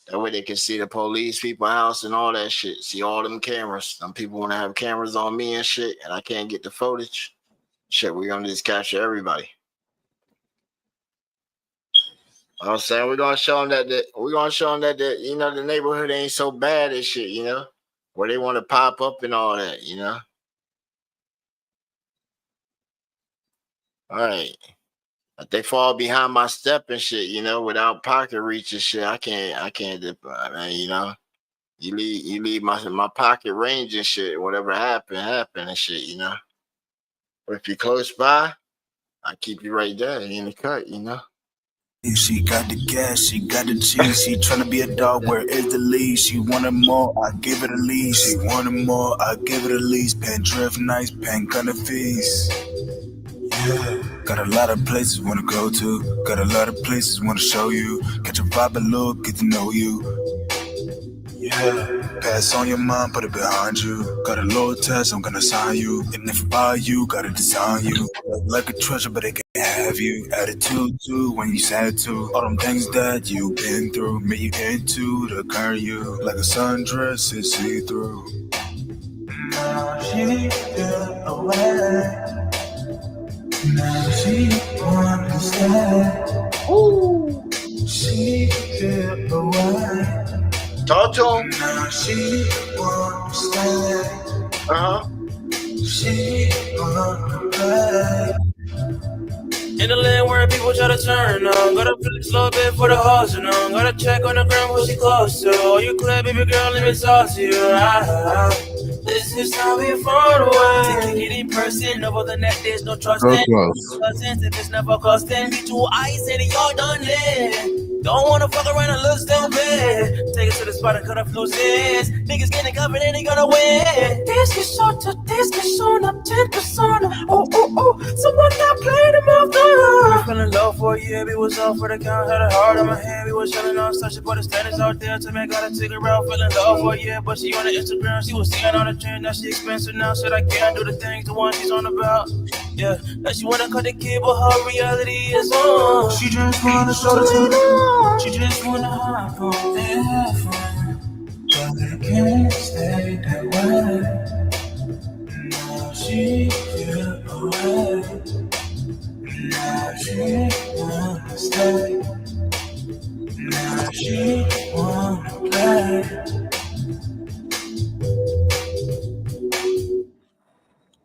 S1: That way they can see the police, people house, and all that shit. See all them cameras. Some people want to have cameras on me and shit, and I can't get the footage. Shit, we're gonna just capture everybody. You know what I'm saying? We're gonna show them that you know, the neighborhood ain't so bad and shit, you know, where they want to pop up and all that, you know. All right. If they fall behind my step and shit, you know, without pocket reach and shit, I can't, I mean, you know, you leave my pocket range and shit, whatever happen and shit, you know. But if you're close by, I keep you right there in the cut, you know.
S8: She got the gas, she got the cheese. She tryna be a dog, where is the leash? She wanted more, I give it a leash. She wanted more, I give it a leash. Pen drift nice, pen gonna feast. Yeah, got a lot of places wanna go to. Got a lot of places wanna show you. Catch a vibe a little, get to know you. Yeah, pass on your mind, put it behind you. Got a little test, I'm gonna sign you. And if I buy you, gotta design you. Like a treasure, but it can't have you. Attitude too, when you sad to. All them things that you've been through. Me you into the current you. Like a sundress, it's see-through. Now she feel away. Now she wanna stay. Ooh. She feel away.
S1: Talk to him.
S8: Now she wanna stay. She wanna play.
S12: In the land where people try to turn on, gotta flex a little bit for the hustle, you know. Gotta check on the ground who she close to. Oh, you clear, baby girl, let me talk to you. This is how we fall away. Take it in person, over the net, there's no trust. If it's never costing me 2 eyes, and y'all done it. Don't wanna fuck around and look stupid. Take it to the spot and cut off loose ends. Niggas getting covered and they gonna win. This is short to this is shown up 10%. Oh, someone got played him off the. Feeling low for a year, we was off for the count. Had a heart on my hand, we was chilling on searching for the status out there to make out a ticket out. Feeling low for a year, but she on the Instagram, she was seeing on the trend. Now she expensive now, said I can't do the things the one she's on about. Yeah, now she wanna cut the kid, but her reality is on.
S8: She just wanna show the TV. She just wanna hop on their phone, but they can't stay that way. Now she feel away. Now she wanna stay. Now she wanna play.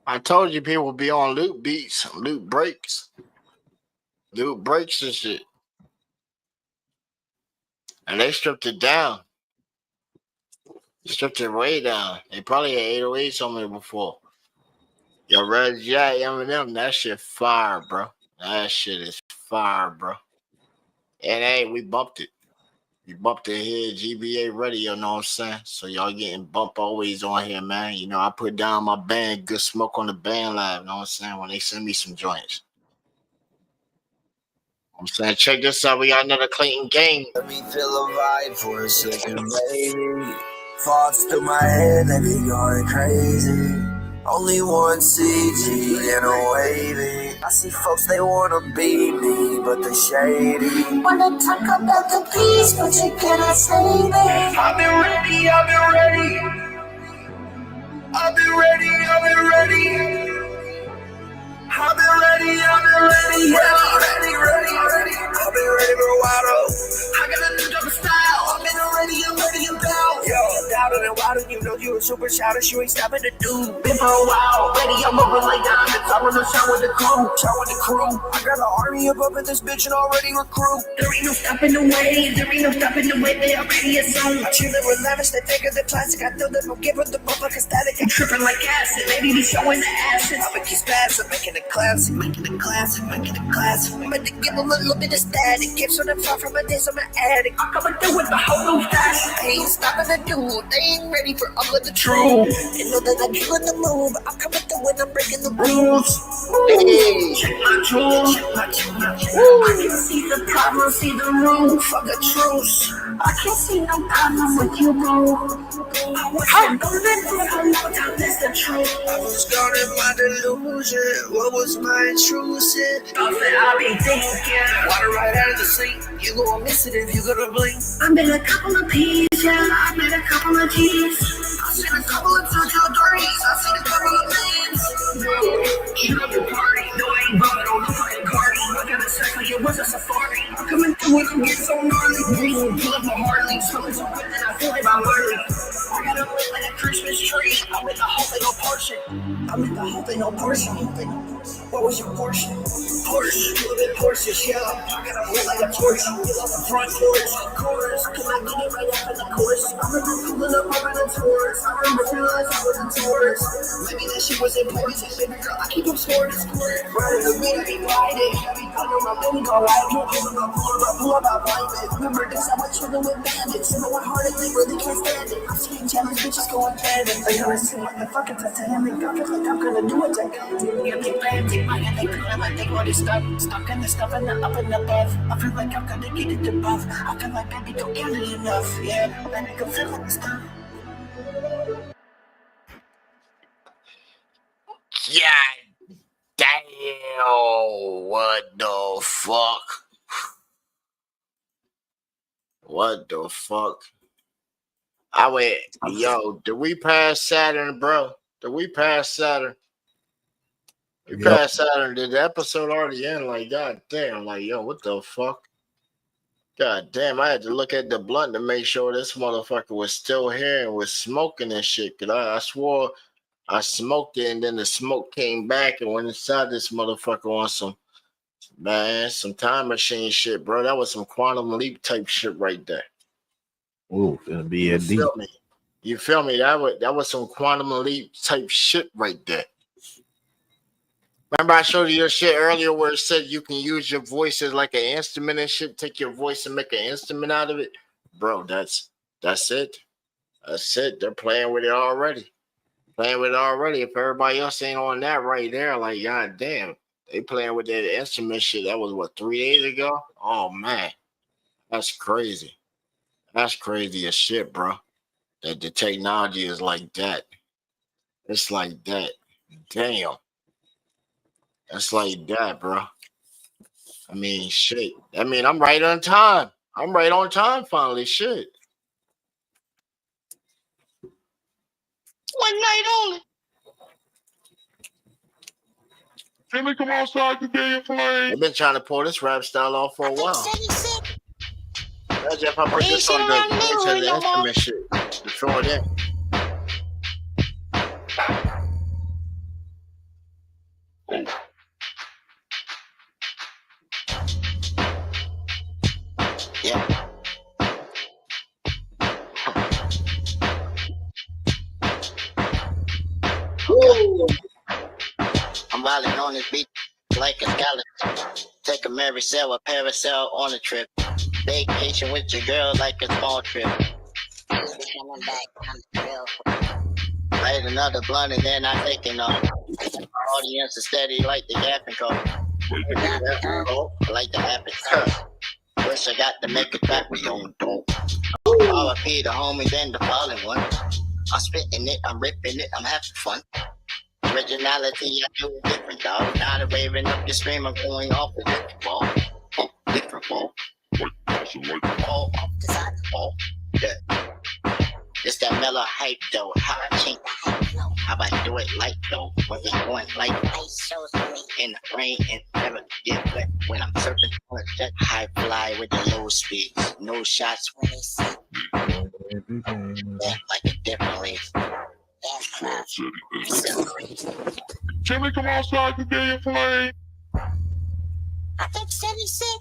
S1: I told you people be on loop beats, loop breaks and shit. And they stripped it down. Stripped it way down. They probably had 808s on me before. Yo, Red Jack, Eminem, that shit fire, bro. That shit is fire, bro. And hey, we bumped it. We bumped it here, GBA Radio, you know what I'm saying? So y'all getting bump always on here, man. You know, I put down my band, Good Smoke on the Band Live, you know what I'm saying? When they send me some joints. I'm saying, check this out. We got another Clayton game.
S5: Let me feel a vibe for a second, baby. Thoughts through my head, they be going crazy. Only one CG and a wavy. I see folks, they wanna be me, but they shady.
S7: Wanna talk about the peace, but you cannot save it.
S5: I've been ready, I've been ready. I've been ready, I've been ready. I've been ready, I've been ready, yeah, ready. I've been ready for a while though. I got a new type of style. I've been ready, I'm down. Yo, louder than wilder. You know you a super childish, you ain't stopping to do. Been for a while, ready, I'm moving like diamonds. I'm gonna shout with the crew, I got an army up in this bitch and already recruit. There ain't no stopping the way, they already a zone. I chill with lavish, they bigger than plastic. I throw them, I'll give her the bump like a static. I'm tripping like acid, maybe be showing the acid. I'm making spaz, I'm making it classic. I'm about to give a little bit of static. Give so them far from my days, I'm an addict. I'm coming through with the whole fast. I ain't stopping the dude, they ain't ready for all of the truth. You know that I'm killing the move, I'm coming through when I'm breaking the rules. Hey. Check my tools, I can see the problem, see the room. Fuck a truce, I can't see no problem with you, bro. I was golden for a long time, that's the truth. I was gone in my delusion, what was my intrusion? Thought that I be thinking, water right out of the sink. You gon' miss it if you gonna blink. I made a couple of P's, yeah, I made a couple of G's. I seen a couple of 223s, I seen a couple of names. Shoot up the party, no I ain't bumming on the fucking party. I got a sex like it was a safari. I'm coming through and I'm getting so gnarly. Pull up my Harley, smelling so good that I feel like my Marley. I got a lit like a Christmas tree. I'm in the whole thing, no portion. What was your portion? Porsche, a little bit Porsche, yeah. I got a lit like a torch. Get on the front porch, chorus. Can I get it right after the course? I remember pulling up over the tours. I remember realizing I was a tourist. Maybe that shit was important. Baby girl, I keep them scored and scored. Right in the middle, I be riding. Heavy gun on my baby, go right. Pull up, I blind it. Remember this, I was chilling with bandits. You know what hard they really can't stand it. I'm seeing jealous bitches going panic. They gonna see what the fuck is Titanic. I feel like I'm gonna do it gigantic. Yeah, they planting, I got they feeling like they want to stop. Stuck in the stuff and the up and above. I feel like I'm gonna get it above. I feel like baby don't get it enough. Yeah, baby can feel like stuff.
S1: God damn, what the fuck? What the fuck? I went, yo, did we pass Saturn, bro? Did we pass Saturn? We passed Saturn. Did the episode already end? Like, god damn, like, yo, what the fuck? God damn, I had to look at the blunt to make sure this motherfucker was still here and was smoking and shit. Cause I swore I smoked it and then the smoke came back and went inside this motherfucker on some time machine shit, bro. That was some Quantum Leap type shit right there.
S2: Ooh, it'll be a deep.
S1: You feel me? That was some Quantum Leap type shit right there. Remember I showed you your shit earlier where it said you can use your voice as like an instrument and shit, take your voice and make an instrument out of it? Bro, that's it. That's it. They're playing with it already. If everybody else ain't on that right there, like, god damn, they playing with that instrument shit. That was what, 3 days ago? Oh man, that's crazy. That's crazy as shit, bro. That the technology is like that. It's like that. Damn. That's like that, bro. I mean, shit. I mean, I'm right on time. Finally, shit.
S3: One night only. Jimmy, come outside to get your plane.
S1: They've been trying to pull this rap style off for a while. That's if I put this on the instrument shit to throw it in. Yeah. Woo. I'm riding on this beat like a skeleton. Take a Maricel, a Paracel on a trip. Vacation with your girl like a small trip. Coming back, light another blunt and then I taking off. Audience is steady like the gapping code. Like the happy wish I got to make it back with your dope. RIP the homie, then the fallen one. I'm spitting it, I'm ripping it, I'm having fun. Originality, I do it different, dog. Not a waving up your stream, I'm going off a different ball. Different ball. Ball off the side of the ball. Yeah. It's that mellow hype though. How I change the hype though. How I do it like though. When it's going like ice shows me in the rain and never get wet. When I'm surfing on a jet, high fly with the low speed. No shots when they see.
S3: Jimmy, come outside to get your plane.
S7: I think Sammy said,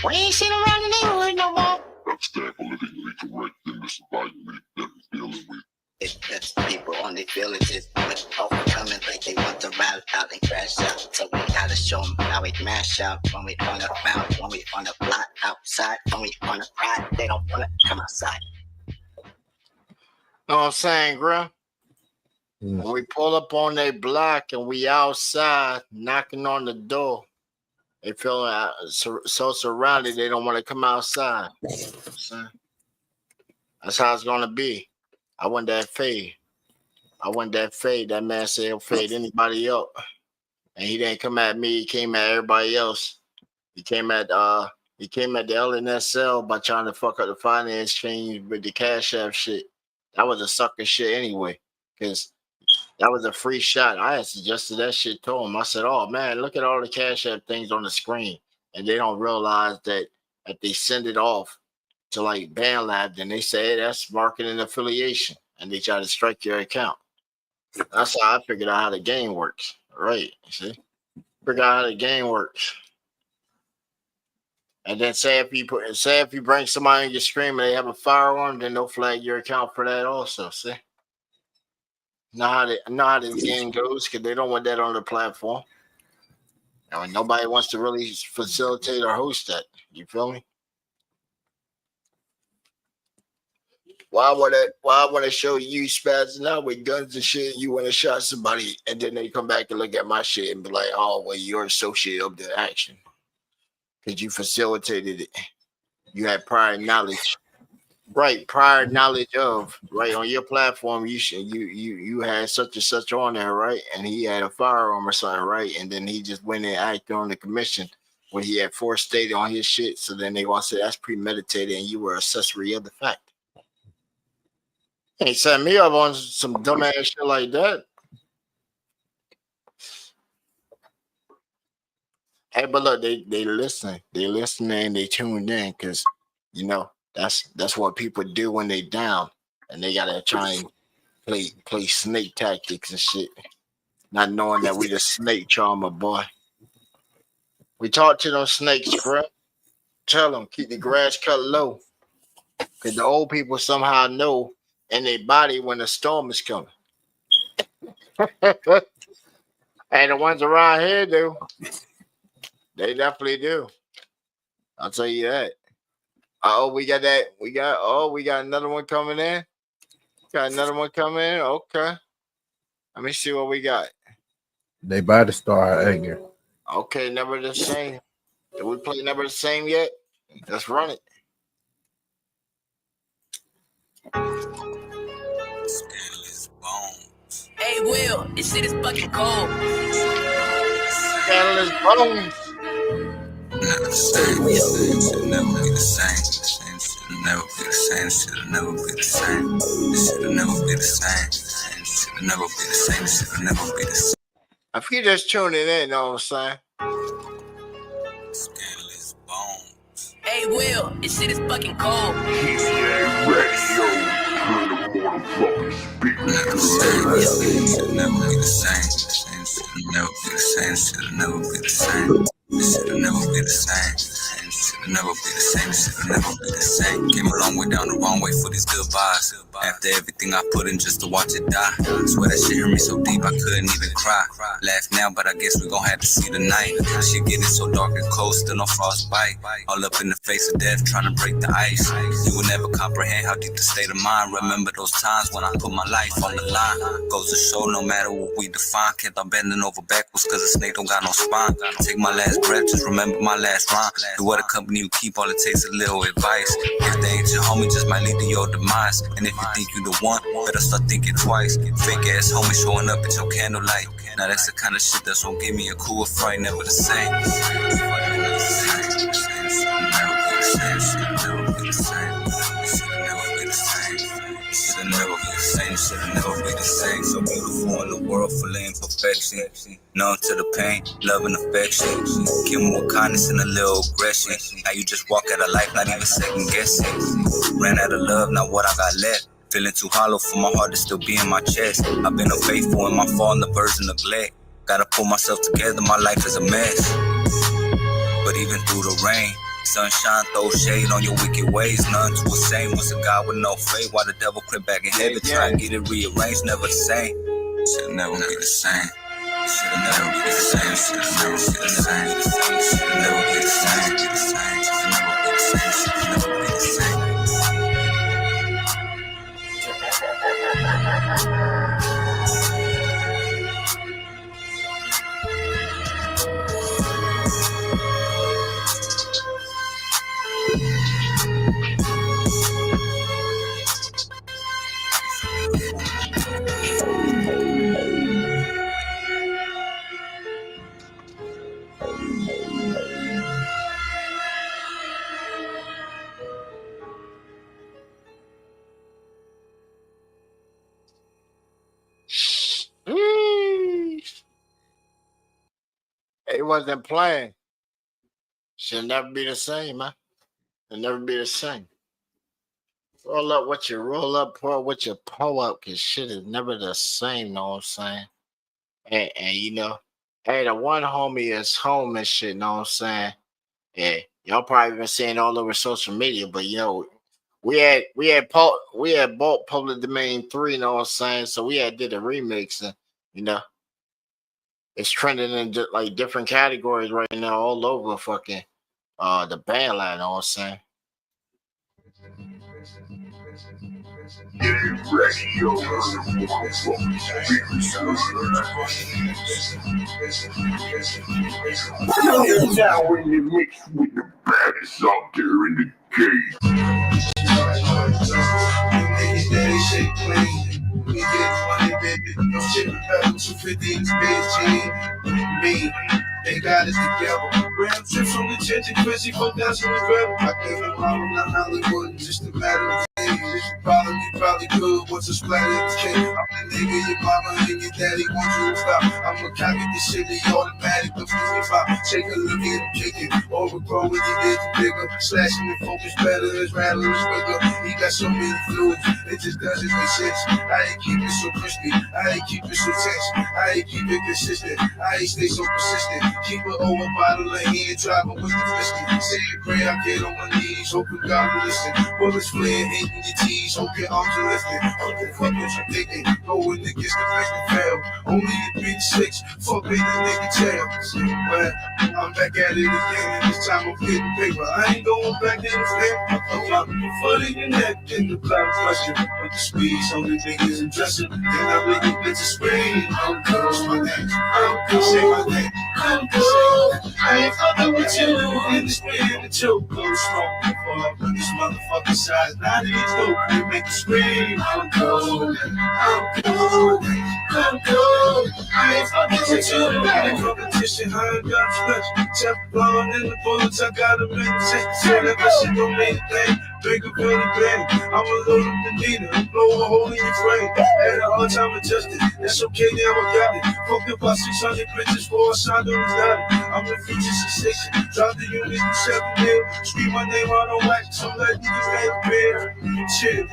S7: we ain't sitting around the neighborhood no more.
S3: That's that politically correct in this environment that we're dealing with.
S13: It's just people on their villages with overcoming like they want to ride out and crash out. So we gotta show them how we mash out when we on the bounce, when we on the block outside, when we on the ride, they don't wanna come outside.
S1: Know what I'm saying, bro? When we pull up on their block and we outside knocking on the door, they feel so surrounded they don't want to come outside. That's how it's gonna be. I want that fade. That man said he'll fade anybody else. And he didn't come at me, he came at everybody else. He came at the LNSL by trying to fuck up the finance change with the Cash App shit. That was a sucker shit anyway. Because that was a free shot. I had suggested that shit to him. I said, oh man, look at all the Cash App things on the screen. And they don't realize that they send it off to like BandLab, then they say, hey, that's marketing affiliation. And they try to strike your account. That's how I figured out how the game works. Right. See? Figure out how the game works. And then say if you bring somebody on your stream and they have a firearm, then they'll flag your account for that also. See? Know how the game goes because they don't want that on the platform. I mean, nobody wants to really facilitate or host that. You feel me? Why would I want to show you spazzing out with guns and shit? You want to shot somebody, and then they come back and look at my shit and be like, "Oh, well, you're associate of the action because you facilitated it. You had prior knowledge, right? Prior knowledge of right on your platform. You had such and such on there, right? And he had a firearm or something, right? And then he just went and acted on the commission when he had forestated on his shit. So then they gonna say that's premeditated, and you were accessory of the fact." Ain't set me up on some dumbass shit like that. Hey, but look, they listen. They listening and they tuned in because you know that's what people do when they down and they gotta try and play snake tactics and shit. Not knowing that we the snake charmer, boy. We talk to those snakes, bro. Tell them keep the grass cut low. Cause the old people somehow know in their body when the storm is coming. And the ones around here do. They definitely do. I'll tell you that. We got another one coming in. Got another one coming in. Okay. Let me see what we got.
S2: They about to start again.
S1: Okay, never the same. Did we play never the same yet? Let's run it.
S5: Hey, Will, this shit is fucking cold.
S1: Scandalous bones.
S13: Never the same. Shit'll never be the same. Shit'll never be the same. Shit'll never be the same. Shit'll never be the same. Shit'll never be the same. Shit'll never be the same.
S1: If you just tuning in, know what I'm saying?
S13: Scandalous bones.
S5: Hey, Will, this shit is fucking cold.
S3: PCA Radio. Turn the motherfucking speakers to the left.
S13: Shit'll never be the same. Shit'll never be the same. Shit'll never be the same. Shit'll never be the same. Shit'll never be the same. Shit'll never be the same. Came a long way down the wrong way for these good vibes. After everything I put in just to watch it die. Swear that shit hurt me so deep I couldn't even cry. Laugh now, but I guess we gon' have to see the night. Shit getting so dark and cold, still no frostbite. All up in the face of death, trying to break the ice. You will never comprehend how deep the state of mind. Remember those times when I put my life on the line. Goes to show no matter what we define. Can't I'm bending over backwards cause a snake don't got no spine. Take my last breath, just remember my last rhyme. Do what a company you keep, all it takes a little advice. If they ain't your homie, just might lead to your demise. And if you think you the one, better start thinking twice. Fake ass homie showing up at your candlelight. Now that's the kind of shit that's gonna give me a cool fright, never the same. Never be the same. Should've never be the same, should've never be the same. So beautiful in the world, full of imperfection. Numb to the pain, love and affection. Kill me with kindness and a little aggression. Now you just walk out of life, not even second guessing. Ran out of love, not what I got left. Feeling too hollow for my heart to still be in my chest. I've been unfaithful in my fall and the verge of neglect. Gotta pull myself together, my life is a mess. But even through the rain, sunshine throws shade on your wicked ways. None to a same was a God with no faith. While the devil crept back in heaven, try and get it rearranged, never the same. Should've never be the same. Should've never be the same. Should've never be the same. Should've never be the same. Should've never be the same. Should've never be the same.
S1: It wasn't playing. Should never be the same, man. It'll never be the same. Roll up what you roll up, pour what you pull up, because shit is never the same, know what I'm saying? And you know, hey, the one homie is home and shit, know what I'm saying? Yeah, y'all probably been seeing all over social media, but you know, we had bought Public Domain 3, know what I'm saying? So we had did a remix, and you know, it's trending in like different categories right now, all over fucking the band line, know what I'm saying?
S3: Get ready, yo. Motherfucking speakers. You're now in the mix with the baddest out there in the game.
S5: We get money, baby. No shit about 250 bitch. Me, they got it together. Ram trips on the jet and crazy fuck down to the gravel. I came from Harlem, not Hollywood, just a matter of days. If you probably could. Once a splatter in the cake, I'm the nigga your mama and your daddy want you to stop. I'ma copy this shit, the automatic, the 55. Take a look at him kicking. Overgrown when you get bigger. Slashing the focus better, as rattling his wigger. He got so many fluids, it just doesn't make sense. I ain't keep it so crispy, I ain't keep it so tense. I ain't keep it consistent, I ain't stay so persistent. Keep it over bottle of hand, driving with the whiskey. Say a prayer, I get on my knees, hoping God will listen. Bullets flaring, hitting your teeth, hope your arms are lifted. What the fuck is you thinking? Going against the face to fail. Only a big 6, fuck me the nigga tail. But I'm back at it again, and this time I'm getting paper. I ain't going back in the flame. I'm dropping the foot in your neck in the blood pressure. With the squeeze on the niggas and dressing. Then I make you bitches scream. I'm good, what's my name? I'm good, say my name. I'm good. I ain't fucking with you in the spin and choke. Go smoke before I put this motherfucking size. Now these dope, they make you scream. I'm good. I'm good. I'm good. I ain't fucking with you in the competition. I ain't got stretch. Teflon in the bullets, I got a meditate. Say that shit don't mean a thing. Bigger, really bad. I'ma load up the needle and blow a hole in your brain. Had a hard time adjusting. It's okay, now I got it. Fucked up about 600 bitches for a shot on the got it. I'm the future sensation. Drop the unit in 7 mil. Scream my name out on wax. So let niggas get beer. Shit.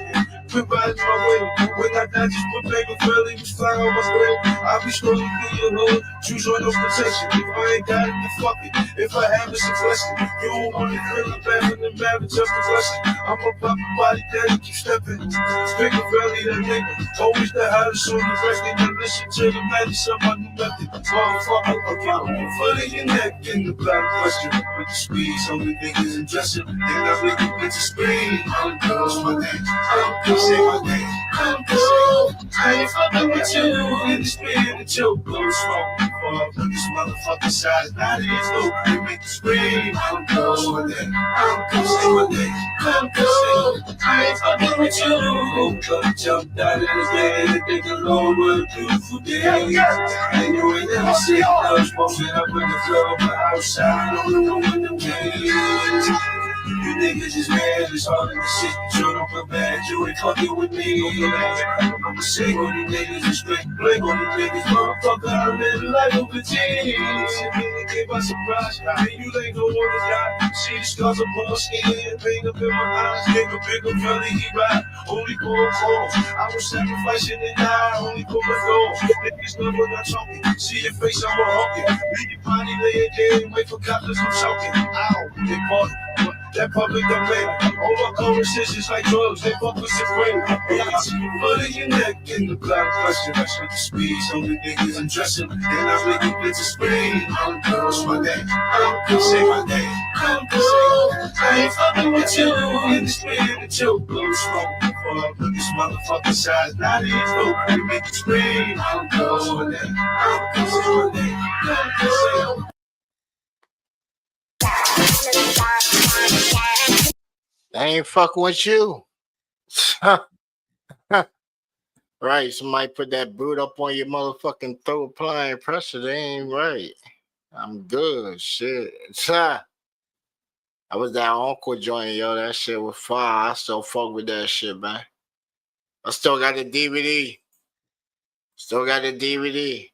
S5: Quit riding my way. When I die, just put paper fairly. Was flying on my grave. I'll be strolling through your hood. Choose on no protection. If I ain't got it, then fuck it. If I have, it's a blessing. You don't want to feel the bad from the marriage of the blessing. I'm a proper body daddy, keep stepping. Bigger belly, that nigga. Always the hottest on the rest. They don't listen to the madness of my new method. Motherfucker, I'm foot in your neck in the blood question. With the squeeze on the niggas and dressing. Then I make you bitches scream. I'm good, what's my name? I'm good, say my name. I'm good. I ain't fucking with you in the spin and choke. Go smoke before I put this motherfucking size. Now these dope, they make you scream. I'm good, what's my name? I'm good, say my name. I'm good. I ain't fucking with you. Woke up, jumped out of the bed, and think alone what a beautiful day. And you ain't never seen love smoking up in the club, but outside on the room in the wind. You
S12: You niggas is mad, it's all in the shit. You don't feel bad, you ain't fucking with me. I'ma say on you niggas is straight, blame on you niggas, motherfucker. I live life of a G. Give us a surprise, and you ain't no one to die. See the scars upon my skin, pain up in my eyes. Nigga, bigger fella, he ride, only for a cause. I was sacrificing and die, only for my goals. Niggas love when I'm talking, see your face, I'm a hawking. Leave your body, lay it there, and wait for cops to come choking. Ow, they caught it. That public domain, all my conversations like drugs, they fuck with the brain. Foot in your neck in the blood pressure, rush with the speed, so the niggas I'm dressing, and I make you bitches scream. I'm girls, my name, I'm girl, say my name, I'm girl. I ain't fucking with you, in the street, in the chill, blow smoke. Look this motherfucking size, not even flow, they make you scream. I'm girls, my name, I'm girl, say my name, I'm girl, say
S1: They ain't fucking with you. Right, somebody put that boot up on your motherfucking throat applying pressure. They ain't right. I'm good. Shit. I was that uncle joint, yo. That shit was fire. I still fuck with that shit, man. I still got the DVD. Still got the DVD.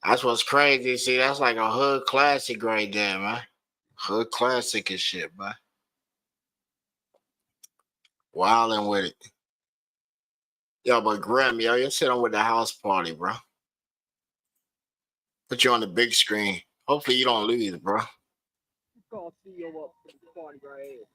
S1: That's what's crazy. See, that's like a hood classic right there, man. Hood classic and shit, man. Wildin' with it. Yo, but Grim, yo, you're sitting with the house party, bro. Put you on the big screen. Hopefully you don't lose, bro.
S22: Call CEO up for the party right here.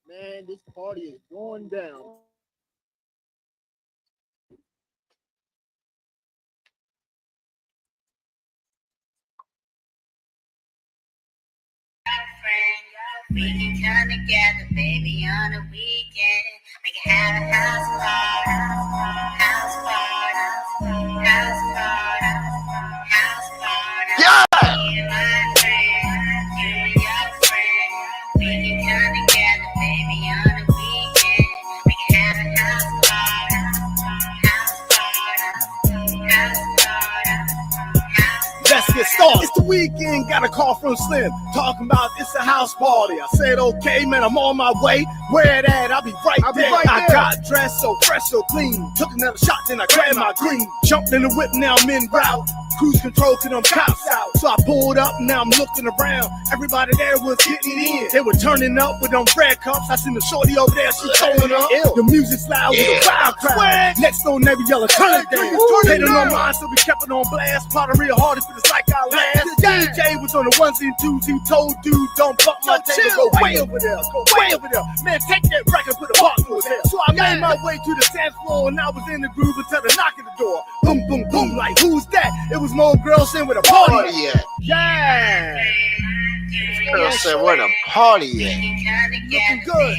S22: Man, this party is going down.
S7: We can come together, baby, on a weekend. We can have a house party, house party, house party, house party.
S1: Yeah!
S7: Me and my friend, you and your friend. We can come together, baby, on a weekend. We can have a house party, house party, house party, house party.
S20: Let's get started. It's the weekend, got a call from Slim talking about it's a house party. I said, okay, man, I'm on my way. Where it at? I'll be right there. I got dressed so fresh, so clean. Took another shot, then I grabbed my green. Jumped in the whip, now I'm en route. Cruise control to them cops out. So I pulled up, now I'm looking around. Everybody there was getting in. They were turning up with them red cups. I seen the shorty over there, she throwing up. The music's loud with a wild crowd. Next door, neighbor yelling, turn it down. They don't know mine, so we kept it on blast. Part of real hard, it's like our last. DJ was on the ones and twos. He told dude, don't bump my table. Go way over there. Go way over there. Man, take that record, put a box to his head. So I made my way to the 10th floor, and I was in the groove until the knock at the door. Boom, boom, boom. Like, who's that? It was more girls in with a party at. Yeah.
S1: Girl said, where the party at?
S20: Looking good.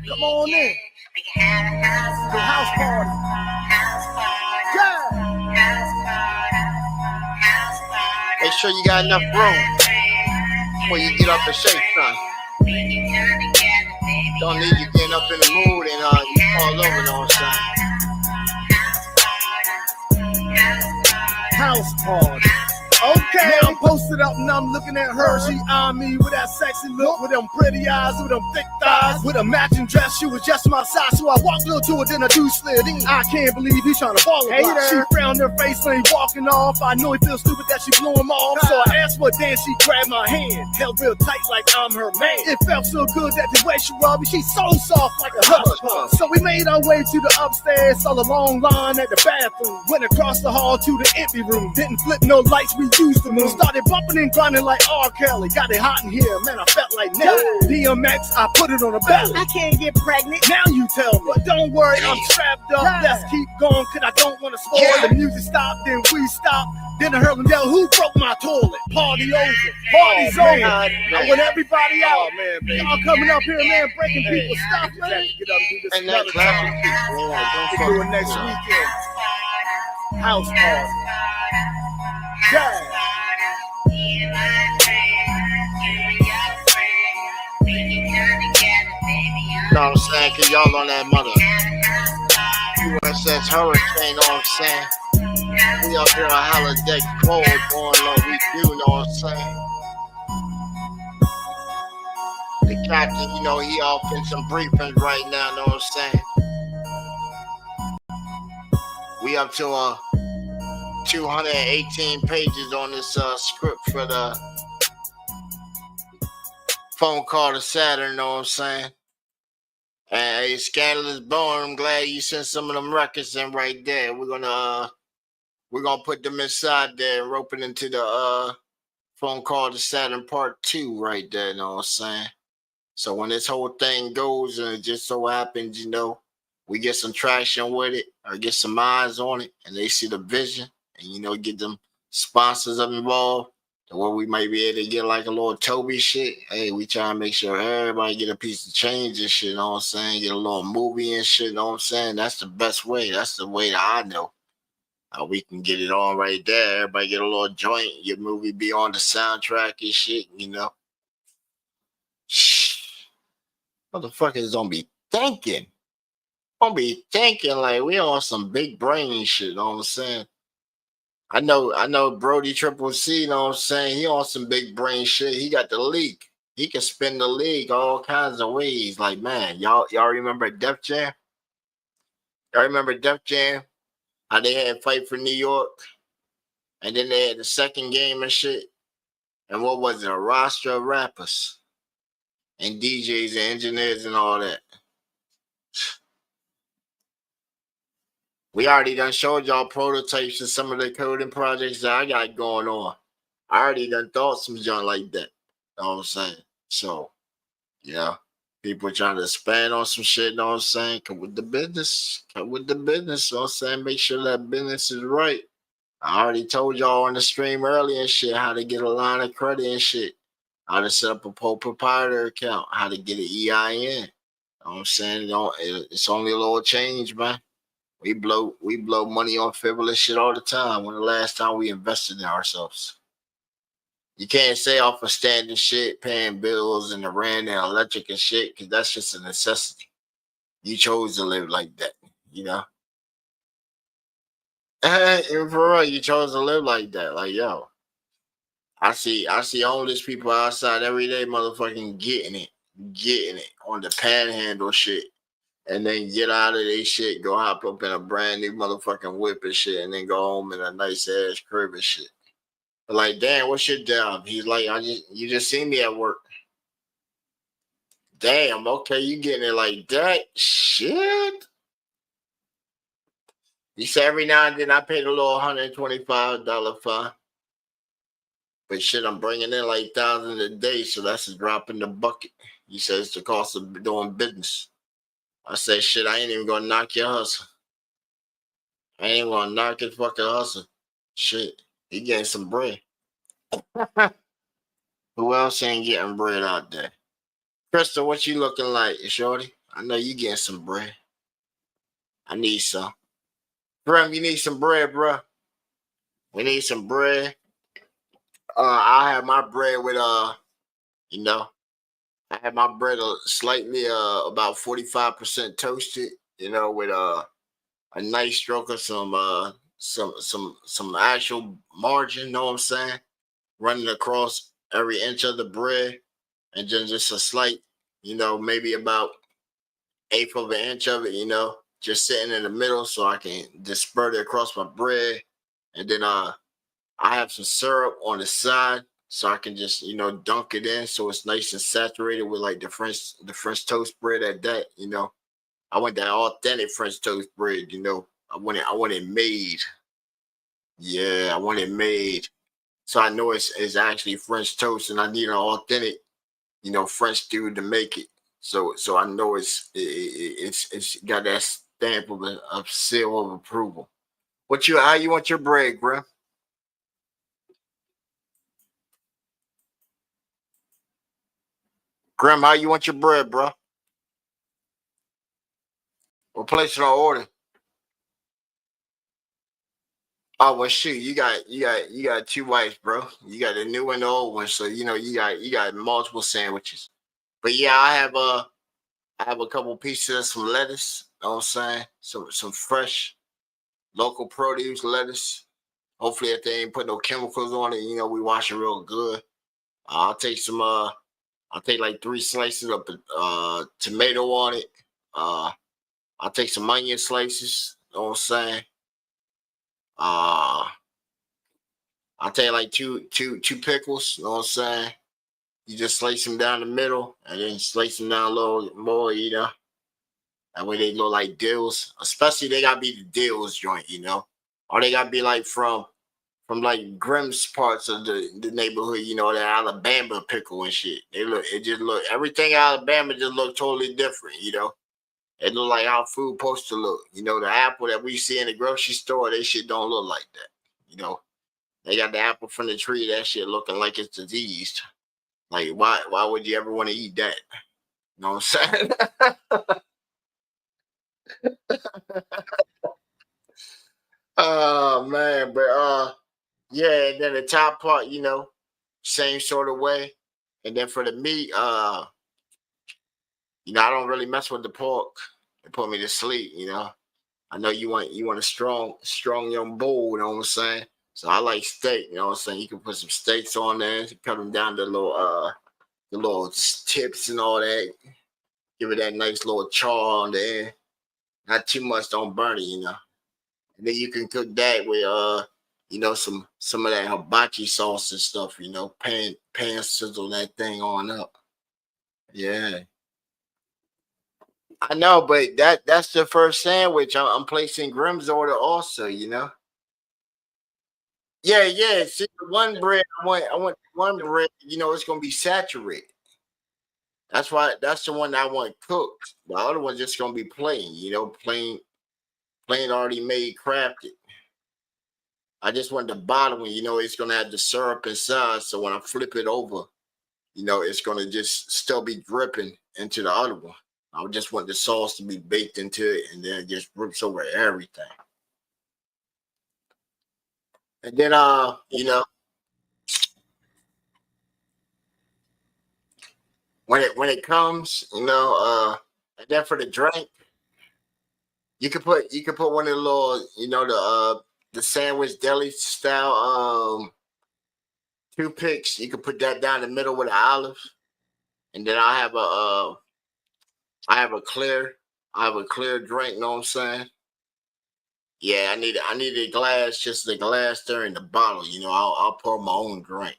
S20: Come on in. The house party. Yeah.
S1: Make sure you got enough room when you get up and shake, son. Don't need you getting up in the mood and you fall over, know what I'm saying?
S20: House party. Okay, I'm posted up and I'm looking at her. She on me with that sexy look, with them pretty eyes, with them thick thighs, with a matching dress. She was just my size, so I walked a little to her, then I do slid in. I can't believe he's trying to follow her. She frowned her face when he walking off. I know he feels stupid that she blew him off. So I asked for a dance, she grabbed my hand, held real tight like I'm her man. It felt so good that the way she rubbed me, she's so soft like a hush. So we made our way to the upstairs, saw the long line at the bathroom. Went across the hall to the empty room, didn't flip no lights, we used to move. Started bumping and grinding like R. Kelly. Got it hot in here, man, I felt like Nelly. DMX, I put it on a belly. I can't get pregnant. Now you tell me. But don't worry, I'm strapped up. Let's keep going, cause I don't want to spoil. The music stopped, then we stopped. Then I heard them yell, who broke my toilet? Party over. Party's over. I want everybody out, man. Y'all coming up here, man, breaking people's stuff, man. Get up and do this another time. We'll do it next weekend. House party. Yeah.
S1: Know what I'm saying? Cause y'all on that mother. USS Hurricane, know what I'm saying? We up here on holiday cold doing what we do, know what I'm saying? The captain, you know, he off in some briefings right now, know what I'm saying? We up to 218 pages on this script for the phone call to Saturn, know what I'm saying? And hey, Scandalous Bone, I'm glad you sent some of them records in right there. We're gonna put them inside there and rope it into the phone call to Saturn Part 2 right there, know what I'm saying? So when this whole thing goes and it just so happens, you know, we get some traction with it or get some eyes on it and they see the vision and, you know, get them sponsors involved to where we might be able to get like a little Toby shit. Hey, we try to make sure everybody get a piece of change and shit, know what I'm saying? Get a little movie and shit, know what I'm saying? That's the best way. That's the way that I know how we can get it on right there. Everybody get a little joint. Your movie be on the soundtrack and shit, you know? Motherfuckers don't be thinking. Don't be thinking like we on some big brain shit, know what I'm saying? I know Brody Triple C, know what I'm saying? He on some big brain shit. He got the league. He can spin the league all kinds of ways. Like, man, y'all remember Def Jam? Y'all remember Def Jam? How they had Fight for New York? And then they had the second game and shit. And what was it? A roster of rappers and DJs and engineers and all that. We already done showed y'all prototypes of some of the coding projects that I got going on. I already done thought some junk like that. You know what I'm saying? So, yeah, people trying to expand on some shit, you know what I'm saying? Come with the business. Come with the business, you know what I'm saying? Make sure that business is right. I already told y'all on the stream earlier and shit how to get a line of credit and shit. How to set up a proprietor account. How to get an EIN. You know what I'm saying? It's only a little change, man. We blow money on frivolous shit all the time. When the last time we invested in ourselves? You can't say off of standing shit, paying bills and the rent and electric and shit, because that's just a necessity. You chose to live like that, you know? And for real, you chose to live like that. Like, yo, I see homeless people outside every day motherfucking getting it on the panhandle shit. And then get out of their shit, go hop up in a brand new motherfucking whip and shit, and then go home in a nice ass crib and shit. But like, damn, what's your job? He's like, you just seen me at work. Damn, okay, you getting it like that? Shit. He said every now and then I paid a little $125 fine. But shit, I'm bringing in like thousands a day, so that's a drop in the bucket. He says it's the cost of doing business. I say, shit, I ain't even gonna knock your hustle. I ain't even gonna knock his fucking hustle. Shit, he getting some bread. Who else ain't getting bread out there? Crystal, what you looking like, shorty? I know you getting some bread. I need some. Grim, you need some bread, bro. We need some bread. I have my bread with you know, I had my bread slightly about 45% toasted, you know, with a nice stroke of some actual margin, know what I'm saying? Running across every inch of the bread, and then just a slight, you know, maybe about 1/8 of an inch of it, you know, just sitting in the middle so I can disperse it across my bread. And then I have some syrup on the side, so I can just, you know, dunk it in so it's nice and saturated with like the French toast bread at that, you know. I want that authentic French toast bread, you know. I want it made. Yeah, I want it made. So I know it's actually French toast, and I need an authentic, you know, French dude to make it. So I know it's got that stamp of seal of approval. How you want your bread, bro? Grandma, how you want your bread, bro? We're placing our order. Oh well, shoot, you got two wives, bro. You got the new and the old one, so you know you got multiple sandwiches. But yeah, I have a couple pieces of some lettuce, know what I'm saying? Some fresh local produce lettuce. Hopefully if they ain't put no chemicals on it, we wash it real good. I'll take like 3 slices of tomato on it. I'll take some onion slices, you know what I'm saying? I'll take like two pickles, you know what I'm saying? You just slice them down the middle and then slice them down a little more, That way they look like dills. Especially they gotta be the dills joint, Or they gotta be like from like Grimm's parts of the neighborhood, the Alabama pickle and shit. Everything Alabama just look totally different, It look like how food supposed to look. The apple that we see in the grocery store, they shit don't look like that, They got the apple from the tree, that shit looking like it's diseased. Like, why would you ever want to eat that? You know what I'm saying? Oh man, but yeah, and then the top part, same sort of way. And then for the meat, I don't really mess with the pork. It put me to sleep, I know you want a strong young bull, you know what I'm saying? So I like steak, you know what I'm saying? You can put some steaks on there, cut them down to the little tips and all that. Give it that nice little char on there. Not too much, don't burn it, And then you can cook that with some of that hibachi sauce and stuff, pan sizzle that thing on up. Yeah. I know, but that's the first sandwich. I'm placing Grimm's order also, Yeah. See, the one bread I want one bread, it's gonna be saturated. That's the one I want cooked. The other one's just gonna be plain, plain already made, crafted. I just want the bottom one, it's gonna have the syrup inside. So when I flip it over, it's gonna just still be dripping into the other one. I just want the sauce to be baked into it, and then it just drips over everything. And then when it comes, and then for the drink, you could put one of the little, the sandwich deli style toothpicks. You could put that down the middle with an olive, and then I have a clear drink. You know what I'm saying? Yeah, I need a glass, just the glass there in the bottle. I'll pour my own drink.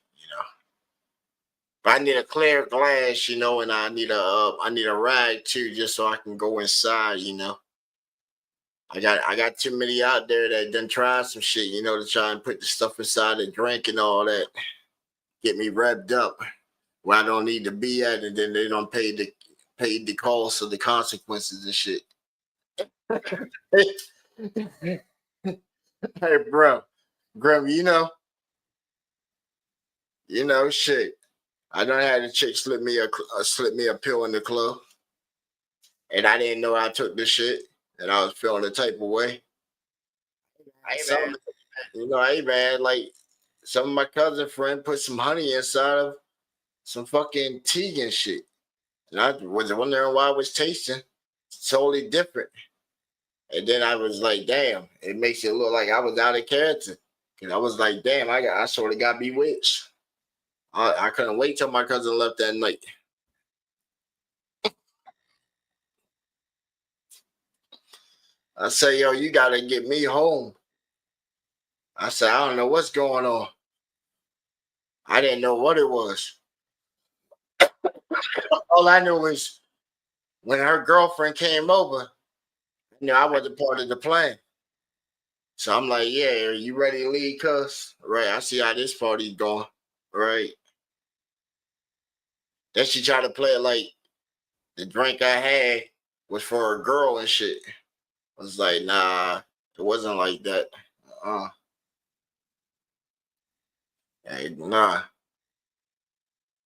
S1: But I need a clear glass, and I need a rag too, just so I can go inside. I got too many out there that done tried some shit, to try and put the stuff inside the drink and all that, get me revved up where I don't need to be at, and then they don't pay the cost of the consequences and shit. Hey, bro, Grim, shit. I done had a chick slip me a pill in the club, and I didn't know I took the shit, and I was feeling the type of way. Hey man, like some of my cousin friend put some honey inside of some fucking tea and shit, and I was wondering why I was tasting totally different. And then I was like, damn, it makes it look like I was out of character. And I was like, damn, I sort of got bewitched. I couldn't wait till my cousin left that night. I said, yo, you got to get me home. I said, I don't know what's going on. I didn't know what it was. All I knew was when her girlfriend came over, I wasn't part of the plan. So I'm like, yeah, are you ready to leave, cuz? Right, I see how this party's going. Right. Then she tried to play it like the drink I had was for a girl and shit. I was like, nah, it wasn't like that. Hey, nah.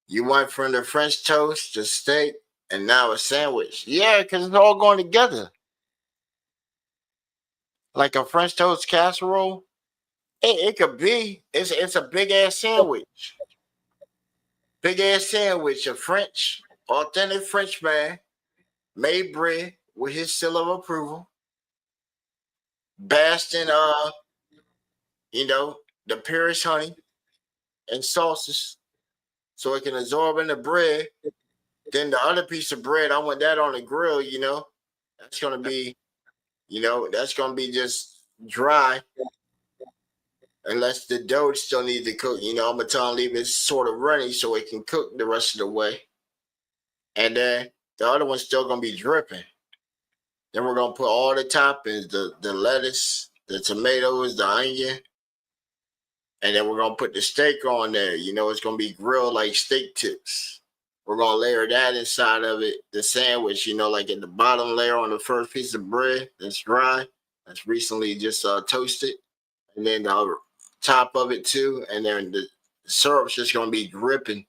S1: You went from the French toast to steak and now a sandwich. Yeah, because it's all going together. Like a French toast casserole. It could be. It's a big ass sandwich. Big ass sandwich, a French, authentic French man, made bread with his seal of approval, bashed in the Paris honey and sauces so it can absorb in the bread. Then the other piece of bread, I want that on the grill, That's gonna be, that's gonna be just dry. Unless the dough still needs to cook, I'm gonna tell them leave it sort of runny so it can cook the rest of the way. And then the other one's still gonna be dripping. Then we're gonna put all the toppings, the lettuce, the tomatoes, the onion, and then we're gonna put the steak on there. It's gonna be grilled like steak tips. We're gonna layer that inside of it, the sandwich, like in the bottom layer on the first piece of bread that's dry, that's recently just toasted, and then the top of it too, and then the syrup's just gonna be dripping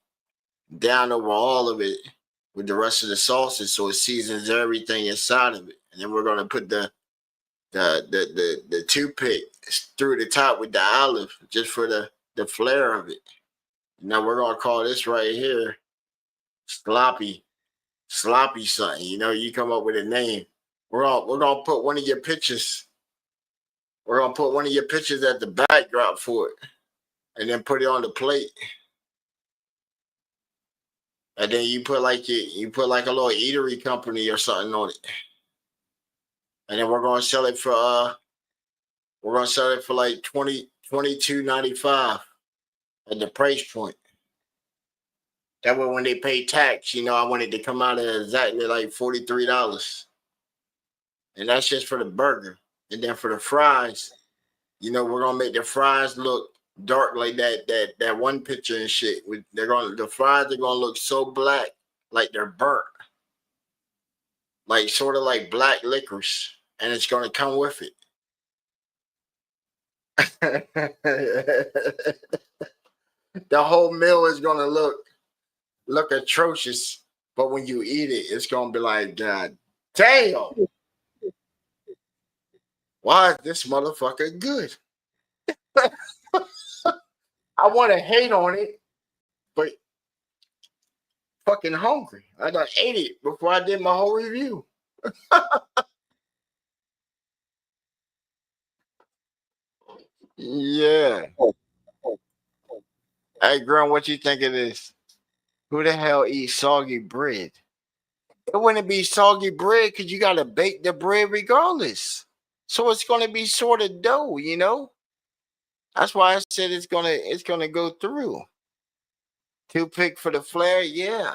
S1: down over all of it with the rest of the sauces, so it seasons everything inside of it. And then we're gonna put the toothpick through the top with the olive just for the flair of it. Now we're gonna call this right here sloppy something. You come up with a name. We're gonna put one of your pictures. We're gonna put one of your pictures at the backdrop for it, and then put it on the plate. And then you put like a little eatery company or something on it. And then we're gonna sell it for like $22.95 at the price point. That way when they pay tax, I want it to come out at exactly like $43. And that's just for the burger. And then for the fries, we're gonna make the fries look dark like that one picture and shit. The fries are gonna look so black, like they're burnt, like sort of like black licorice, and it's gonna come with it. The whole meal is gonna look atrocious, but when you eat it, it's gonna be like, God damn. Why is this motherfucker good? I want to hate on it, but fucking hungry. I done ate it before I did my whole review. Yeah. Hey, girl, what you think of this? Who the hell eats soggy bread? It wouldn't be soggy bread because you got to bake the bread regardless. So it's going to be sort of dough, That's why I said it's gonna go through. Toothpick for the flair, yeah.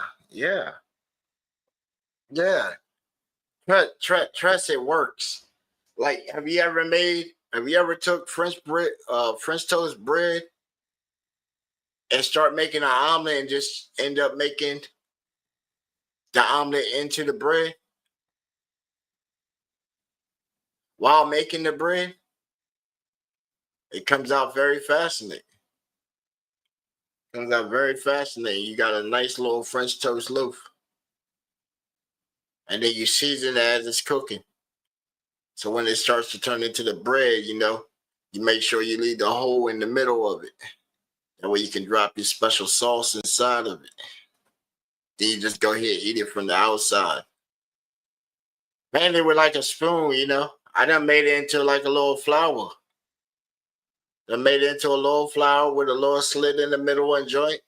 S1: Trust it works. Like, have you ever took French toast bread and start making an omelet and just end up making the omelet into the bread while making the bread? It comes out very fascinating. You got a nice little French toast loaf. And then you season it as it's cooking. So when it starts to turn into the bread, you make sure you leave the hole in the middle of it. That way you can drop your special sauce inside of it. Then you just go ahead and eat it from the outside. Mainly with like a spoon, I done made it into like a little flower. I made it into a little flour with a little slit in the middle and joint,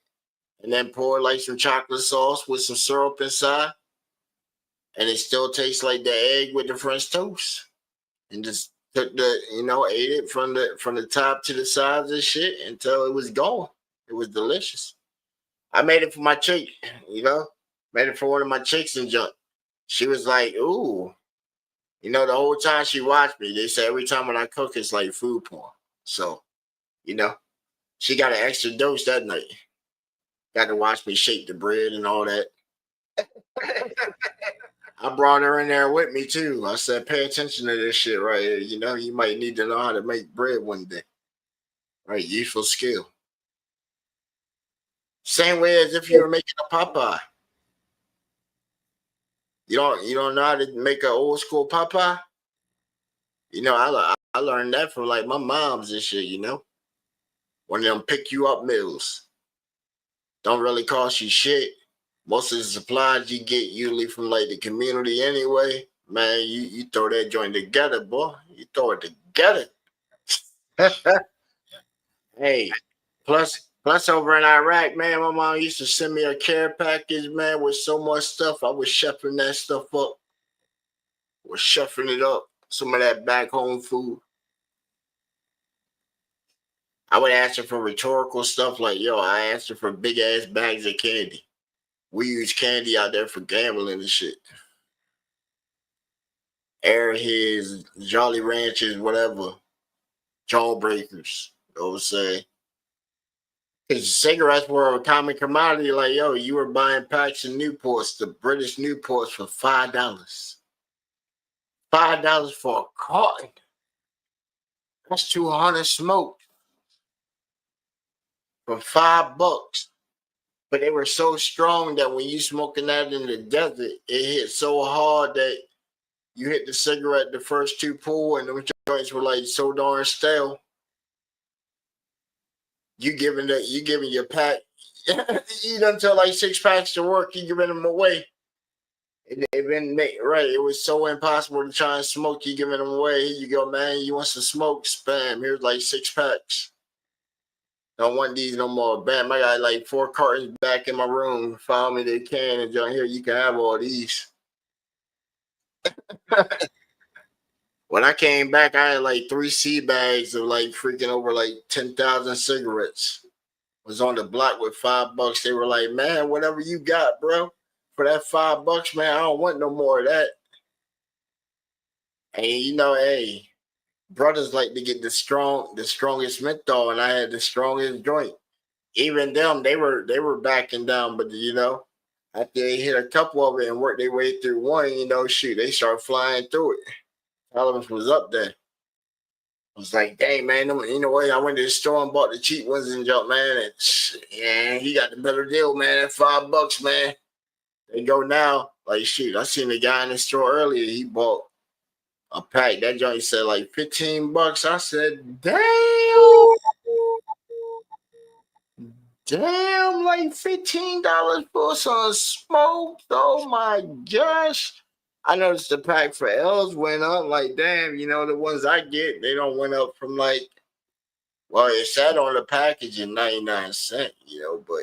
S1: and then pour like some chocolate sauce with some syrup inside, and it still tastes like the egg with the French toast. And just took ate it from the top to the sides and shit until it was gone. It was delicious. I made it for my chick, made it for one of my chicks and junk. She was like, ooh, the whole time she watched me. They say every time when I cook, it's like food porn. So, she got an extra dose that night. Got to watch me shake the bread and all that. I brought her in there with me too. I said, pay attention to this shit right here. You might need to know how to make bread one day. Right, useful skill. Same way as if you were making a Popeye. You don't know how to make an old school Popeye? I learned that from like my mom's and shit, One of them pick you up meals. Don't really cost you shit. Most of the supplies you get usually from like the community anyway. man, you throw that joint together, boy. You throw it together. Hey, plus over in Iraq, man, my mom used to send me a care package, man, with so much stuff. I was chefing that stuff up. Was chefing it up. Some of that back home food. I would ask her for rhetorical stuff like, yo, I asked her for big ass bags of candy. We use candy out there for gambling and shit. Airheads, Jolly Ranchers, whatever. Jawbreakers. You know what I'm saying? Because cigarettes were a common commodity. Like, yo, you were buying packs of Newports, the British Newports, for $5. $5 for a carton. That's 200 smoked for $5. But they were so strong that when you smoking that in the desert, it hit so hard that you hit the cigarette the first two pull, and the joints were like so darn stale. You giving your pack. You done tell like 6 packs to work. You giving them away. It was so impossible to try and smoke. You giving them away. Here you go, man. You want some smoke? Spam. Here's like 6 packs. Don't want these no more. Bam, I got like 4 cartons back in my room. Found me the can and down here. You can have all these. When I came back, I had like 3 sea bags of like freaking over like 10,000 cigarettes. Was on the block with $5. They were like, man, whatever you got, bro. For that $5, man, I don't want no more of that. And you know, hey, brothers like to get the strongest menthol, and I had the strongest joint. Even them, they were backing down, but you know, after they hit a couple of it and worked their way through one, you know, shoot, they started flying through it. Tolerance was up there. I was like, dang, man, you know what? I went to the store and bought the cheap ones and jump, man. And he got the better deal, man, at $5, man. They go now, like, shoot, I seen the guy in the store earlier. He bought a pack. That joint said like $15. I said, damn, like $15 for some smoke. Oh my gosh. I noticed the pack for L's went up. Like, damn, you know, the ones I get, they don't went up from like, well, it sat on the package at 99 cents, you know, but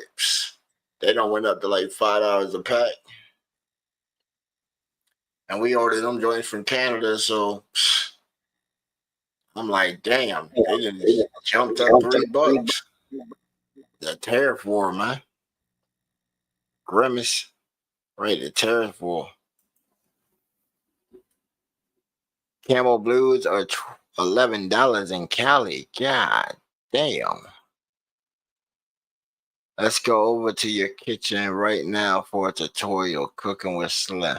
S1: they don't went up to like $5 a pack. And we ordered them joints from Canada, so I'm like, damn, they just jumped up $3. The tariff war, man. Grimace, right? The tariff war. Camel Blues are $11 in Cali. God damn. Let's go over to your kitchen right now for a tutorial cooking with Slim.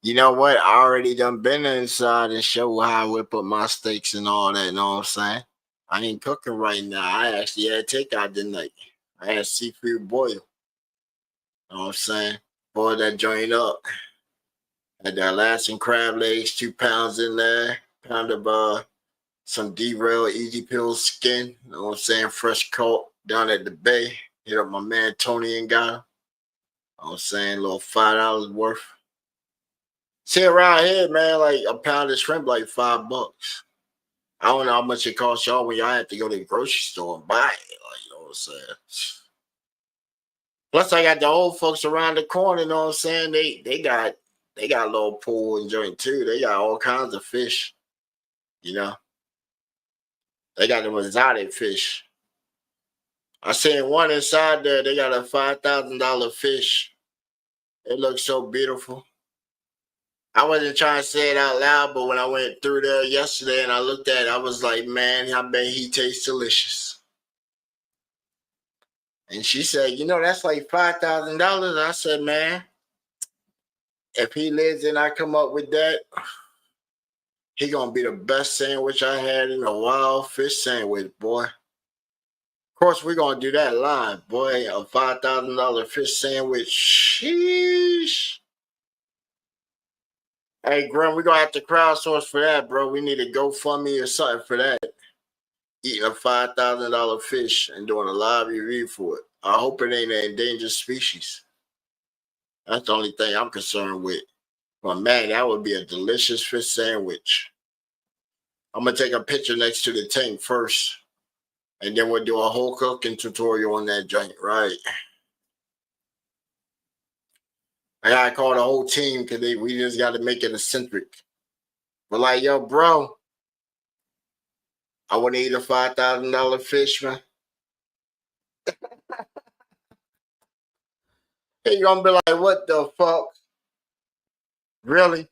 S1: You know what? I already done been inside and show how I whip up my steaks and all that, you know what I'm saying? I ain't cooking right now. I actually had takeout tonight. I had seafood boil. You know what I'm saying? Boil that joint up. Had the Alaskan crab legs, 2 pounds in there. Pound of some derail easy peel skin. You know what I'm saying? Fresh caught down at the bay. Hit up my man Tony and got him. You know what I'm saying? A little $5 worth. See, around here, man, like a pound of shrimp, like $5. I don't know how much it costs y'all when y'all have to go to the grocery store and buy it. Like, you know what I'm saying? Plus, I got the old folks around the corner, you know what I'm saying? They got a little pool and joint too. They got all kinds of fish, you know. They got the exotic fish. I seen one inside there. They got a $5,000 fish. It looks so beautiful. I wasn't trying to say it out loud, but when I went through there yesterday and I looked at it, I was like, man, I bet he tastes delicious. And she said, you know, that's like $5,000. I said, man, if he lives and I come up with that, he gonna be the best sandwich I had in a wild fish sandwich, boy. Of course, we're gonna do that live, boy. A $5,000 fish sandwich. Sheesh. Hey, Grim, we're gonna have to crowdsource for that, bro. We need a GoFundMe or something for that. Eating a $5,000 fish and doing a live review for it. I hope it ain't an endangered species. That's the only thing I'm concerned with. But man, that would be a delicious fish sandwich. I'm gonna take a picture next to the tank first, and then we'll do a whole cooking tutorial on that joint, right? I gotta call the whole team because we just gotta make it eccentric. But like, yo, bro, I want to eat a $5,000 fish, man. You're gonna be like, what the fuck? Really?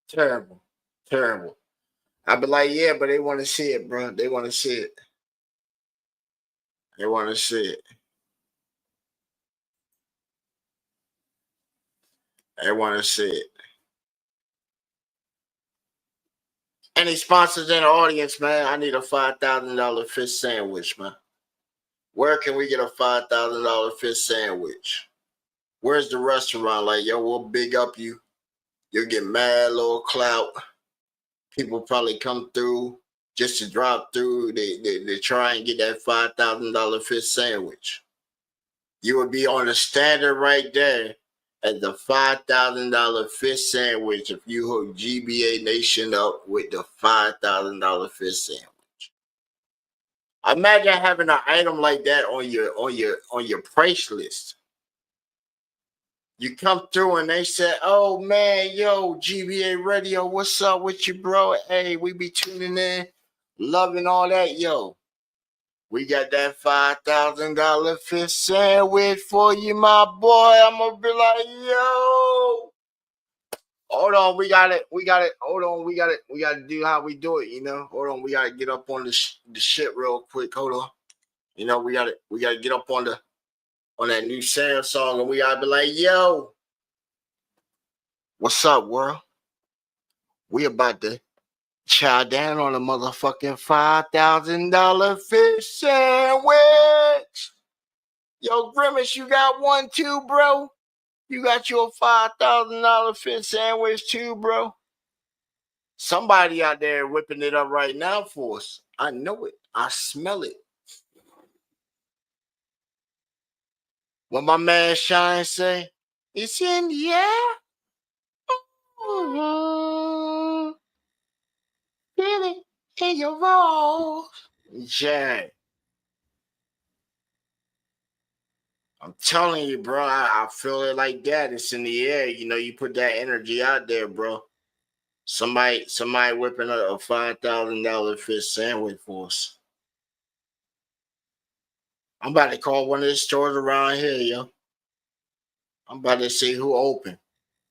S1: Terrible. Terrible. I'll be like, yeah, but they want to see it, bro. They want to see it. They want to see it. They want to see it. Any sponsors in the audience, man? I need a $5,000 fish sandwich, man. Where can we get a $5,000 fish sandwich? Where's the restaurant? Like, yo, we'll big up you. You'll get mad little clout. People probably come through just to drop through. They try and get that $5,000 fish sandwich. You would be on the standard right there at the $5,000 fish sandwich if you hook GBA Nation up with the $5,000 fish sandwich. Imagine having an item like that on your price list. You come through and they say, oh man, yo, GBA Radio, what's up with you, bro? Hey, we be tuning in, loving all that, yo. We got that $5,000 fish sandwich for you, my boy. I'm gonna be like, yo. Hold on, we got it. Hold on, we got to do how we do it, you know. Hold on, we got to get up on the shit real quick. Hold on. You know, we got to get up on that new Sam song, and we gotta be like, yo, what's up, world? We about to chow down on a motherfucking $5,000 fish sandwich. Yo, Grimace, you got one too, bro? You got your $5,000 fish sandwich too, bro? Somebody out there whipping it up right now for us. I know it. I smell it. What my man Shine say? It's in the air. Feel it in your balls. Yeah. I'm telling you, bro. I feel it like that. It's in the air. You know, you put that energy out there, bro. Somebody whipping a $5,000 fish sandwich for us. I'm about to call one of the stores around here, yo. I'm about to see who open.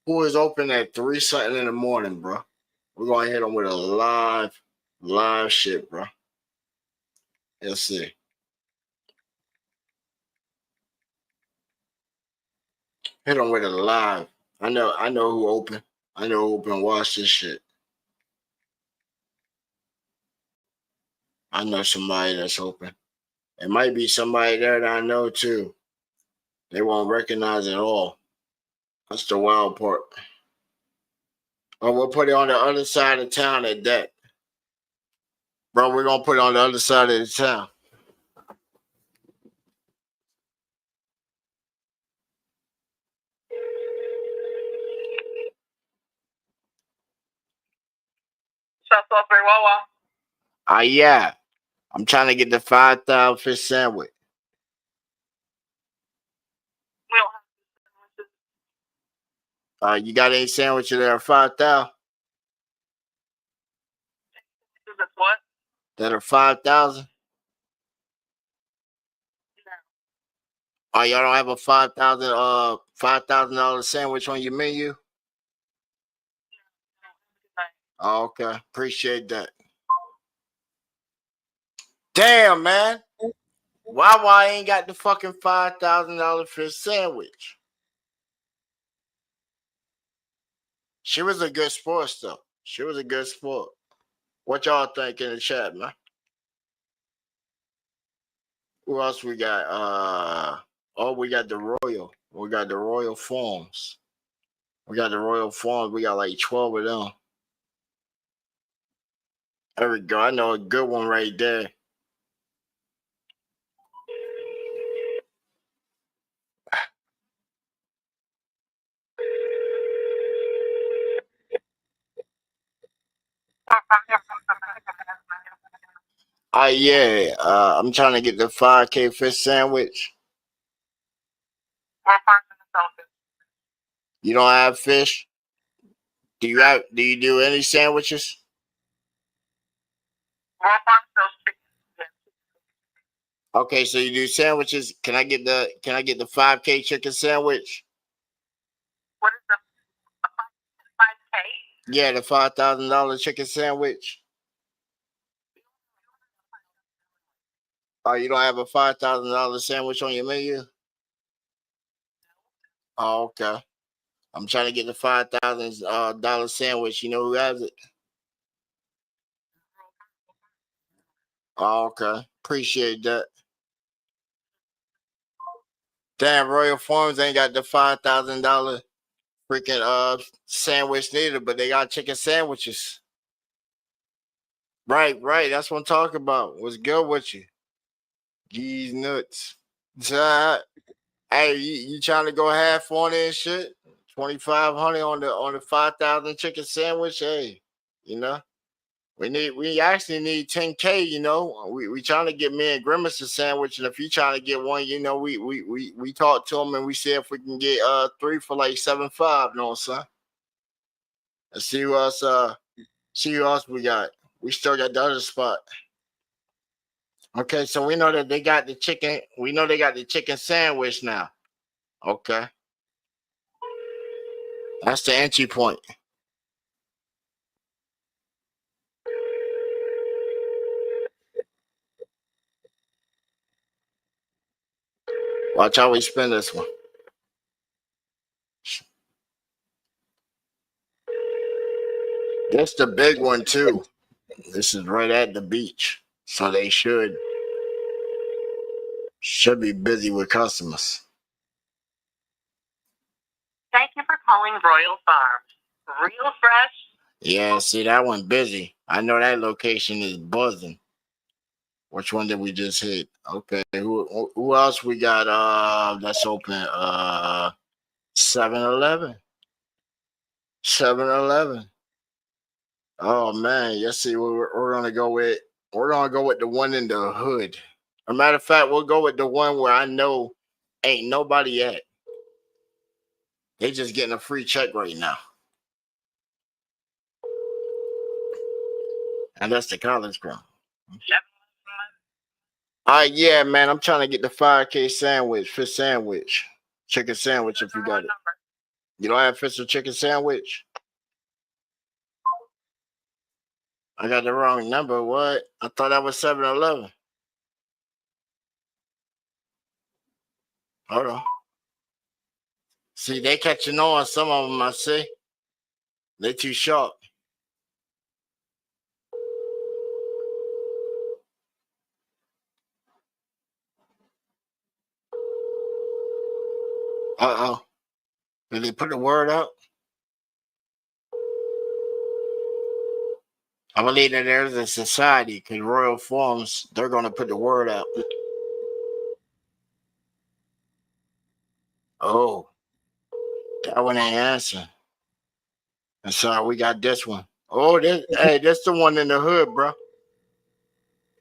S1: Who is open at 3 something in the morning, bro? We're gonna hit them with a live shit, bro. Let's see. Hit them with a live. I know who open. I know who open. Watch this shit. I know somebody that's open. It might be somebody there that I know too. They won't recognize it all. That's the wild part. Or we'll put it on the other side of town at that. Bro, we're gonna put it on the other side of the town. Yeah. I'm trying to get the 5,000 fish sandwich. You got any sandwiches that are 5,000?
S14: What?
S1: That are 5,000? Oh, y'all don't have a $5,000 sandwich on your menu? Oh, okay. Appreciate that. Damn, man. Why ain't got the fucking $5,000 fish sandwich? She was a good sport, though. She was a good sport. What y'all think in the chat, man? Who else we got? We got the Royal. We got the Royal Farms. We got the Royal Farms. We got like 12 of them. There we go. I know a good one right there. Yeah. I'm trying to get the 5K fish sandwich. You don't have fish? Do you do any sandwiches? Okay, so you do sandwiches. Can I get the 5K chicken sandwich? What is the 5K? Yeah, the $5,000 chicken sandwich. Oh, you don't have a $5,000 sandwich on your menu? Oh, okay. I'm trying to get the $5,000 sandwich. You know who has it? Oh, okay. Appreciate that. Damn, Royal Farms ain't got the $5,000 freaking sandwich neither, but they got chicken sandwiches. Right. That's what I'm talking about. What's good with you? Geez nuts. So, hey, you trying to go half on it and shit? 2,500 on the 5,000 chicken sandwich? Hey, you know. We actually need 10K, you know. We trying to get me and Grimace a sandwich, and if you trying to get one, you know, we talk to him and we see if we can get 3 for like 7.5, you know what I'm saying? Let's see who else we got. We still got the other spot. Okay, so we know that they got the chicken. We know they got the chicken sandwich now. Okay. That's the entry point. Watch how we spin this one. That's the big one too. This is right at the beach. So they should be busy with customers.
S14: Thank you for calling Royal Farms. Real fresh.
S1: Yeah, see that one busy. I know that location is buzzing. Which one did we just hit? Okay, who else we got? That's open. 7-Eleven. 7-Eleven. Oh man, yes. See, we're gonna go with. We're gonna go with the one in the hood. As a matter of fact, we'll go with the one where I know ain't nobody at. They just getting a free check right now. And that's the college ground. Yeah, man. I'm trying to get the 5K sandwich, fish sandwich, chicken sandwich if you got it. You don't have fish or chicken sandwich? I got the wrong number. What? I thought that was 7-Eleven. Hold on. See, they catching on. Some of them, I see. They too sharp. Uh-oh. Did they put the word out? I believe that there's a society because Royal Farms, they're going to put the word out. Oh, that one ain't answering. I'm sorry, we got this one. Oh, that's the one in the hood, bro.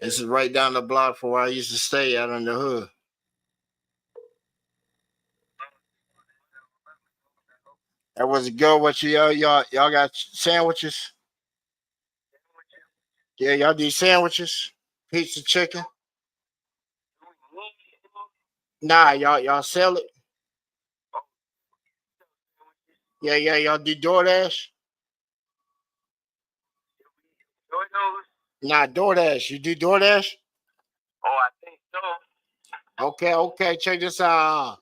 S1: This is right down the block from where I used to stay out in the hood. That was good. What y'all got sandwiches? Yeah, y'all do sandwiches, pizza, chicken. Nah, y'all sell it. Yeah, y'all do DoorDash. Nah, DoorDash. You do DoorDash?
S14: Oh, I think so.
S1: Okay. Check this out.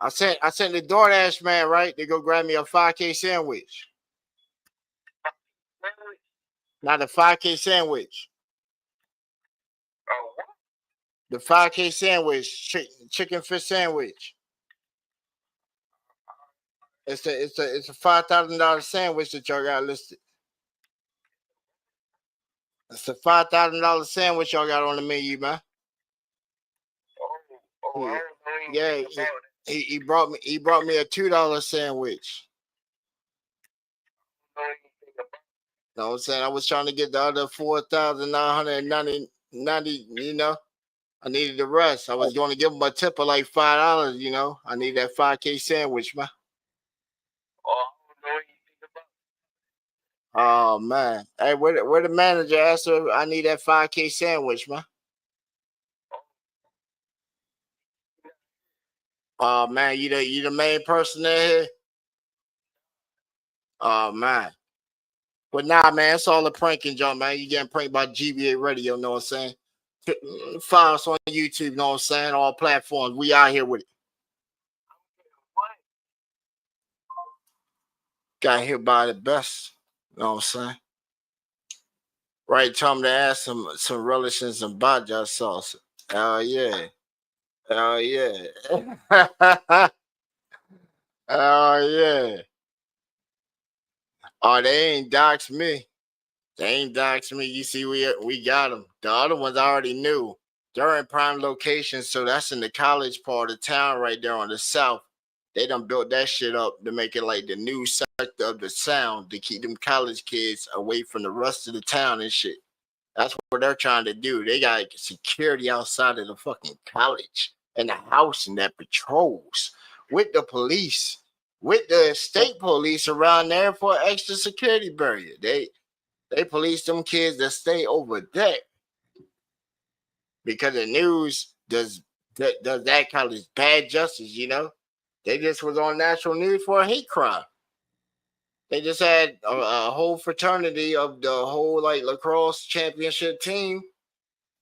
S1: I sent the DoorDash man, right? They go grab me a 5K sandwich. Not a 5K sandwich.
S14: Oh,
S1: the 5K sandwich, chicken fish sandwich. It's a $5,000 sandwich that y'all got listed. It's a $5,000 sandwich y'all got on the menu, man. Yeah, he brought me a $2 sandwich. You know what I'm saying? I was trying to get the other $4,999 I needed the rest. I was going to give him a tip of like $5. I need that 5K sandwich, man. Oh man, hey, where the manager asked her? I need that 5K sandwich, man. Oh man, you the main person there. Oh man, but nah, man, it's all a pranking, John, man. You getting pranked by GBA Radio, know what I'm saying? Follow us on YouTube, know what I'm saying? All platforms, we out here with it. Got hit by the best, know what I'm saying? Right, tell them to add some relish and some baja sauce. Hell yeah. Hell yeah. Hell yeah. Oh, they ain't doxed me. You see, we got them. The other ones I already knew. They're in prime locations, so that's in the college part of town right there on the south. They done built that shit up to make it like the new sector of the sound to keep them college kids away from the rest of the town and shit. That's what they're trying to do. They got security outside of the fucking college and the house and that patrols with the police, with the state police around there for extra security barrier. They police them kids that stay over there because the news does that college bad justice, They just was on national news for a hate crime. They just had a whole fraternity of the whole like lacrosse championship team.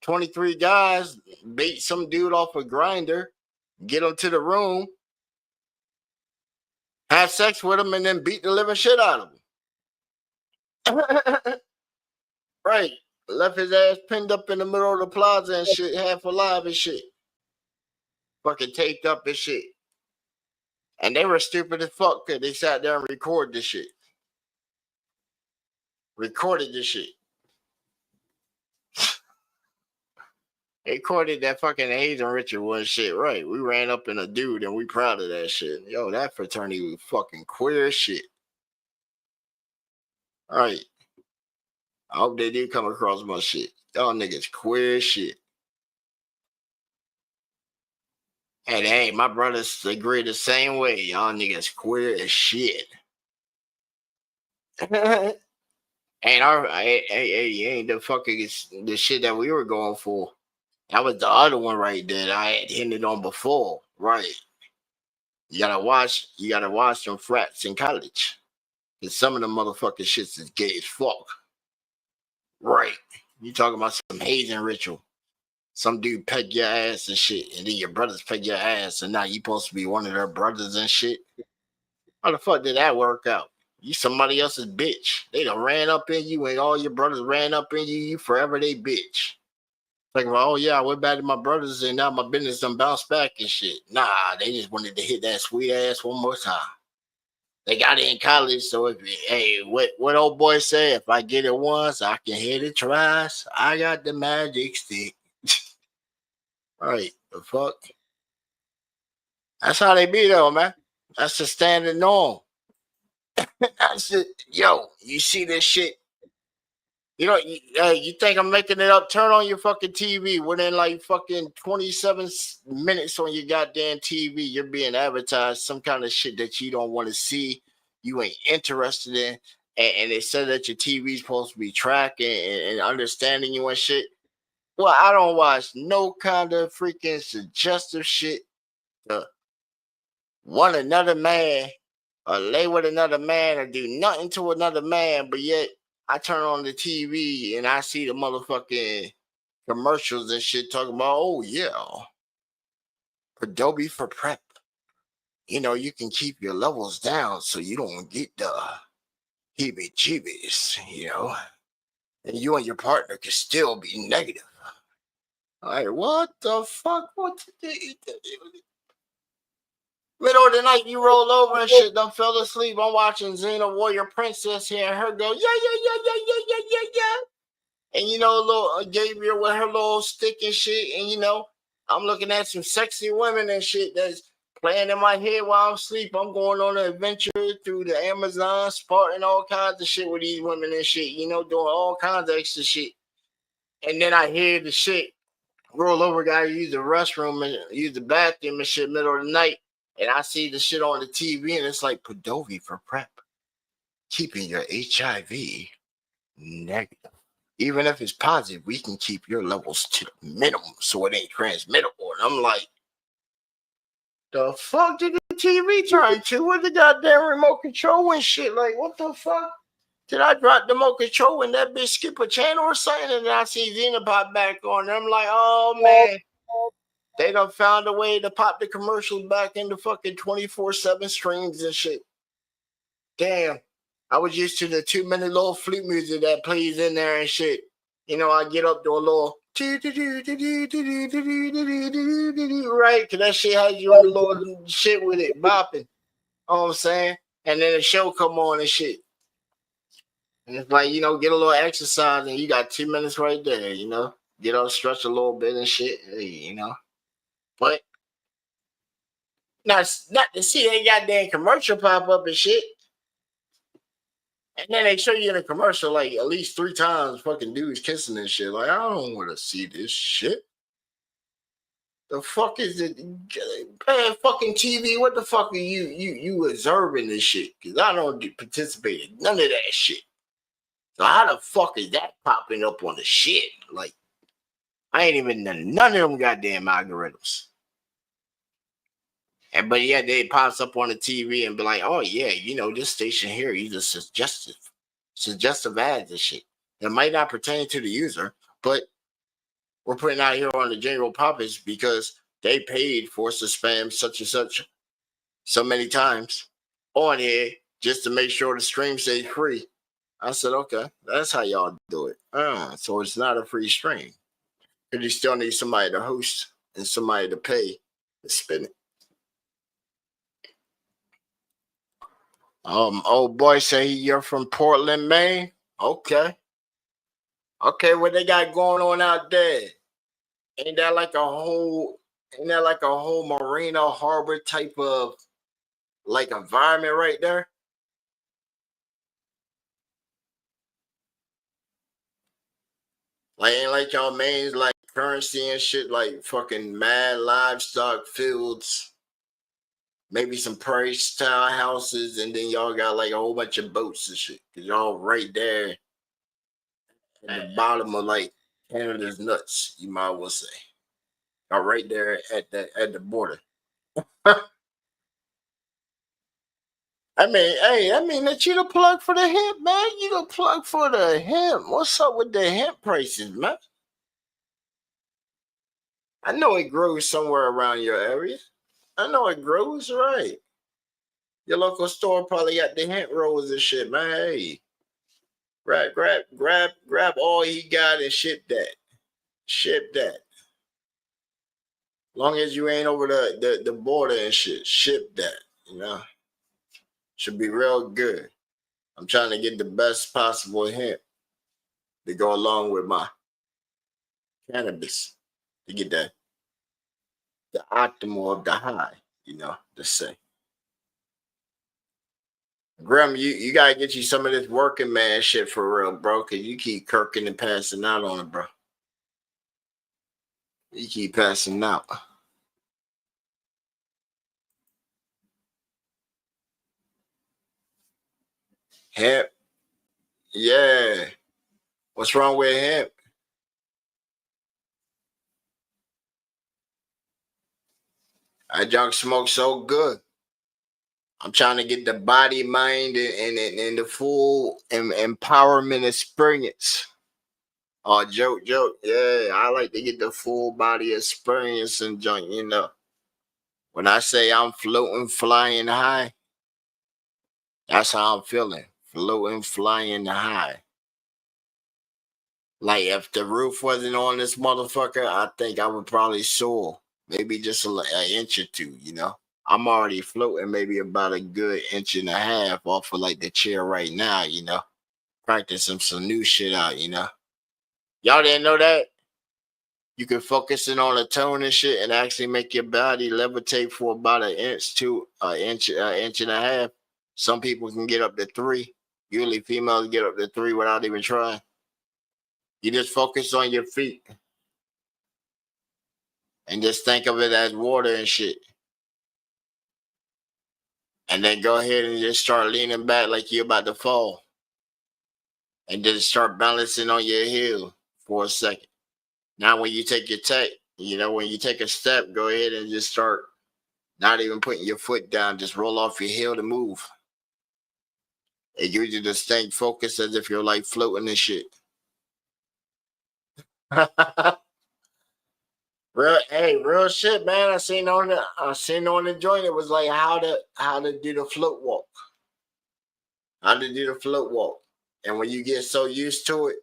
S1: 23 guys beat some dude off a grinder, get him to the room, have sex with him, and then beat the living shit out of him. Right. Left his ass pinned up in the middle of the plaza and shit, half alive and shit. Fucking taped up and shit. And they were stupid as fuck because they sat there and recorded this shit. Recorded this shit. They recorded that fucking hazing ritual and shit, right? We ran up in a dude and we proud of that shit. Yo, that fraternity was fucking queer as shit. All right. I hope they do come across my shit. Y'all niggas queer as shit. And hey, my brothers agree the same way. Y'all niggas queer as shit. ain't the fucking the shit that we were going for. That was the other one right there that I had hinted on before. Right. You gotta watch them frats in college. Cause some of them motherfucking shits is gay as fuck. Right. You talking about some hazing ritual. Some dude peg your ass and shit, and then your brothers peg your ass, and now you supposed to be one of their brothers and shit. How the fuck did that work out? You somebody else's bitch. They done ran up in you, and all your brothers ran up in you. You forever they bitch. Like, oh yeah, I went back to my brothers, and now my business done bounced back and shit. Nah, they just wanted to hit that sweet ass one more time. They got it in college, so what old boy say? If I get it once, I can hit it twice. I got the magic stick. All right, the fuck. That's how they be though, man. That's the standard norm. That's it. Yo, you see this shit? You think I'm making it up? Turn on your fucking TV. Within like fucking 27 minutes on your goddamn TV, you're being advertised some kind of shit that you don't want to see. You ain't interested in. And they said that your TV's supposed to be tracking and understanding you and shit. Well, I don't watch no kind of freaking suggestive shit to want another man or lay with another man or do nothing to another man, but yet I turn on the TV and I see the motherfucking commercials and shit talking about, oh yeah, Adobe for prep. You can keep your levels down so you don't get the heebie-jeebies, and you and your partner can still be negative. Like, what the fuck? Middle of the night, you roll over and shit, done fell asleep. I'm watching Xena Warrior Princess here, and her go, yeah. And little Gabriel with her little stick and shit, and I'm looking at some sexy women and shit that's playing in my head while I'm asleep. I'm going on an adventure through the Amazon, sporting all kinds of shit with these women and shit, doing all kinds of extra shit. And then I hear the shit roll over, guy use the restroom and use the bathroom and shit middle of the night. And I see the shit on the TV and it's like Padovi for PrEP, keeping your HIV negative. Even if it's positive, we can keep your levels to the minimum so it ain't transmittable. And I'm like, the fuck did the TV turn to? What the goddamn remote control and shit? Like, what the fuck? Did I drop the remote control and that bitch skip a channel or something? And then I see Xena pop back on. And I'm like, oh man, they done found a way to pop the commercials back into fucking 24/7 streams and shit. Damn. I was used to the 2-minute little flute music that plays in there and shit. You know, I get up to a little right, because that shit has you on the little shit with it bopping. You know what I'm saying? And then the show come on and shit. And it's like, you know, get a little exercise and you got 2 minutes right there, you know? Get up, stretch a little bit and shit, hey, you know? But not to see that goddamn commercial pop up and shit. And then they show you in a commercial like at least 3 times fucking dudes kissing and shit. Like, I don't want to see this shit. The fuck is it? Man, fucking TV, what the fuck are you observing this shit? Because I don't participate in none of that shit. So how the fuck is that popping up on the shit? Like, I ain't even none of them goddamn algorithms. But yeah, they pops up on the TV and be like, oh yeah, you know, this station here uses suggestive ads and shit. That might not pertain to the user, but we're putting out here on the general purpose because they paid for us to spam such and such so many times on here just to make sure the stream stays free. I said, okay, that's how y'all do it. So it's not a free stream. Because you still need somebody to host and somebody to pay to spin it. Old boy say you're from Portland, Maine. Okay, what they got going on out there? Ain't that like a whole Marina Harbor type of like environment right there? Like, ain't like y'all Maine's like currency and shit, like fucking mad livestock fields. Maybe some prairie style houses, and then y'all got like a whole bunch of boats and shit. Cause y'all right there at the bottom of like Canada's nuts, you might well say. Y'all right there at the border. I mean that you the plug for the hemp, man. You the plug for the hemp. What's up with the hemp prices, man? I know it grows somewhere around your area. I know it grows, right? Your local store probably got the hemp rolls and shit, man. Hey, grab all he got and ship that. Ship that. Long as you ain't over the border and shit, ship that. You know, should be real good. I'm trying to get the best possible hemp to go along with my cannabis to get the optimal of the high, you know, to say. Grim, you gotta get you some of this working man shit for real, bro, because you keep kirking and passing out on it, bro. You keep passing out. Hemp. Yeah. What's wrong with hemp? I junk smoke so good. I'm trying to get the body, mind, and the full empowerment experience. Oh, joke. Yeah, I like to get the full body experience and junk, you know. When I say I'm floating, flying high, that's how I'm feeling. Floating, flying high. Like if the roof wasn't on this motherfucker, I think I would probably soar. Maybe just an inch or two, you know. I'm already floating maybe about a good inch and a half off of like the chair right now, you know. Practicing some new shit out, you know. Y'all didn't know that? You can focus in on a tone and shit and actually make your body levitate for about an inch to an inch and a half. Some people can get up to 3. Usually females get up to 3 without even trying. You just focus on your feet. And just think of it as water and shit. And then go ahead and just start leaning back like you're about to fall. And then start balancing on your heel for a second. Now when you take your when you take a step, go ahead and just start not even putting your foot down. Just roll off your heel to move. It gives you the same focus as if you're like floating and shit. Real shit, man. I seen on the joint. It was like how to do the float walk. How to do the float walk. And when you get so used to it,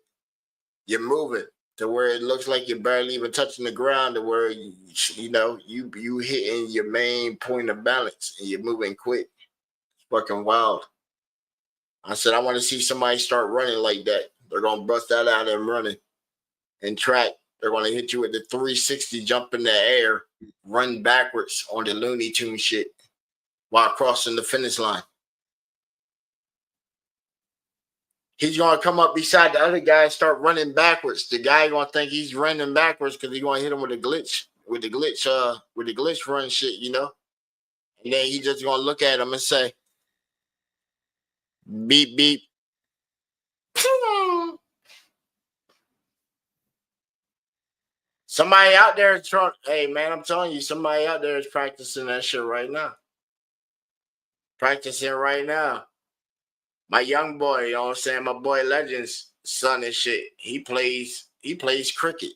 S1: you're moving to where it looks like you're barely even touching the ground, to where you hitting your main point of balance and you're moving quick. It's fucking wild. I said I want to see somebody start running like that. They're gonna bust that out and running and track. They're going to hit you with the 360 jump in the air, run backwards on the Looney Tunes shit while crossing the finish line. He's going to come up beside the other guy and start running backwards. The guy going to think he's running backwards because he's going to hit him with a glitch, with the glitch run shit, you know? And then he just going to look at him and say, beep, beep. Somebody out there is trying. Hey, man, I'm telling you, somebody out there is practicing that shit right now. Practicing right now. My young boy, you know what I'm saying? My boy Legend's son and shit. He plays cricket.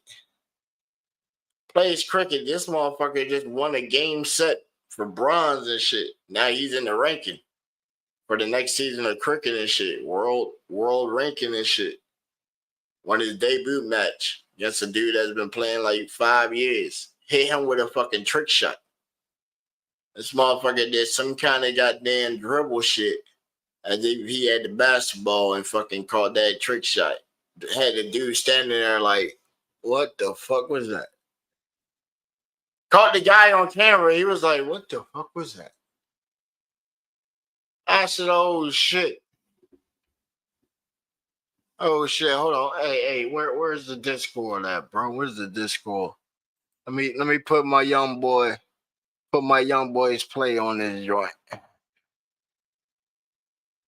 S1: Plays cricket. This motherfucker just won a game set for bronze and shit. Now he's in the ranking for the next season of cricket and shit. World ranking and shit. Won his debut match. Against a dude that's been playing like 5 years. Hit him with a fucking trick shot. This motherfucker did some kind of goddamn dribble shit as if he had the basketball and fucking caught that trick shot. Had the dude standing there like, what the fuck was that? Caught the guy on camera. He was like, what the fuck was that? I said, oh shit. Oh shit! Hold on. Hey, where's the Discord at, bro? Where's the Discord? Let me put my young boy's play on this joint.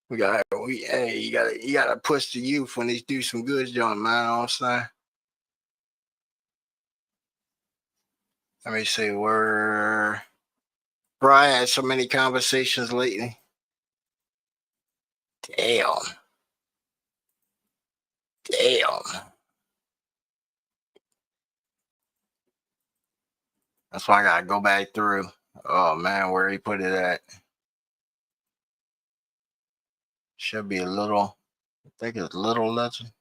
S1: You gotta push the youth when they do some good joint, man. You know what I'm saying? Let me see where. Bro, I had so many conversations lately. Damn. That's why I gotta go back through. Oh man, where he put it at? Should be a little. I think it's Little Legend.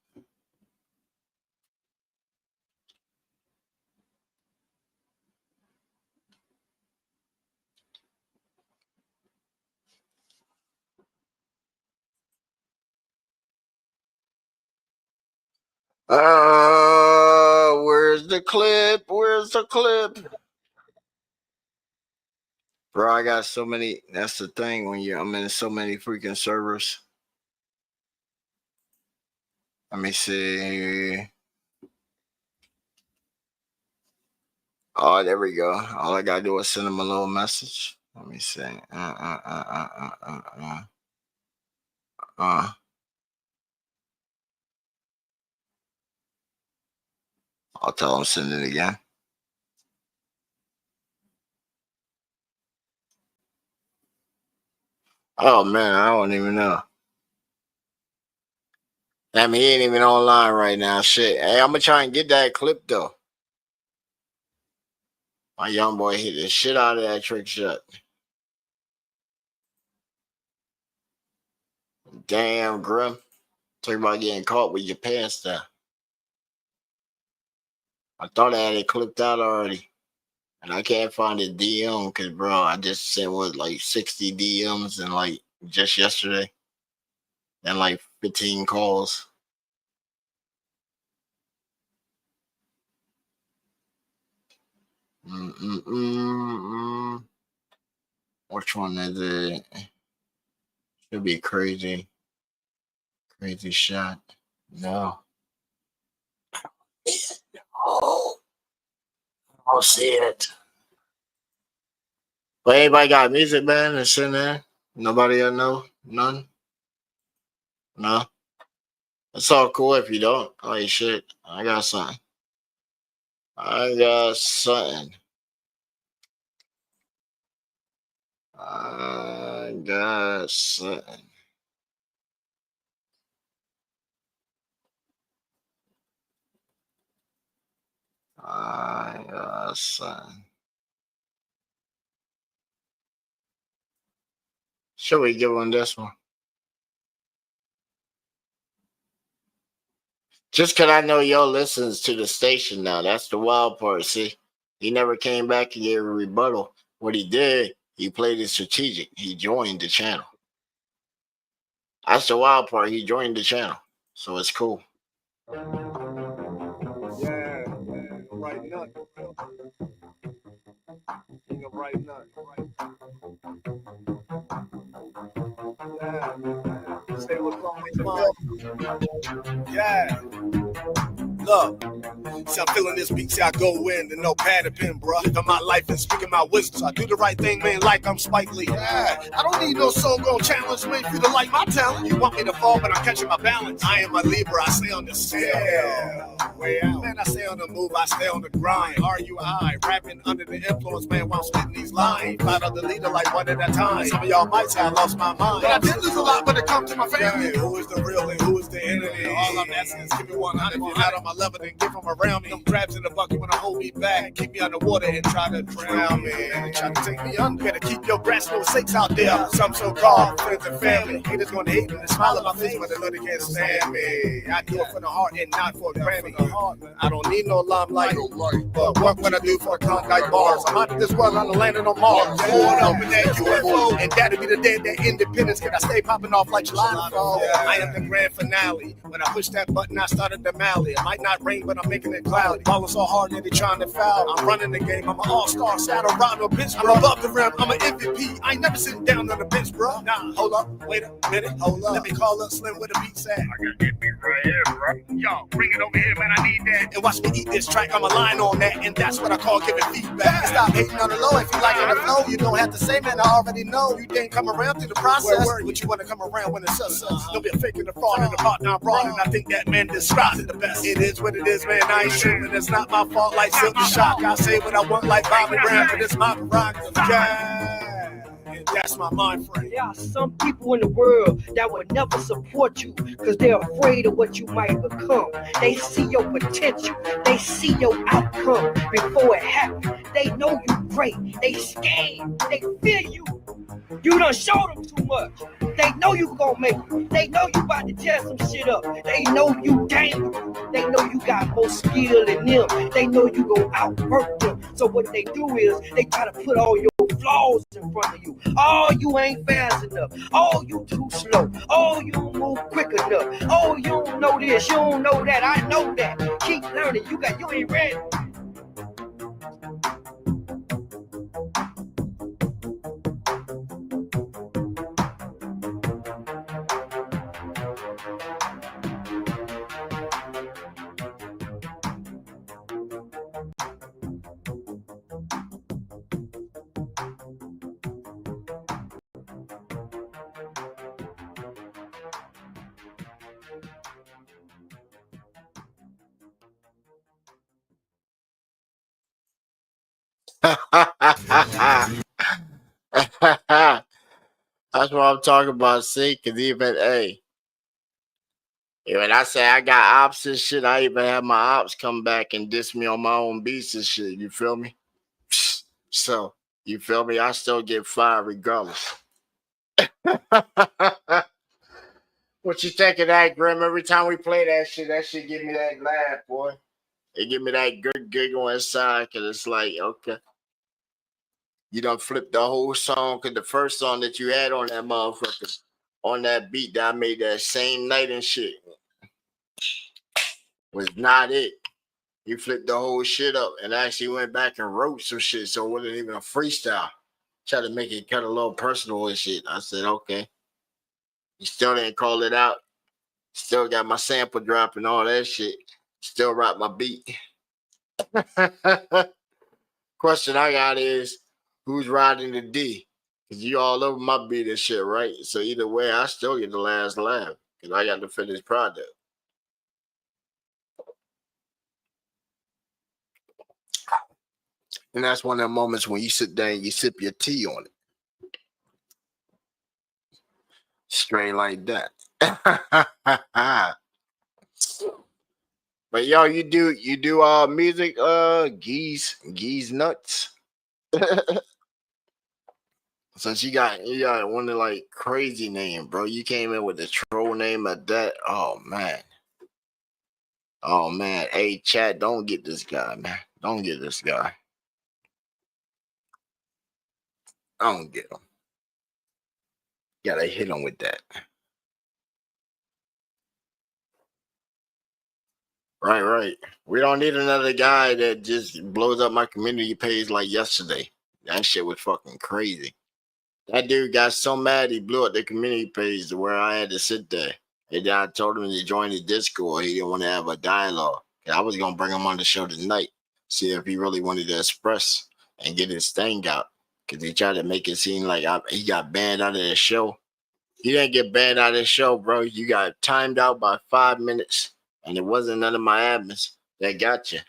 S1: Where's the clip? Where's the clip? Bro, I got so many. That's the thing when I'm in so many freaking servers. Let me see. Oh, there we go. All I gotta do is send him a little message. Let me see. I'll tell him send it again. Oh man, I don't even know. I mean, he ain't even online right now. Shit. Hey, I'm gonna try and get that clip though. My young boy hit the shit out of that trick shot. Damn, Grim. Talk about getting caught with your pants down. I thought I had it clipped out already. And I can't find his DM because, bro, I just sent like 60 DMs and like just yesterday. And like 15 calls. Which one is it? Should be crazy. Crazy shot. No. I'll see it. But anybody got music, man, that's in there? Nobody I know? None? No? It's all cool if you don't. Oh, shit. I got something. I got something. I got something. I got something. Should we give on this one? Just because I know yo listens to the station now. That's the wild part. See, he never came back and gave a rebuttal. What he did, he played it strategic. He joined the channel. That's the wild part. He joined the channel. So it's cool.
S20: Yeah, right nut. King of right nut. Yeah. Say what's on his mind. Yeah. Look. See, I'm feeling this beat, see I go in and no pad or pen, bruh. Living my life and speaking my wisdom. So I do the right thing, man, like I'm Spike Lee. Yeah, I don't need no song gon' challenge me for you to like my talent. You want me to fall, but I'm catching my balance. I am a Libra, I stay on the scale. Way out. Man, I stay on the move, I stay on the grind. R.U.I. rapping under the influence, man, while I'm spitting these lines. Fight on the leader like one at a time. Some of y'all might say I lost my mind. But I did lose a lot, but it comes to my family. Yeah, who is the real and who is the enemy? All I'm asking is give me 100. If you're not on my level, then give them around me. Them crabs in the bucket wanna hold me back, keep me underwater and try to drown me. And try to take me under. Better keep your grass no sakes out there. Some so-called friends and family. Haters gonna hate me and smile at my face, but they know they can't stand me. I do it for the heart and not for a Grammy. I don't need no limelight, but what would I do for a Klondike bars? I'm out of this world, I'm landing on Mars. Going up in that UFO, and that'll be the day that independence. Can I stay popping off like July? I am the grand finale. When I push that button, I started the mally. It might not rain, but I'm making it cloudy. Balling so hard that they trying to foul. I'm running the game, I'm an all-star. Shadow round no bitch, I'm above the rim. I'm an MVP. I ain't never sitting down on the bench, bro. Nah, hold up, wait a minute, hold up. Let me call up Slim with a beat at. I got that beat right here, bro. Yo, bring it over here, man. I need that. And watch me eat this track. I'm a line on that, and that's what I call giving feedback. Stop hating on the low. If you like it, the flow, you don't have to say, man. I already know you didn't come around through the process. But you want to come around when it's us. Don't be a fake in the fraud and the part now broad. And I think that man describes it the best. It is what it is, man. I ain't tripping. It's not my fault. Like Silk the Shock. I say what I want, like Bobby Brown, but it's my prerogative. Yeah. And that's my mind frame.
S11: There are some people in the world that will never support you because they're afraid of what you might become. They see your potential. They see your outcome before it happens. They know you great. They scared. They fear you. You done showed them too much. They know you gonna make it. They know you about to tear some shit up. They know you dangerous. They know you got more skill than them. They know you gonna outwork them. So what they do is they try to put all your flaws in front of you. Oh, you ain't fast enough. Oh, you too slow. Oh, you don't move quick enough. Oh, you don't know this. You don't know that. I know that. Keep learning. You ain't ready.
S1: That's what I'm talking about. See, because even when I say I got ops and shit, I even have my ops come back and diss me on my own beats and shit. You feel me? So, you feel me? I still get fired regardless. What you think of that, Grim? Every time we play that shit give me that laugh, boy. It give me that good giggle inside because it's like, okay. You done flipped the whole song because the first song that you had on that motherfucker, on that beat that I made that same night and shit, was not it. You flipped the whole shit up and actually went back and wrote some shit, so it wasn't even a freestyle. Tried to make it kind of a little personal and shit. I said, okay. You still didn't call it out. Still got my sample drop and all that shit. Still rock my beat. Question I got is, who's riding the D? Because you all over my beat and shit, right? So either way, I still get the last laugh because I got the finished product. And that's one of the moments when you sit down and you sip your tea on it. Straight like that. But yo, you do music, geese nuts. Since you got one of like crazy name, bro. You came in with the troll name of that. Oh man. Hey, chat, don't get this guy, man. Don't get this guy. I don't get him. Gotta hit him with that. Right. We don't need another guy that just blows up my community page like yesterday. That shit was fucking crazy. That dude got so mad he blew up the community page to where I had to sit there. And then I told him to join the Discord. He didn't want to have a dialogue. And I was gonna bring him on the show tonight, see if he really wanted to express and get his thing out. Because he tried to make it seem like he got banned out of the show. He didn't get banned out of the show, bro. You got timed out by 5 minutes. And it wasn't none of my admins that got you.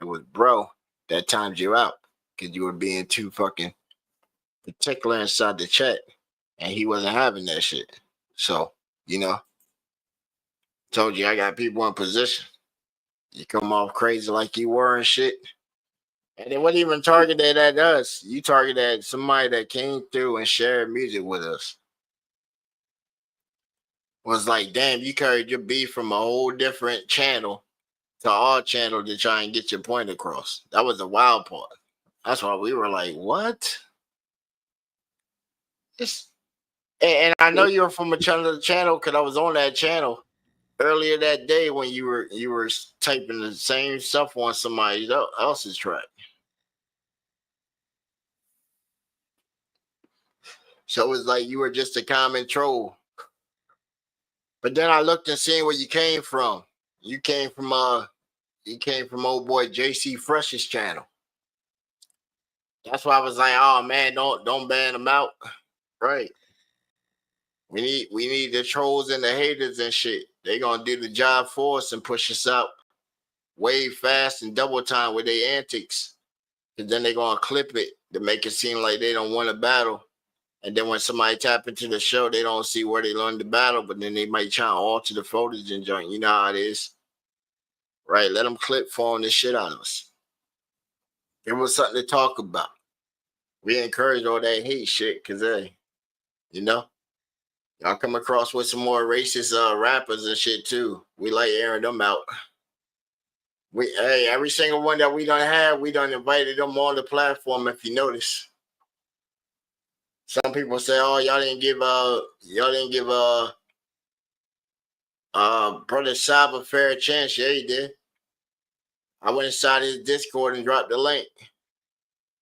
S1: It was bro that timed you out because you were being too fucking particular inside the chat. And he wasn't having that shit. So, told you I got people in position. You come off crazy like you were and shit. And it wasn't even targeted at us. You targeted at somebody that came through and shared music with us. Was like, damn, you carried your beef from a whole different channel to our channel to try and get your point across. That was the wild part. That's why we were like, what? And I know you were from a channel because I was on that channel earlier that day when you were typing the same stuff on somebody else's track. So it was like you were just a common troll. But then I looked and seen where you came from. You came from old boy JC Fresh's channel. That's why I was like, oh man, don't ban them out. Right. We need the trolls and the haters and shit. They gonna do the job for us and push us out way fast and double time with their antics. And then they gonna clip it to make it seem like they don't want a battle. And then when somebody tap into the show, they don't see where they learned the battle, but then they might try and alter the footage and joint. You know how it is. Right? Let them clip phone this shit out of us. It was something to talk about. We encourage all that hate shit because, hey, y'all come across with some more racist rappers and shit too. We like airing them out. Every single one that we done had, we done invited them on the platform, if you notice. Some people say, "Oh, y'all didn't give Brother Saab a fair chance." Yeah, he did. I went inside his Discord and dropped the link.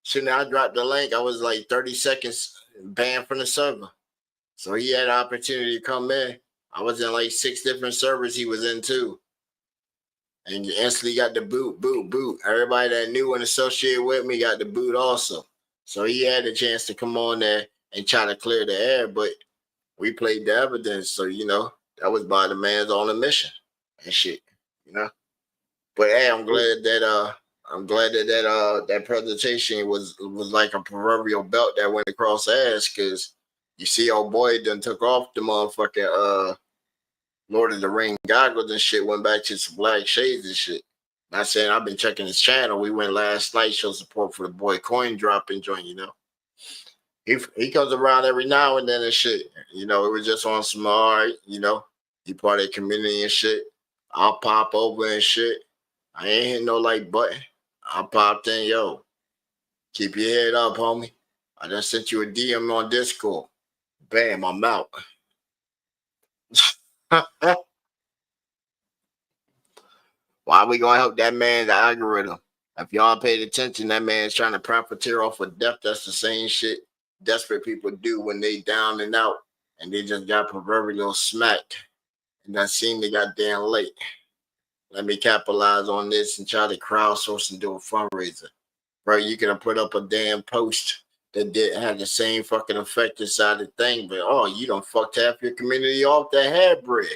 S1: Soon as I dropped the link, I was like 30 seconds banned from the server. So he had an opportunity to come in. I was in like 6 different servers he was in too. And you instantly got the boot. Everybody that knew and associated with me got the boot also. So he had a chance to come on there and try to clear the air, but we played the evidence. So, that was by the man's own admission and shit, But hey, I'm glad that that presentation was like a proverbial belt that went across ass, because you see old boy done took off the motherfucking Lord of the Ring goggles and shit, went back to some black shades and shit. Not saying I've been checking his channel. We went last night, show support for the boy Coin Dropping joint, He comes around every now and then and shit. It was just on some, all right, he part of the community and shit. I'll pop over and shit. I ain't hitting no like button. I popped in, yo. Keep your head up, homie. I just sent you a DM on Discord. Bam, I'm out. Why we gonna help that man's algorithm? If y'all paid attention, that man's trying to profiteer off of death. That's the same shit desperate people do when they down and out and they just got proverbial smacked and that seemed they got damn late. let me capitalize on this and try to crowdsource and do a fundraiser. Bro, you can put up a damn post that had the same fucking effect inside the thing, but oh, you done fucked half your community off that had bread.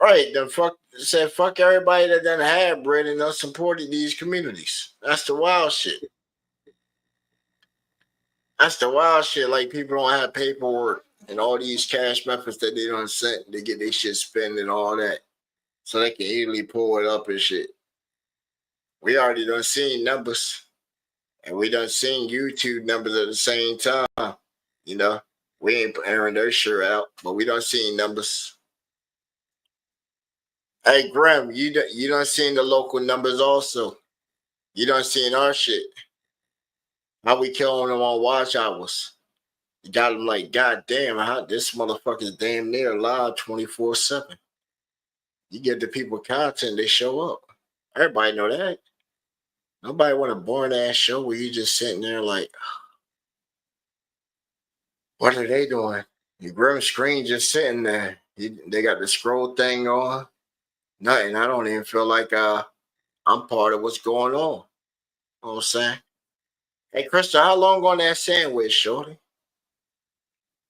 S1: Right, then fuck everybody that done had bread and done supported these communities. That's the wild shit. That's the wild shit. Like, people don't have paperwork and all these cash methods that they done sent to get their shit spent and all that. So they can easily pull it up and shit. We already done seen numbers. And we done seen YouTube numbers at the same time. You know, we ain't airing their shit out, but we done seen numbers. Hey, Graham, you done seen the local numbers also. You done seen our shit. How we killing them on watch hours. You got them like, God damn, how this motherfucker's damn near live 24/7. You get the people content, they show up. Everybody know that. Nobody want a boring ass show where you just sitting there like, what are they doing? Your grim screen just sitting there. They got the scroll thing on. Nothing. I don't even feel like I'm part of what's going on. You know what I'm saying? Hey, Krista, how long on that sandwich, shorty?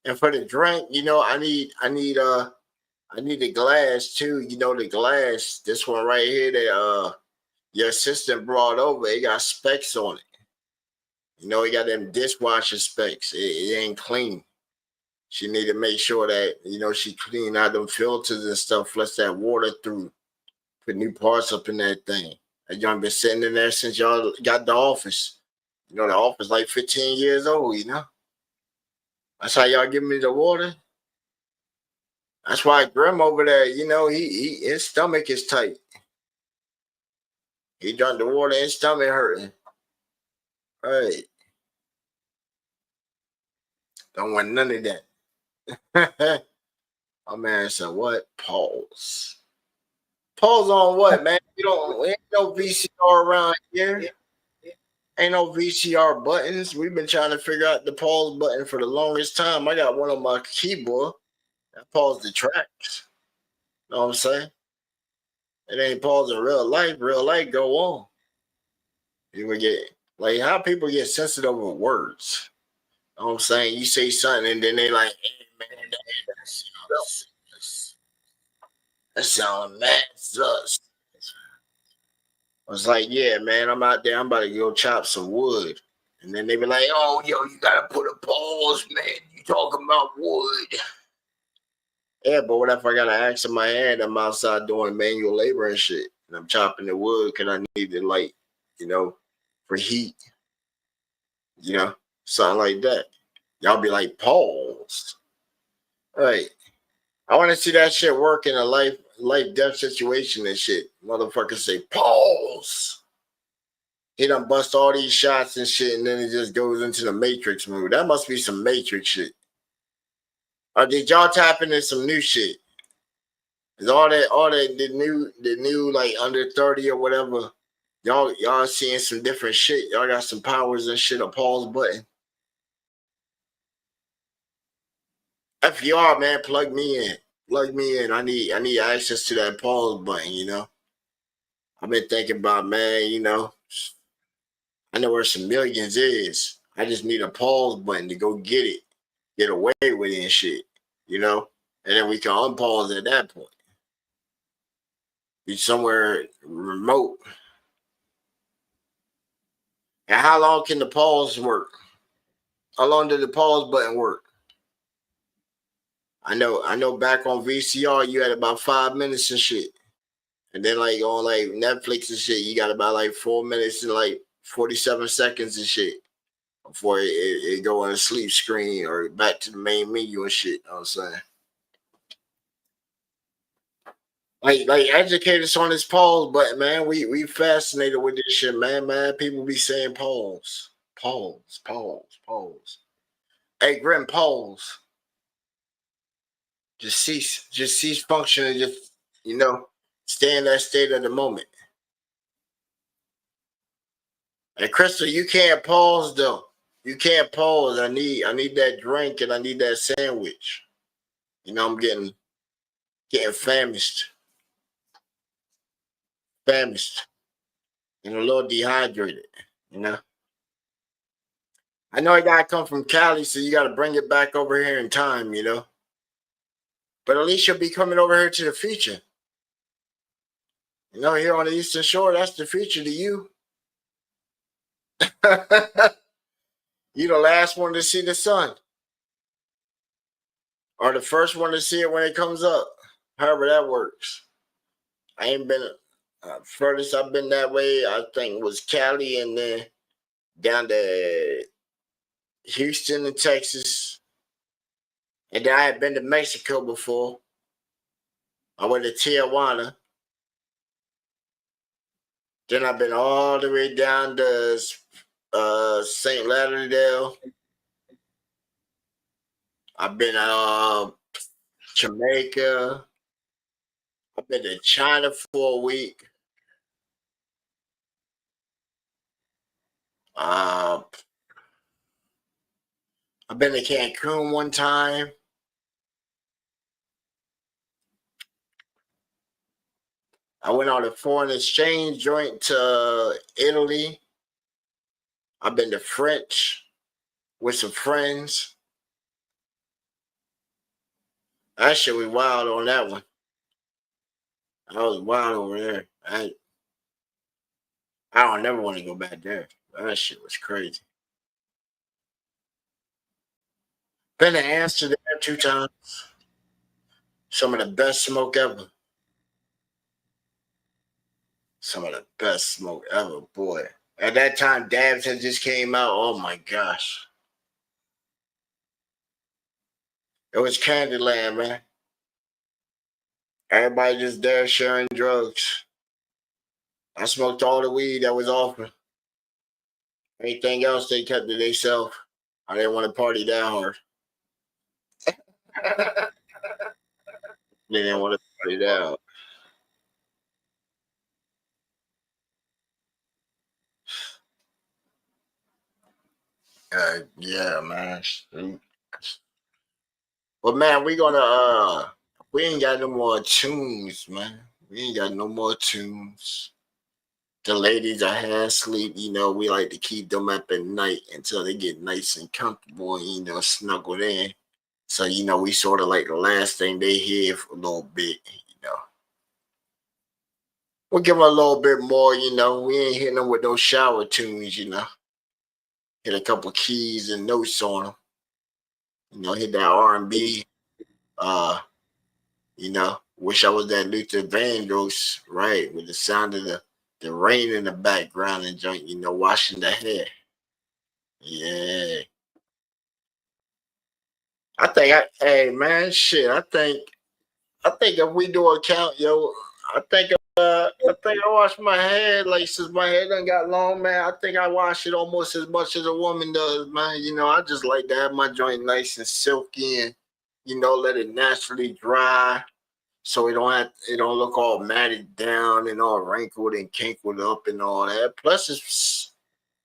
S1: And for the drink, you know, I need the glass too. You know, the glass, this one right here that your assistant brought over, it got specs on it. You know, it got them dishwasher specs. It ain't clean. She need to make sure that, you know, she clean out them filters and stuff, flush that water through, put new parts up in that thing. That y'all been sitting in there since y'all got the office. You know, the office like 15 years old, you know. That's how y'all give me the water. That's why Grim over there, you know, his stomach is tight. He drank the water, his stomach hurting. Right. Don't want none of that. My man said, what? Pause. Pause on what, man? Ain't no VCR around here. Ain't no VCR buttons. We've been trying to figure out the pause button for the longest time. I got one on my keyboard that pause the tracks. Know what I'm saying? It ain't pause in real life. Real life go on. You would get, like, how people get sensitive with words. Know what I'm saying? You say something and then they like, hey, man, that sound mad sus. I was like, yeah, man, I'm out there. I'm about to go chop some wood. And then they be like, oh, yo, you got to put a pause, man. You talking about wood. Yeah, but what if I got an axe in my hand? I'm outside doing manual labor and shit. And I'm chopping the wood because I need the light, you know, for heat. You know, something like that. Y'all be like, pause. All right. I want to see that shit work in a life death situation and shit. Motherfuckers say, pause. He done bust all these shots and shit, and then it just goes into the Matrix move. That must be some Matrix shit. Or did y'all tap into some new shit? Is all that the new like under 30 or whatever? Y'all seeing some different shit. Y'all got some powers and shit, a pause button. If you are, man, plug me in. Plug me in. I need access to that pause button, you know. I've been thinking about, man, you know, I know where some millions is. I just need a pause button to go get it. Get away with it and shit, you know? And then we can unpause at that point. Be somewhere remote. And how long can the pause work? How long did the pause button work? I know back on VCR, you had about 5 minutes and shit. And then like on like Netflix and shit, you got about like 4 minutes and like 47 seconds and shit before it go on a sleep screen or back to the main menu and shit. You know what I'm saying? Like educate us on this pause button, man. We fascinated with this shit, man. People be saying pause. Pause, pause, pause. Hey, Grim, pause. Just cease functioning, just, you know, stay in that state of the moment. And Crystal, you can't pause though. You can't pause. I need that drink and I need that sandwich. You know, I'm getting getting famished, and a little dehydrated, you know. I know I gotta come from Cali, so you gotta bring it back over here in time, you know. But at least you'll be coming over here to the future. You know, here on the Eastern Shore, that's the future to you. You the last one to see the sun. Or the first one to see it when it comes up. However that works. I ain't been furthest I've been that way, I think, was Cali, and then down to Houston and Texas. And then I had been to Mexico before. I went to Tijuana. Then I've been all the way down to St. Lauderdale. I've been Jamaica. I've been to China for a week. I've been to Cancun one time. I went on a foreign exchange joint to Italy. I've been to French with some friends. That shit was wild on that one. I was wild over there. I don't never want to go back there. That shit was crazy. Been to Amsterdam 2 times. Some of the best smoke ever. Some of the best smoke ever, boy. At that time, Dabs had just came out. Oh my gosh. It was Candyland, man. Everybody just there sharing drugs. I smoked all the weed that was offered. Anything else they kept to themselves. I didn't want to party that hard. They didn't want to party that hard. Yeah, man. But man, we ain't got no more tunes, man. We ain't got no more tunes. The ladies are half asleep, you know, we like to keep them up at night until they get nice and comfortable and, you know, snuggled in. So, you know, we sort of like the last thing they hear for a little bit, you know. We'll give them a little bit more, you know. We ain't hitting them with those shower tunes, you know. Hit a couple keys and notes on them. You know, hit that R&B. You know, wish I was that Luther Vandross, right, with the sound of the rain in the background and joint, you know, washing the hair. Yeah. I think I think if we do a count, yo, I think I wash my hair, like, since my hair done got long, man. I think I wash it almost as much as a woman does, man. You know, I just like to have my joint nice and silky and, you know, let it naturally dry, so it don't look all matted down and all wrinkled and kinkled up and all that. Plus, it's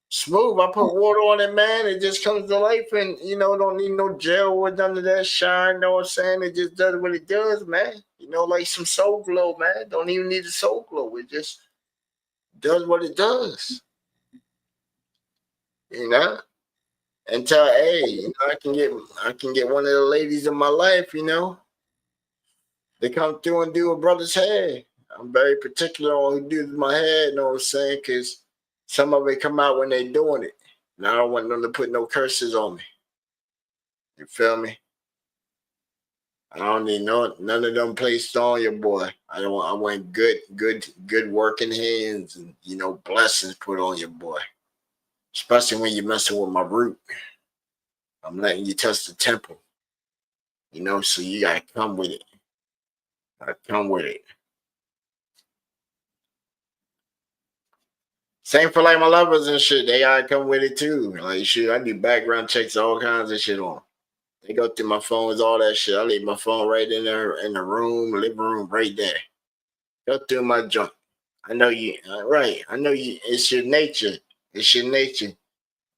S1: smooth. I put water on it, man. It just comes to life, and, you know, don't need no gel or none of that shine. You know what I'm saying? It just does what it does, man. You know, like some Soul Glow, man. Don't even need a Soul Glow. It just does what it does. You know? Until, hey, you know, I can get one of the ladies in my life, you know. They come through and do a brother's hair. I'm very particular on who does my hair, you know what I'm saying? Because some of it come out when they doing it. And I don't want them to put no curses on me. You feel me? I don't need none of them placed on your boy. I want good working hands and, you know, blessings put on your boy. Especially when you're messing with my root. I'm letting you touch the temple. You know, so you gotta come with it. Come with it. Same for like my lovers and shit. They gotta come with it too. Like, shit, I do background checks, all kinds of shit on. They go through my phones, all that shit. I leave my phone right in there in the room, living room, right there. Go through my junk. I know you, right? I know you. It's your nature. It's your nature.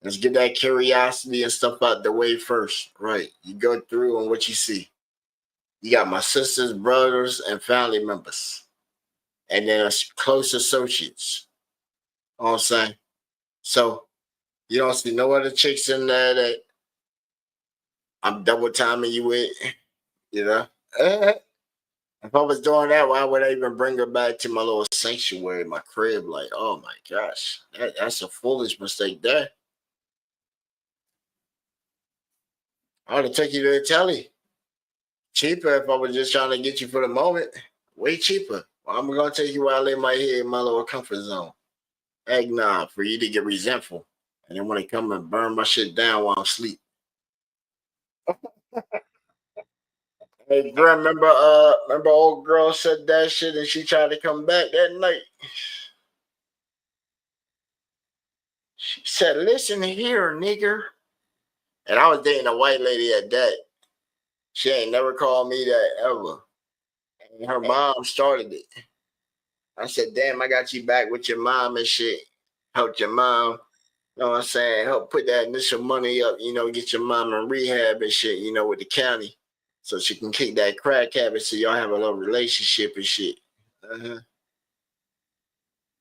S1: Let's get that curiosity and stuff out the way first, right? You go through and what you see. You got my sisters, brothers, and family members. And then close associates. You know what I'm saying? So you don't see no other chicks in there that I'm double timing you with, you know? If I was doing that, why would I even bring her back to my little sanctuary, my crib? Like, oh my gosh, that's a foolish mistake there. I would have took you to Italy. Cheaper if I was just trying to get you for the moment. Way cheaper. Well, I'm going to take you where I lay my head in my little comfort zone. Heck nah, for you to get resentful. And then when they come and burn my shit down while I'm asleep. Hey, Grim, remember old girl said that shit and she tried to come back that night. She said, listen here, nigger. And I was dating a white lady at that. She ain't never called me that ever. And her mom started it. I said, damn, I got you back with your mom and shit. Helped your mom, you know what I'm saying? Help put that initial money up, you know, get your mom in rehab and shit, you know, with the county. So she can kick that crack habit so y'all have a little relationship and shit. Go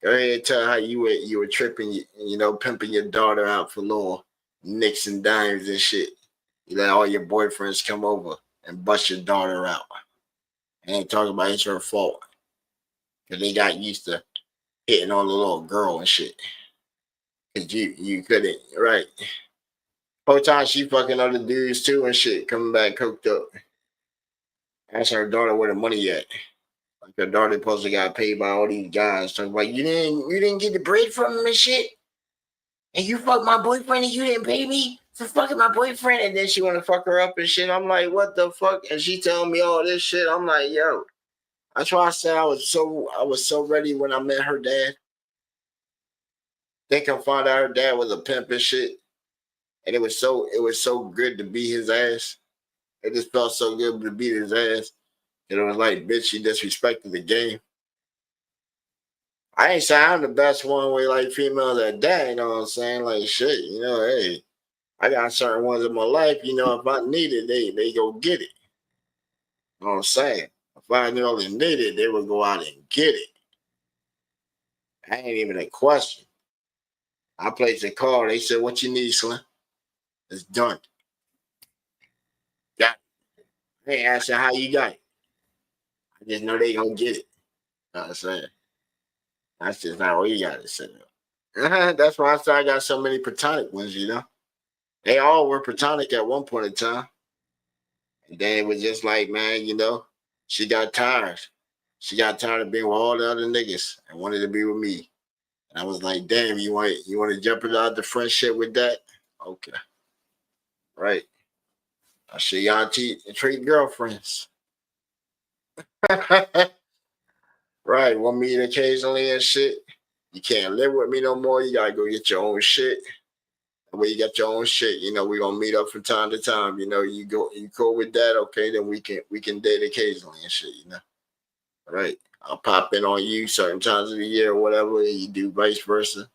S1: ahead and tell her how you were tripping, you know, pimping your daughter out for little nicks and dimes and shit. You let all your boyfriends come over and bust your daughter out. I ain't talking about it's her fault. Because they got used to hitting on the little girl and shit. Because you couldn't, right? Whole time she fucking other dudes too and shit, coming back coked up. Ask her daughter where the money at. Like her daughter supposed to got paid by all these guys. Talking about you didn't get the bread from him and shit. And you fucked my boyfriend and you didn't pay me for fucking my boyfriend. And then she want to fuck her up and shit. I'm like, what the fuck? And she telling me all this shit. I'm like, yo. That's why I said I was so ready when I met her dad. Then come find out her dad was a pimp and shit. And it was so good to be his ass. It just felt so good to beat his ass. And it was like, bitch, she disrespected the game. I ain't saying I'm the best one with like females at that, you know what I'm saying? Like shit, you know, hey, I got certain ones in my life, you know, if I need it, they go get it. You know what I'm saying? If I really need it, they would go out and get it. I ain't even a question. I placed a call. They said, what you need, Slim? It's done. Got it. They ain't asking how you got it. I just know they gonna get it. You know what I'm saying? That's just not what you got to set up. That's why I said I got so many platonic ones, you know? They all were platonic at one point in time. And then it was just like, man, you know, she got tired. She got tired of being with all the other niggas and wanted to be with me. And I was like, damn, you want to jeopardize the friendship with that? Okay. Right. I should y'all treat girlfriends. Right. Want me occasionally and shit. You can't live with me no more. You gotta go get your own shit. When you got your own shit, you know, we're gonna meet up from time to time. You know, you go with that, okay, then we can date occasionally and shit, you know. Right. I'll pop in on you certain times of the year or whatever, and you do vice versa.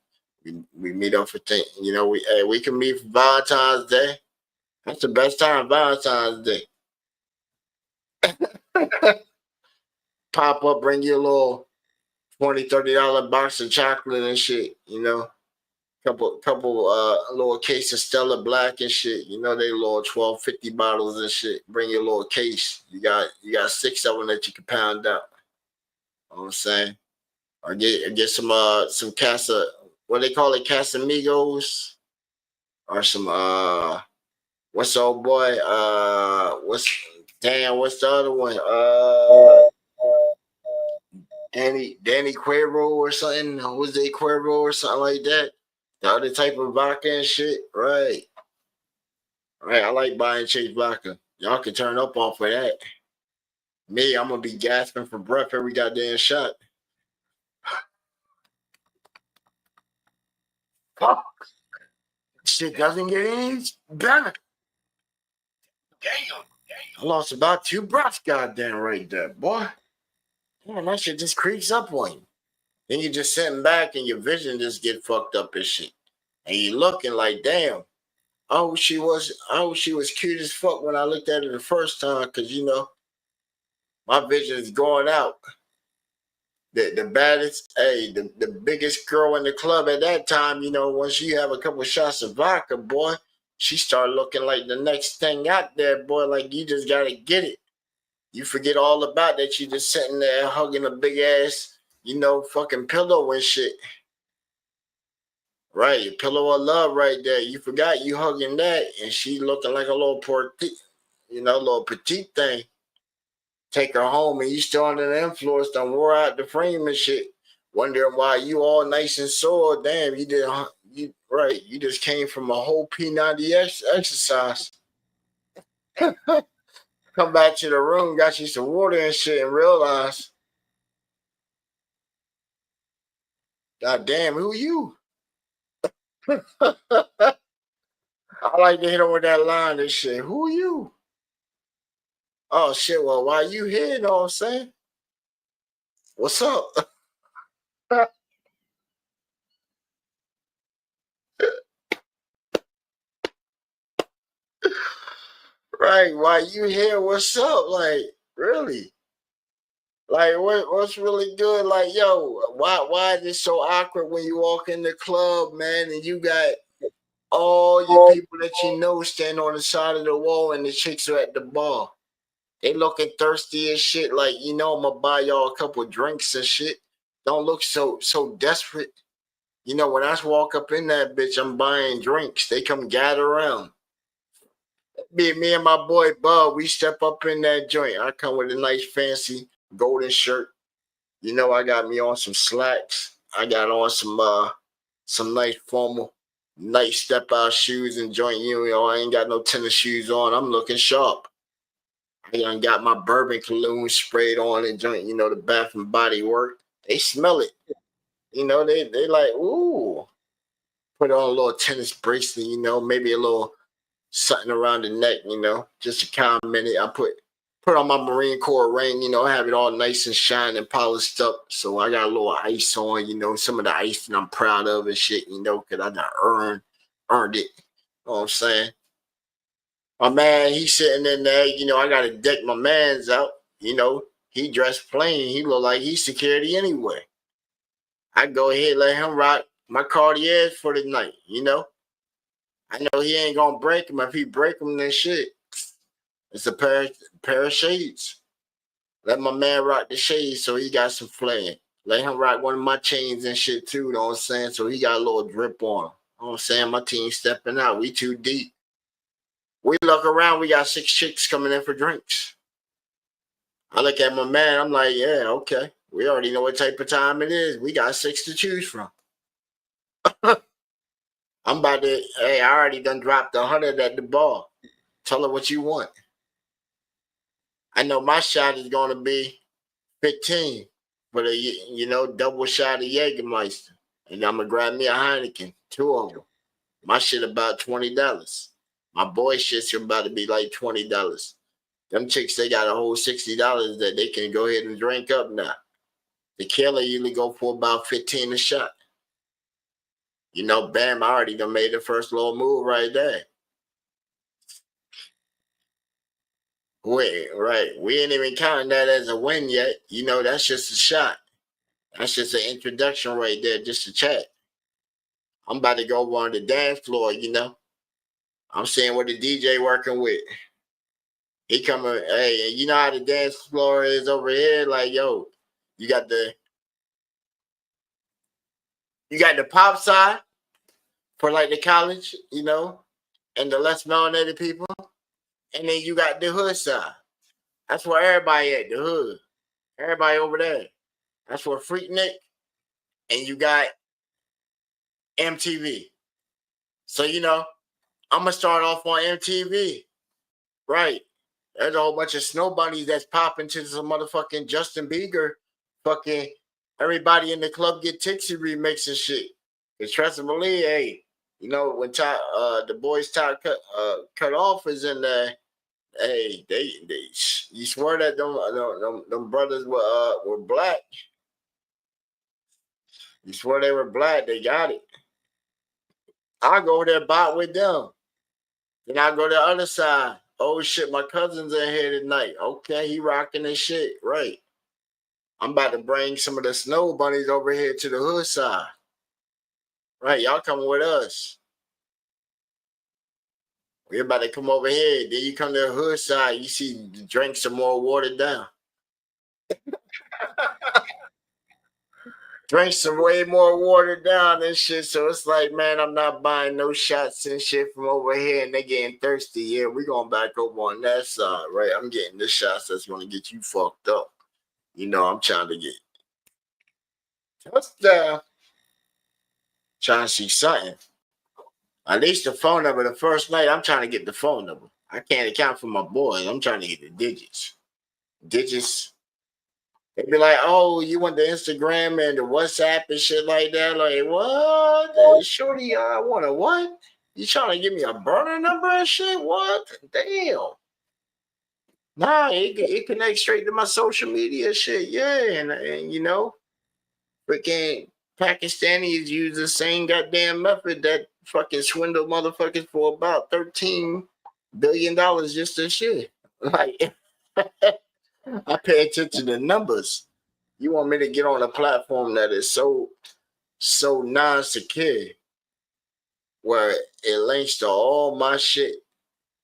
S1: We meet up for things, you know, we can meet for Valentine's Day. That's the best time, Valentine's Day. Pop up, bring you a little $20, $30 box of chocolate and shit, you know. Couple little case of Stella Black and shit. You know, they little 12, 50 bottles and shit. Bring your little case. You got 6 of them that you can pound out. You know what I'm saying? Or get some Casa, what they call it, Casamigos, or some what's the old boy? What's the other one? Danny Cuervo or something. Jose Cuervo or something like that. The other type of vodka and shit. Right. Right. I like buying Chase vodka. Y'all can turn up off of that. Me, I'm gonna be gasping for breath every goddamn shot. Fuck. Shit doesn't get any better. Damn. I lost about 2 breaths, goddamn right there, boy. Man, that shit just creeps up on you. Then you just sitting back and your vision just get fucked up and shit. And you looking like, damn. She was cute as fuck when I looked at her the first time, cause you know, My vision is going out. The baddest, the biggest girl in the club at that time, you know, once you have a couple shots of vodka, boy, she started looking like the next thing out there, boy. Like, you just gotta get it. You forget all about that. You just sitting there hugging a big ass, you know, fucking pillow and shit. Right, your pillow of love right there. You forgot you hugging that, and she looking like a little petite, you know, little petite thing. Take her home, and you still under the influence, done wore out the frame and shit. Wondering why you all nice and sore. Damn, you just came from a whole P90 exercise. Come back to the room, got you some water and shit, and realize, God damn, who you? I like to hit him with that line and shit. Who you? Oh shit, well, why you here? You know what I'm saying? What's up? Right, why you here? What's up? Like, really? Like, what's really good? Like, yo, why is it so awkward when you walk in the club, man, and you got all your people that you know standing on the side of the wall, and the chicks are at the bar. They looking thirsty as shit. Like, you know, I'm gonna buy y'all a couple drinks and shit. Don't look so desperate. You know, when I walk up in that bitch, I'm buying drinks. They come gather around. Me and my boy Bub, we step up in that joint. I come with a nice fancy golden shirt. You know, I got me on some slacks. I got on some nice formal, nice step out shoes and joint. You know, I ain't got no tennis shoes on. I'm looking sharp. I done got my bourbon cologne sprayed on and joint. You know, the Bath and Body Works. They smell it. You know, they like, ooh. Put on a little tennis bracelet, you know, maybe a little something around the neck, you know, just to comment it. I put on my Marine Corps ring, you know, have it all nice and shiny and polished up. So I got a little ice on, you know, some of the ice that I'm proud of and shit, you know, because I done earned it. You know what I'm saying? My man, he's sitting in there, you know, I got to deck my man's out, you know, he dressed plain. He look like he's security anyway. I go ahead, let him rock my Cartiers for the night, you know. I know he ain't gonna break them. If he break them, then shit. It's a pair of shades. Let my man rock the shades so he got some flair. Let him rock one of my chains and shit too, you know what I'm saying? So he got a little drip on him. You know what I'm saying? My team stepping out. We too deep. We look around, we got 6 chicks coming in for drinks. I look at my man, I'm like, yeah, okay. We already know what type of time it is. We got 6 to choose from. I'm about to, I already done dropped 100 at the bar. Tell her what you want. I know my shot is going to be 15 for the, you know, double shot of Jägermeister. And I'm going to grab me a Heineken, 2 of them. My shit about $20. My boy shit's about to be like $20. Them chicks, they got a whole $60 that they can go ahead and drink up now. The killer usually go for about 15 a shot. You know, bam, I already done made the first little move right there. Wait, right. We ain't even counting that as a win yet. You know, that's just a shot. That's just an introduction right there, just a chat. I'm about to go on the dance floor, you know. I'm seeing what the DJ working with. He coming, hey, you know how the dance floor is over here? Like, yo, you got the pop side for like the college, you know, and the less melanated people. And then you got the hood side. That's where everybody at, the hood. Everybody over there. That's where Freaknik. And you got MTV. So, you know, I'm going to start off on MTV. Right. There's a whole bunch of snow bunnies that's popping to some motherfucking Justin Bieber. Fucking everybody in the club get tipsy remix and shit. Because trust me, hey, you know, when the boys cut off is in there, hey, they you swear that them brothers were black. You swear they were black, they got it. I'll go there bot with them. Then I'll go to the other side. Oh shit, my cousin's in here tonight. Okay, he rocking this shit. Right. I'm about to bring some of the snow bunnies over here to the hood side. Right, y'all coming with us. We're about to come over here. Then you come to the hood side, you see drink some more watered down. Drink some way more watered down and shit. So it's like, man, I'm not buying no shots and shit from over here and they getting thirsty. Yeah, we going back over on that side, right? I'm getting the shots that's gonna get you fucked up. You know, I'm trying to get touchdown. Trying to see something. At least the phone number the first night, I'm trying to get the phone number. I can't account for my boys. I'm trying to get the digits. Digits. They be like, oh, you want the Instagram and the WhatsApp and shit like that? Like, what? Shorty, I want a what? You trying to give me a burner number and shit? What? Damn. Nah, it connects straight to my social media shit. Yeah, and you know, freaking Pakistanis use the same goddamn method that fucking swindle motherfuckers for about $13 billion just this shit. Like, I pay attention to numbers. You want me to get on a platform that is so non-secure, where it links to all my shit,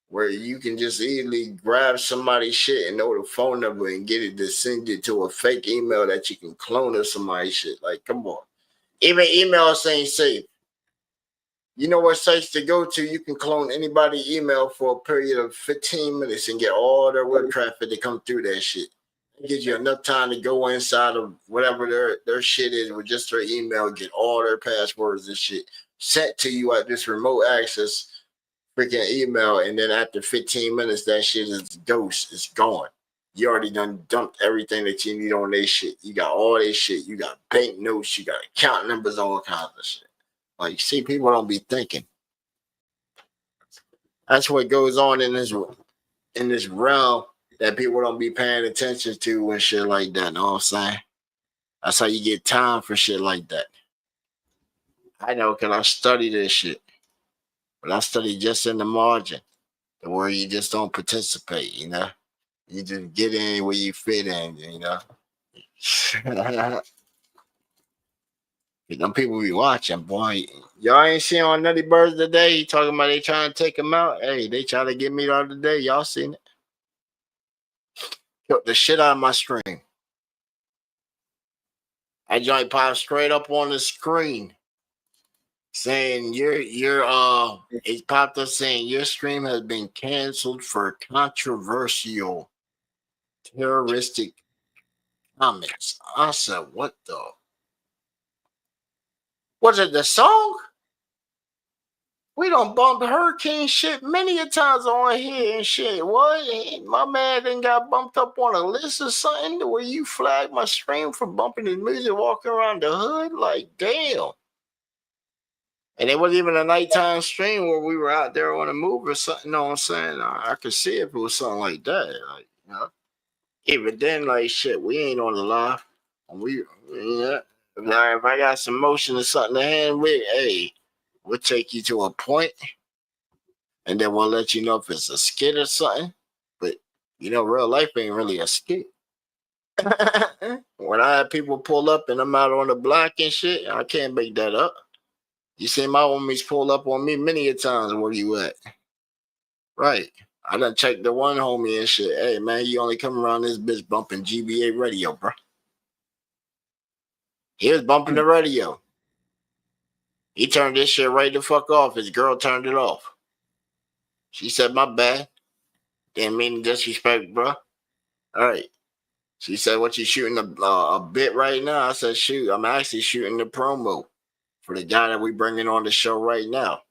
S1: where you can just easily grab somebody's shit and know the phone number and get it to send it to a fake email that you can clone of somebody's shit. Like, come on. Even emails ain't safe. You know what sites to go to? You can clone anybody's email for a period of 15 minutes and get all their web traffic to come through that shit. It gives you enough time to go inside of whatever their shit is with just their email, get all their passwords and shit sent to you at this remote access freaking email, and then after 15 minutes, that shit is ghost. It's gone. You already done dumped everything that you need on their shit. You got all this shit. You got bank notes. You got account numbers, all kinds of shit. Like, see, people don't be thinking. That's what goes on in this realm that people don't be paying attention to and shit like that. Know what I'm saying? That's how you get time for shit like that. I know, because I study this shit. But I study just in the margin, the where you just don't participate, you know? You just get in where you fit in, you know? Them people be watching, boy. Y'all ain't seen on Nutty Birds today. He talking about they trying to take him out. Hey, they trying to get me the other day. Y'all seen it? Took the shit out of my stream. I joint popped straight up on the screen saying it popped up saying your stream has been canceled for controversial terroristic comments. I said, what the? Was it the song? We don't bump Hurricane shit many a times on here and shit. What? My man done got bumped up on a list or something where you flagged my stream for bumping his music walking around the hood? Like, damn. And it wasn't even a nighttime stream where we were out there on a move or something. You know what I'm saying? I could see if it was something like that. Like, you know? Even then, like, shit, we ain't on the live. If I got some motion or something to hand with, hey, we'll take you to a point, and then we'll let you know if it's a skit or something. But, you know, real life ain't really a skit. When I have people pull up and I'm out on the block and shit, I can't make that up. You see my homies pull up on me many a times. Where you at? Right. I done checked the one homie and shit. Hey, man, you only come around this bitch bumping GBA radio, bro. He was bumping the radio. He turned this shit right the fuck off. His girl turned it off. She said, my bad. Didn't mean to disrespect, bro. All right. She said, what, you shooting a bit right now? I said, shoot, I'm actually shooting the promo for the guy that we bringing on the show right now.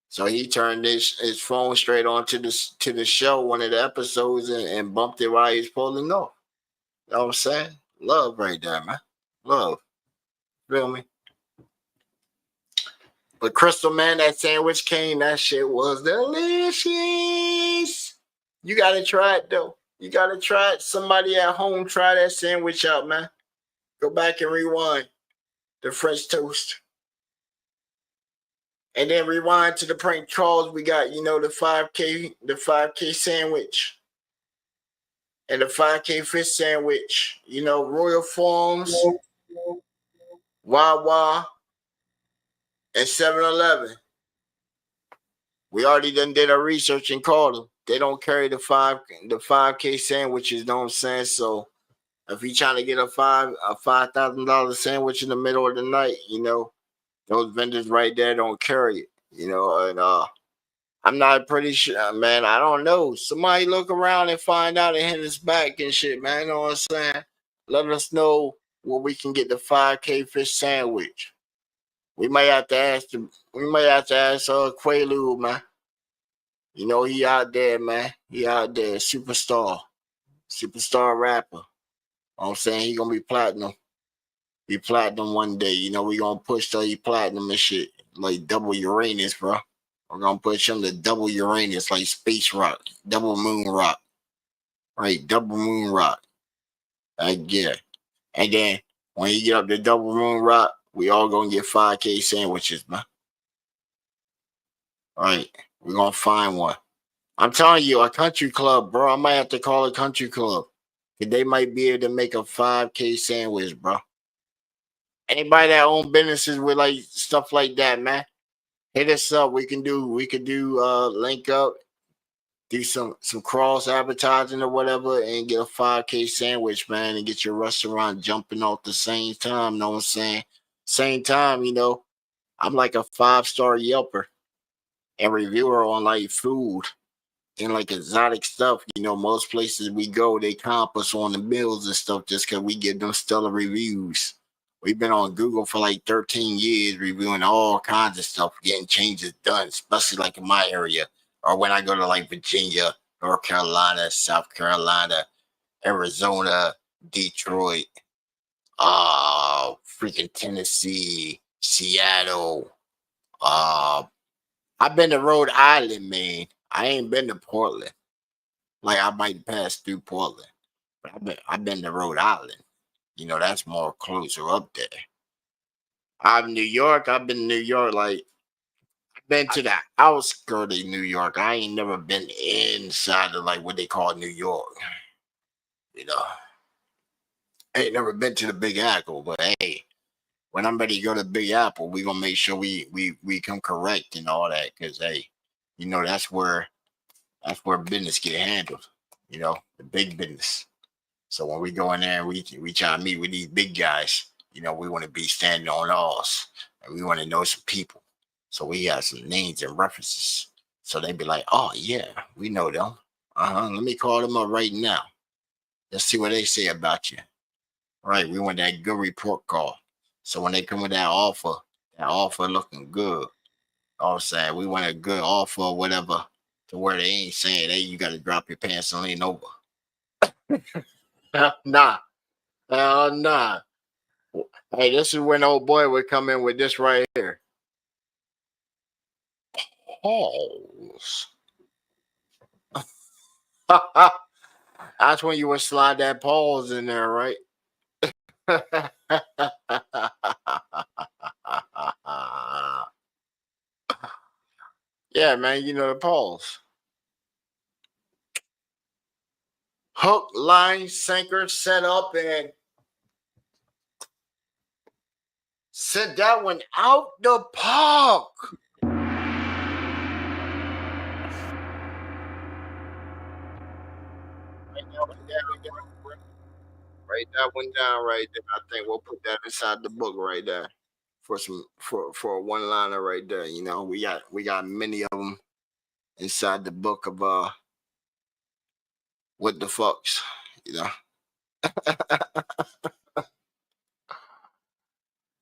S1: So he turned his phone straight on to the show, one of the episodes, and bumped it while he's pulling off. You know what I'm saying? Love right there, man. Love. Feel me? But Crystal, man, that sandwich cane, that shit was delicious. You got to try it, though. You got to try it. Somebody at home, try that sandwich out, man. Go back and rewind the French toast. And then rewind to the prank calls. We got, you know, the 5K sandwich. And the 5K fish sandwich, you know, Royal Farms, Wawa, and 7-Eleven. We already did our research and called them. They don't carry the 5K sandwiches, you know what I'm saying? So if you're trying to get a $5,000 sandwich in the middle of the night, you know, those vendors right there don't carry it, you know, and I'm not pretty sure, man. I don't know. Somebody look around and find out and hit us back and shit, man. You know what I'm saying? Let us know where we can get the 5K fish sandwich. We might have to ask Quaalude, man. You know, he out there, man. He out there, superstar rapper. You know what I'm saying? He gonna be platinum. Be platinum one day. You know, we gonna push till he platinum and shit. Like double Uranus, bro. We're gonna push him to double Uranus, like space rock, double moon rock. Right, double moon rock. Yeah. And then when you get up to double moon rock, we all gonna get 5K sandwiches, man. All right, we're gonna find one. I'm telling you, a country club, bro. I might have to call a country club. They might be able to make a 5K sandwich, bro. Anybody that own businesses with like stuff like that, man, hit us up. We could do link up, do some cross advertising or whatever, and get a 5K sandwich, man, and get your restaurant jumping off the same time. Know what I'm saying? Same time, you know, I'm like a 5-star Yelper and reviewer on like food and like exotic stuff. You know, most places we go, they comp us on the meals and stuff just because we give them stellar reviews. We've been on Google for like 13 years reviewing all kinds of stuff, getting changes done, especially like in my area. Or when I go to like Virginia, North Carolina, South Carolina, Arizona, Detroit, freaking Tennessee, Seattle. I've been to Rhode Island, man. I ain't been to Portland. Like I might pass through Portland, but I've been to Rhode Island. You know, that's more closer up there. I've been to New York, like I've been to the outskirts of New York. I ain't never been inside of like what they call New York. You know. I ain't never been to the Big Apple, but hey, when I'm ready to go to Big Apple, we gonna make sure we come correct and all that, cause hey, you know that's where business get handled. You know, the big business. So when we go in there and we try to meet with these big guys, you know, we want to be standing on ours and we want to know some people. So we got some names and references. So they be like, oh yeah, we know them. Let me call them up right now. Let's see what they say about you. Right, we want that good report call. So when they come with that offer looking good. All I'm saying, we want a good offer or whatever to where they ain't saying, hey, you got to drop your pants and lean over. Nah. Nah. Hey, this is when old boy would come in with this right here. Pause. That's when you would slide that pause in there, right? Yeah, man, you know the pause. Hook, line, sinker, set up, and sent that one out the park. Write that one down right there. I think we'll put that inside the book right there for a one liner right there. You know, we got many of them inside the book of what the fucks, you know.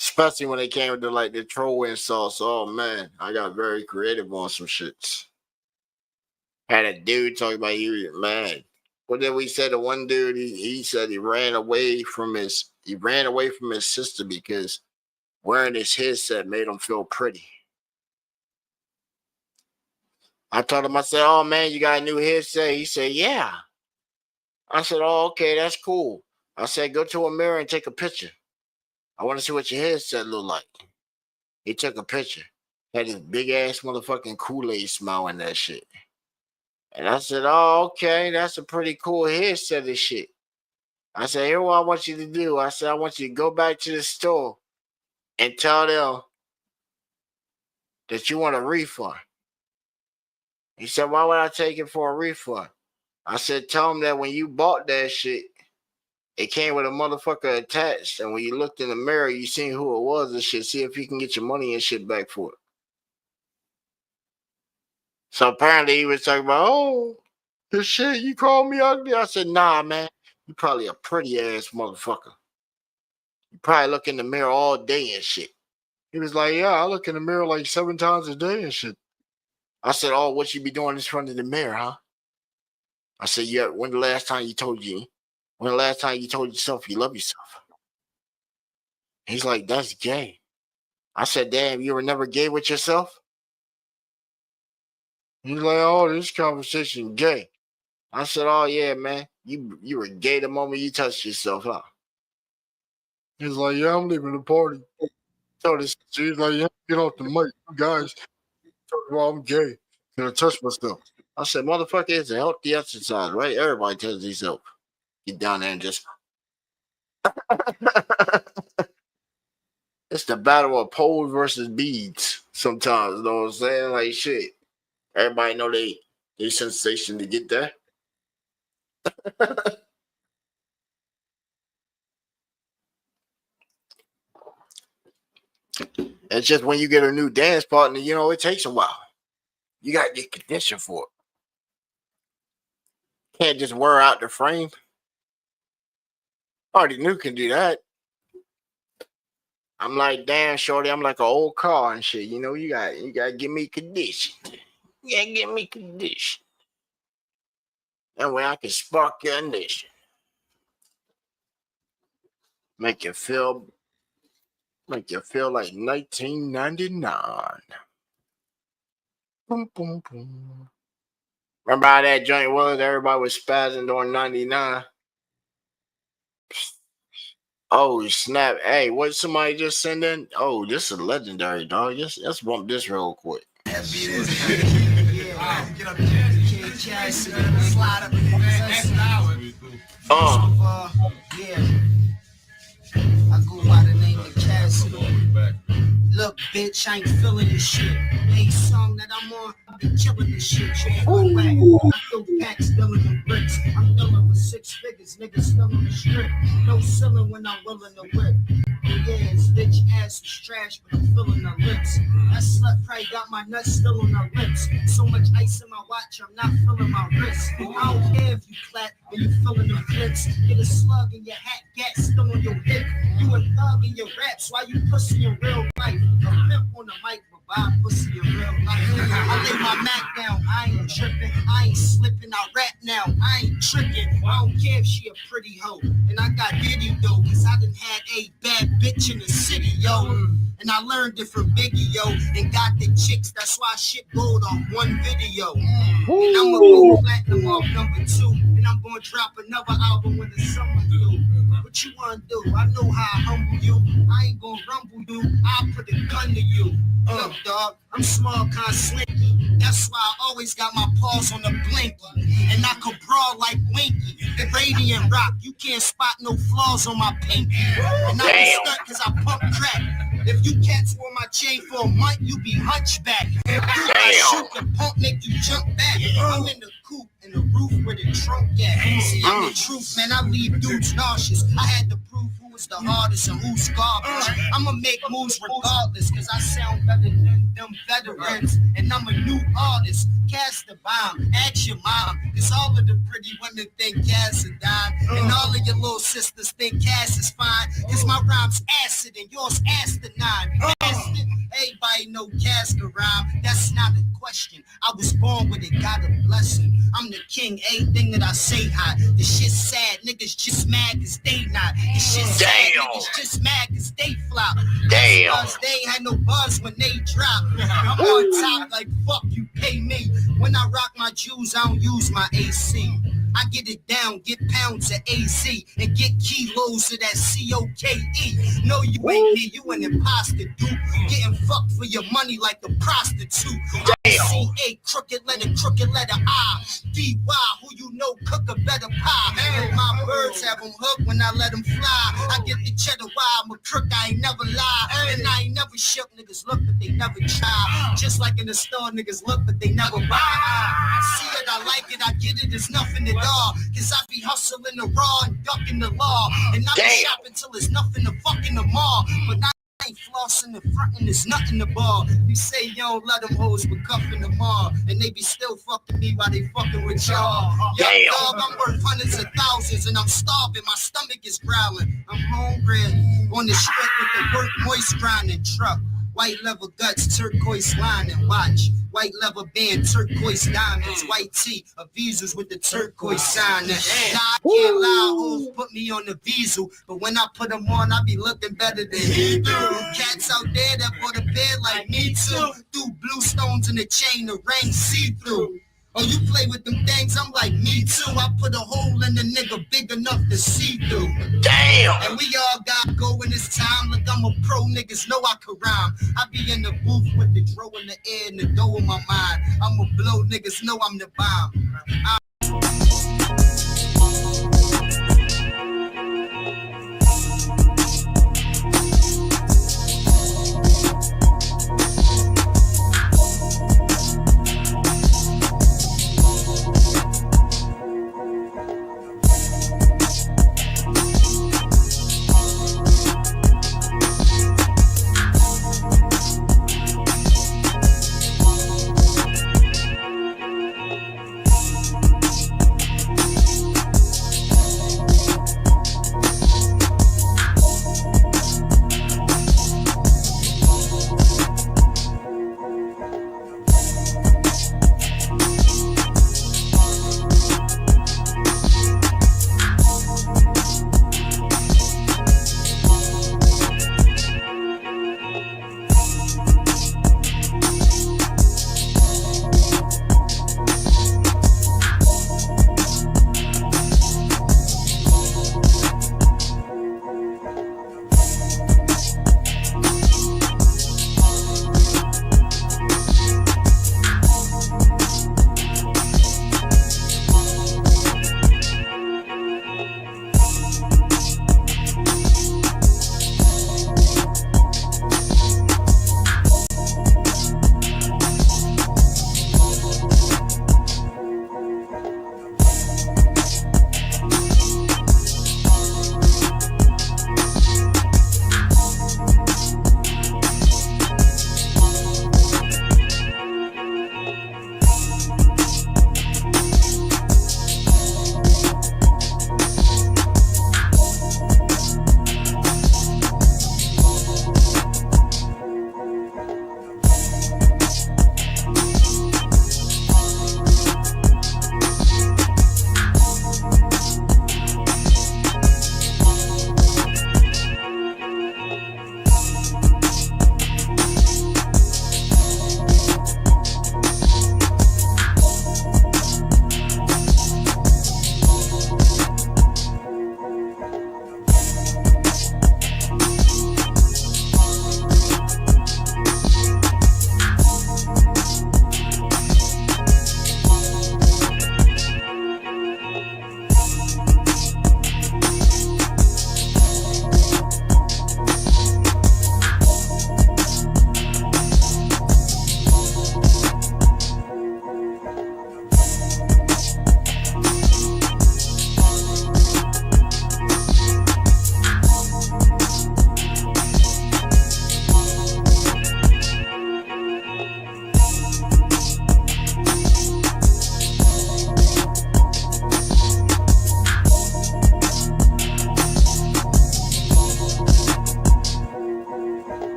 S1: Especially when they came to like the troll insults. Oh man, I got very creative on some shits. Had a dude talking about you, man. What did we say? The one dude he said he ran away from his sister because wearing his headset made him feel pretty. I told him, I said, oh man, you got a new headset? He said, yeah. I said, oh, okay, that's cool. I said, go to a mirror and take a picture. I want to see what your headset look like. He took a picture. Had this big ass motherfucking Kool-Aid smile in that shit. And I said, oh, okay, that's a pretty cool hairset of this shit. I said, here's what I want you to do. I said, I want you to go back to the store and tell them that you want a refund. He said, why would I take it for a refund? I said, tell them that when you bought that shit, it came with a motherfucker attached. And when you looked in the mirror, you seen who it was and shit. See if you can get your money and shit back for it. So apparently he was talking about, oh, this shit, you called me ugly? I said, nah, man. You probably a pretty ass motherfucker. You probably look in the mirror all day and shit. He was like, yeah, I look in the mirror like 7 times a day and shit. I said, oh, what you be doing in front of the mirror, huh? I said, yeah, when the last time you told yourself you love yourself? He's like, that's gay. I said, damn, you were never gay with yourself? He's like, oh, this conversation gay. I said, oh, yeah, man. You were gay the moment you touched yourself, huh? He's like, yeah, I'm leaving the party. So this, he's like, yeah, get off the mic. You guys talk about I'm gay. Gonna touch myself. I said, motherfucker, it's a healthy exercise, right? Everybody tells themselves. Get down there and just. It's the battle of poles versus beads sometimes, you know what I'm saying? Like, shit. Everybody know they sensation to get there. It's just when you get a new dance partner, you know, it takes a while. You got to get conditioned for it. Can't just wear out the frame. Already knew can do that. I'm like, damn, shorty, I'm like an old car and shit. You know, you got to get me conditioned. You got to get me conditioned. That way I can spark your ignition. Make you feel like 1999. Boom, boom, boom. Remember how that joint was? Everybody was spazzing during 99. Oh, snap. Hey, what somebody just send in? Oh, this is legendary, dog. Let's bump this real quick.
S10: I go by the name of Cassidy. Look, bitch, I ain't feeling this shit. Any song that I'm on, I be killing this shit. I'm still packs, filling them bricks. I'm dealing with 6 figures, niggas still on the strip. No ceiling when I'm willing to whip. Yeah, his bitch ass is trash, but I'm feeling her lips. That slut probably got my nuts still on her lips. So much ice in my watch, I'm not feeling my wrist. I don't care if you clap when you feeling the clips. Get a slug in your hat, gat still on your hip. You a thug in your raps, why you pussy in real life? A pimp on the mic, but buy pussy in real life. I lay my Mac down, I ain't tripping, I ain't slipping, I rap now, I ain't tricking. I don't care if she a pretty hoe, and I got Diddy though, cause I done had a bad bitch in the city, yo. And I learned it from Biggie, yo, and got the chicks, that's why shit gold on one video. And I'ma go platinum off number 2, and I'm gonna drop another album when the summer through. What you wanna do? I know how I humble you. I ain't gonna rumble you. I'll put a gun to you. Look, dog, I'm small, kinda slinky. That's why I always got my paws on the blinky. And I could brawl like Winky. The Radiant Rock, you can't spot no flaws on my pinky. And I be stuck cause I pump crack. If you cats wore my chain for a month, you be hunchback. If you shoot the pump, make you jump back. I'm in the coupe in the roof where the trunk at. See, I'm the truth, man, I leave dudes nauseous. I had to prove who was the hardest and who's garbage. I'ma make moves regardless, cause I sound better than them veterans. And I'm a new artist. Cast the bomb, ask your mom. Cause all of the pretty women think Cass a dime. And all of your little sisters think Cass is fine. Cause my rhyme's acid and yours asinine. Everybody know Cass can rhyme. That's not a question. I was born with it, got a blessing. I'm the king, everything that I say hot. The shit's sad, niggas just mad cause they not. The shit's sad, niggas just mad cause they flop. Damn. Cause they ain't had no buzz when they drop. I'm on top like fuck you, pay me. When I rock my Jews, I don't use my AC. I get it down, get pounds of AZ, and get kilos of that COKE. No, you ain't me, you an imposter, dude. Getting fucked for your money like a prostitute. C-A, crooked letter I. D-Y, who you know cook a better pie. And my birds have them hooked when I let them fly. I get the cheddar wild, I'm a crook, I ain't never lie. And I ain't never ship, niggas look, but they never try. Just like in the store, niggas look, but they never buy. I see it, I like it, I get it, it's nothing at all. Cause I be hustling the raw and ducking the law. And I be shopping till it's nothing to fuck in the mall. But I ain't flossing the front and there's nothing to ball. You say you don't let them hoes but cuffing them all. And they be still fucking me while they fucking with y'all. Young dog, I'm worth hundreds of thousands and I'm starving. My stomach is growling. I'm hungry on the strip with the work moist grinding truck. White leather guts, turquoise lining, watch. White leather band, turquoise diamonds, white tee, a visas with the turquoise sign. Now I can't lie, hoes put me on the visa, but when I put them on, I be looking better than he do. Cats out there that bought a bed like me too, do blue stones in the chain, the ring see-through. Oh, you play with them things, I'm like, me too. I put a hole in the nigga big enough to see through. Damn! And we all got go in this time. Look, I'm a pro, niggas know I can rhyme. I be in the booth with the dro in the air and the dough in my mind. I'ma blow, niggas know I'm the bomb.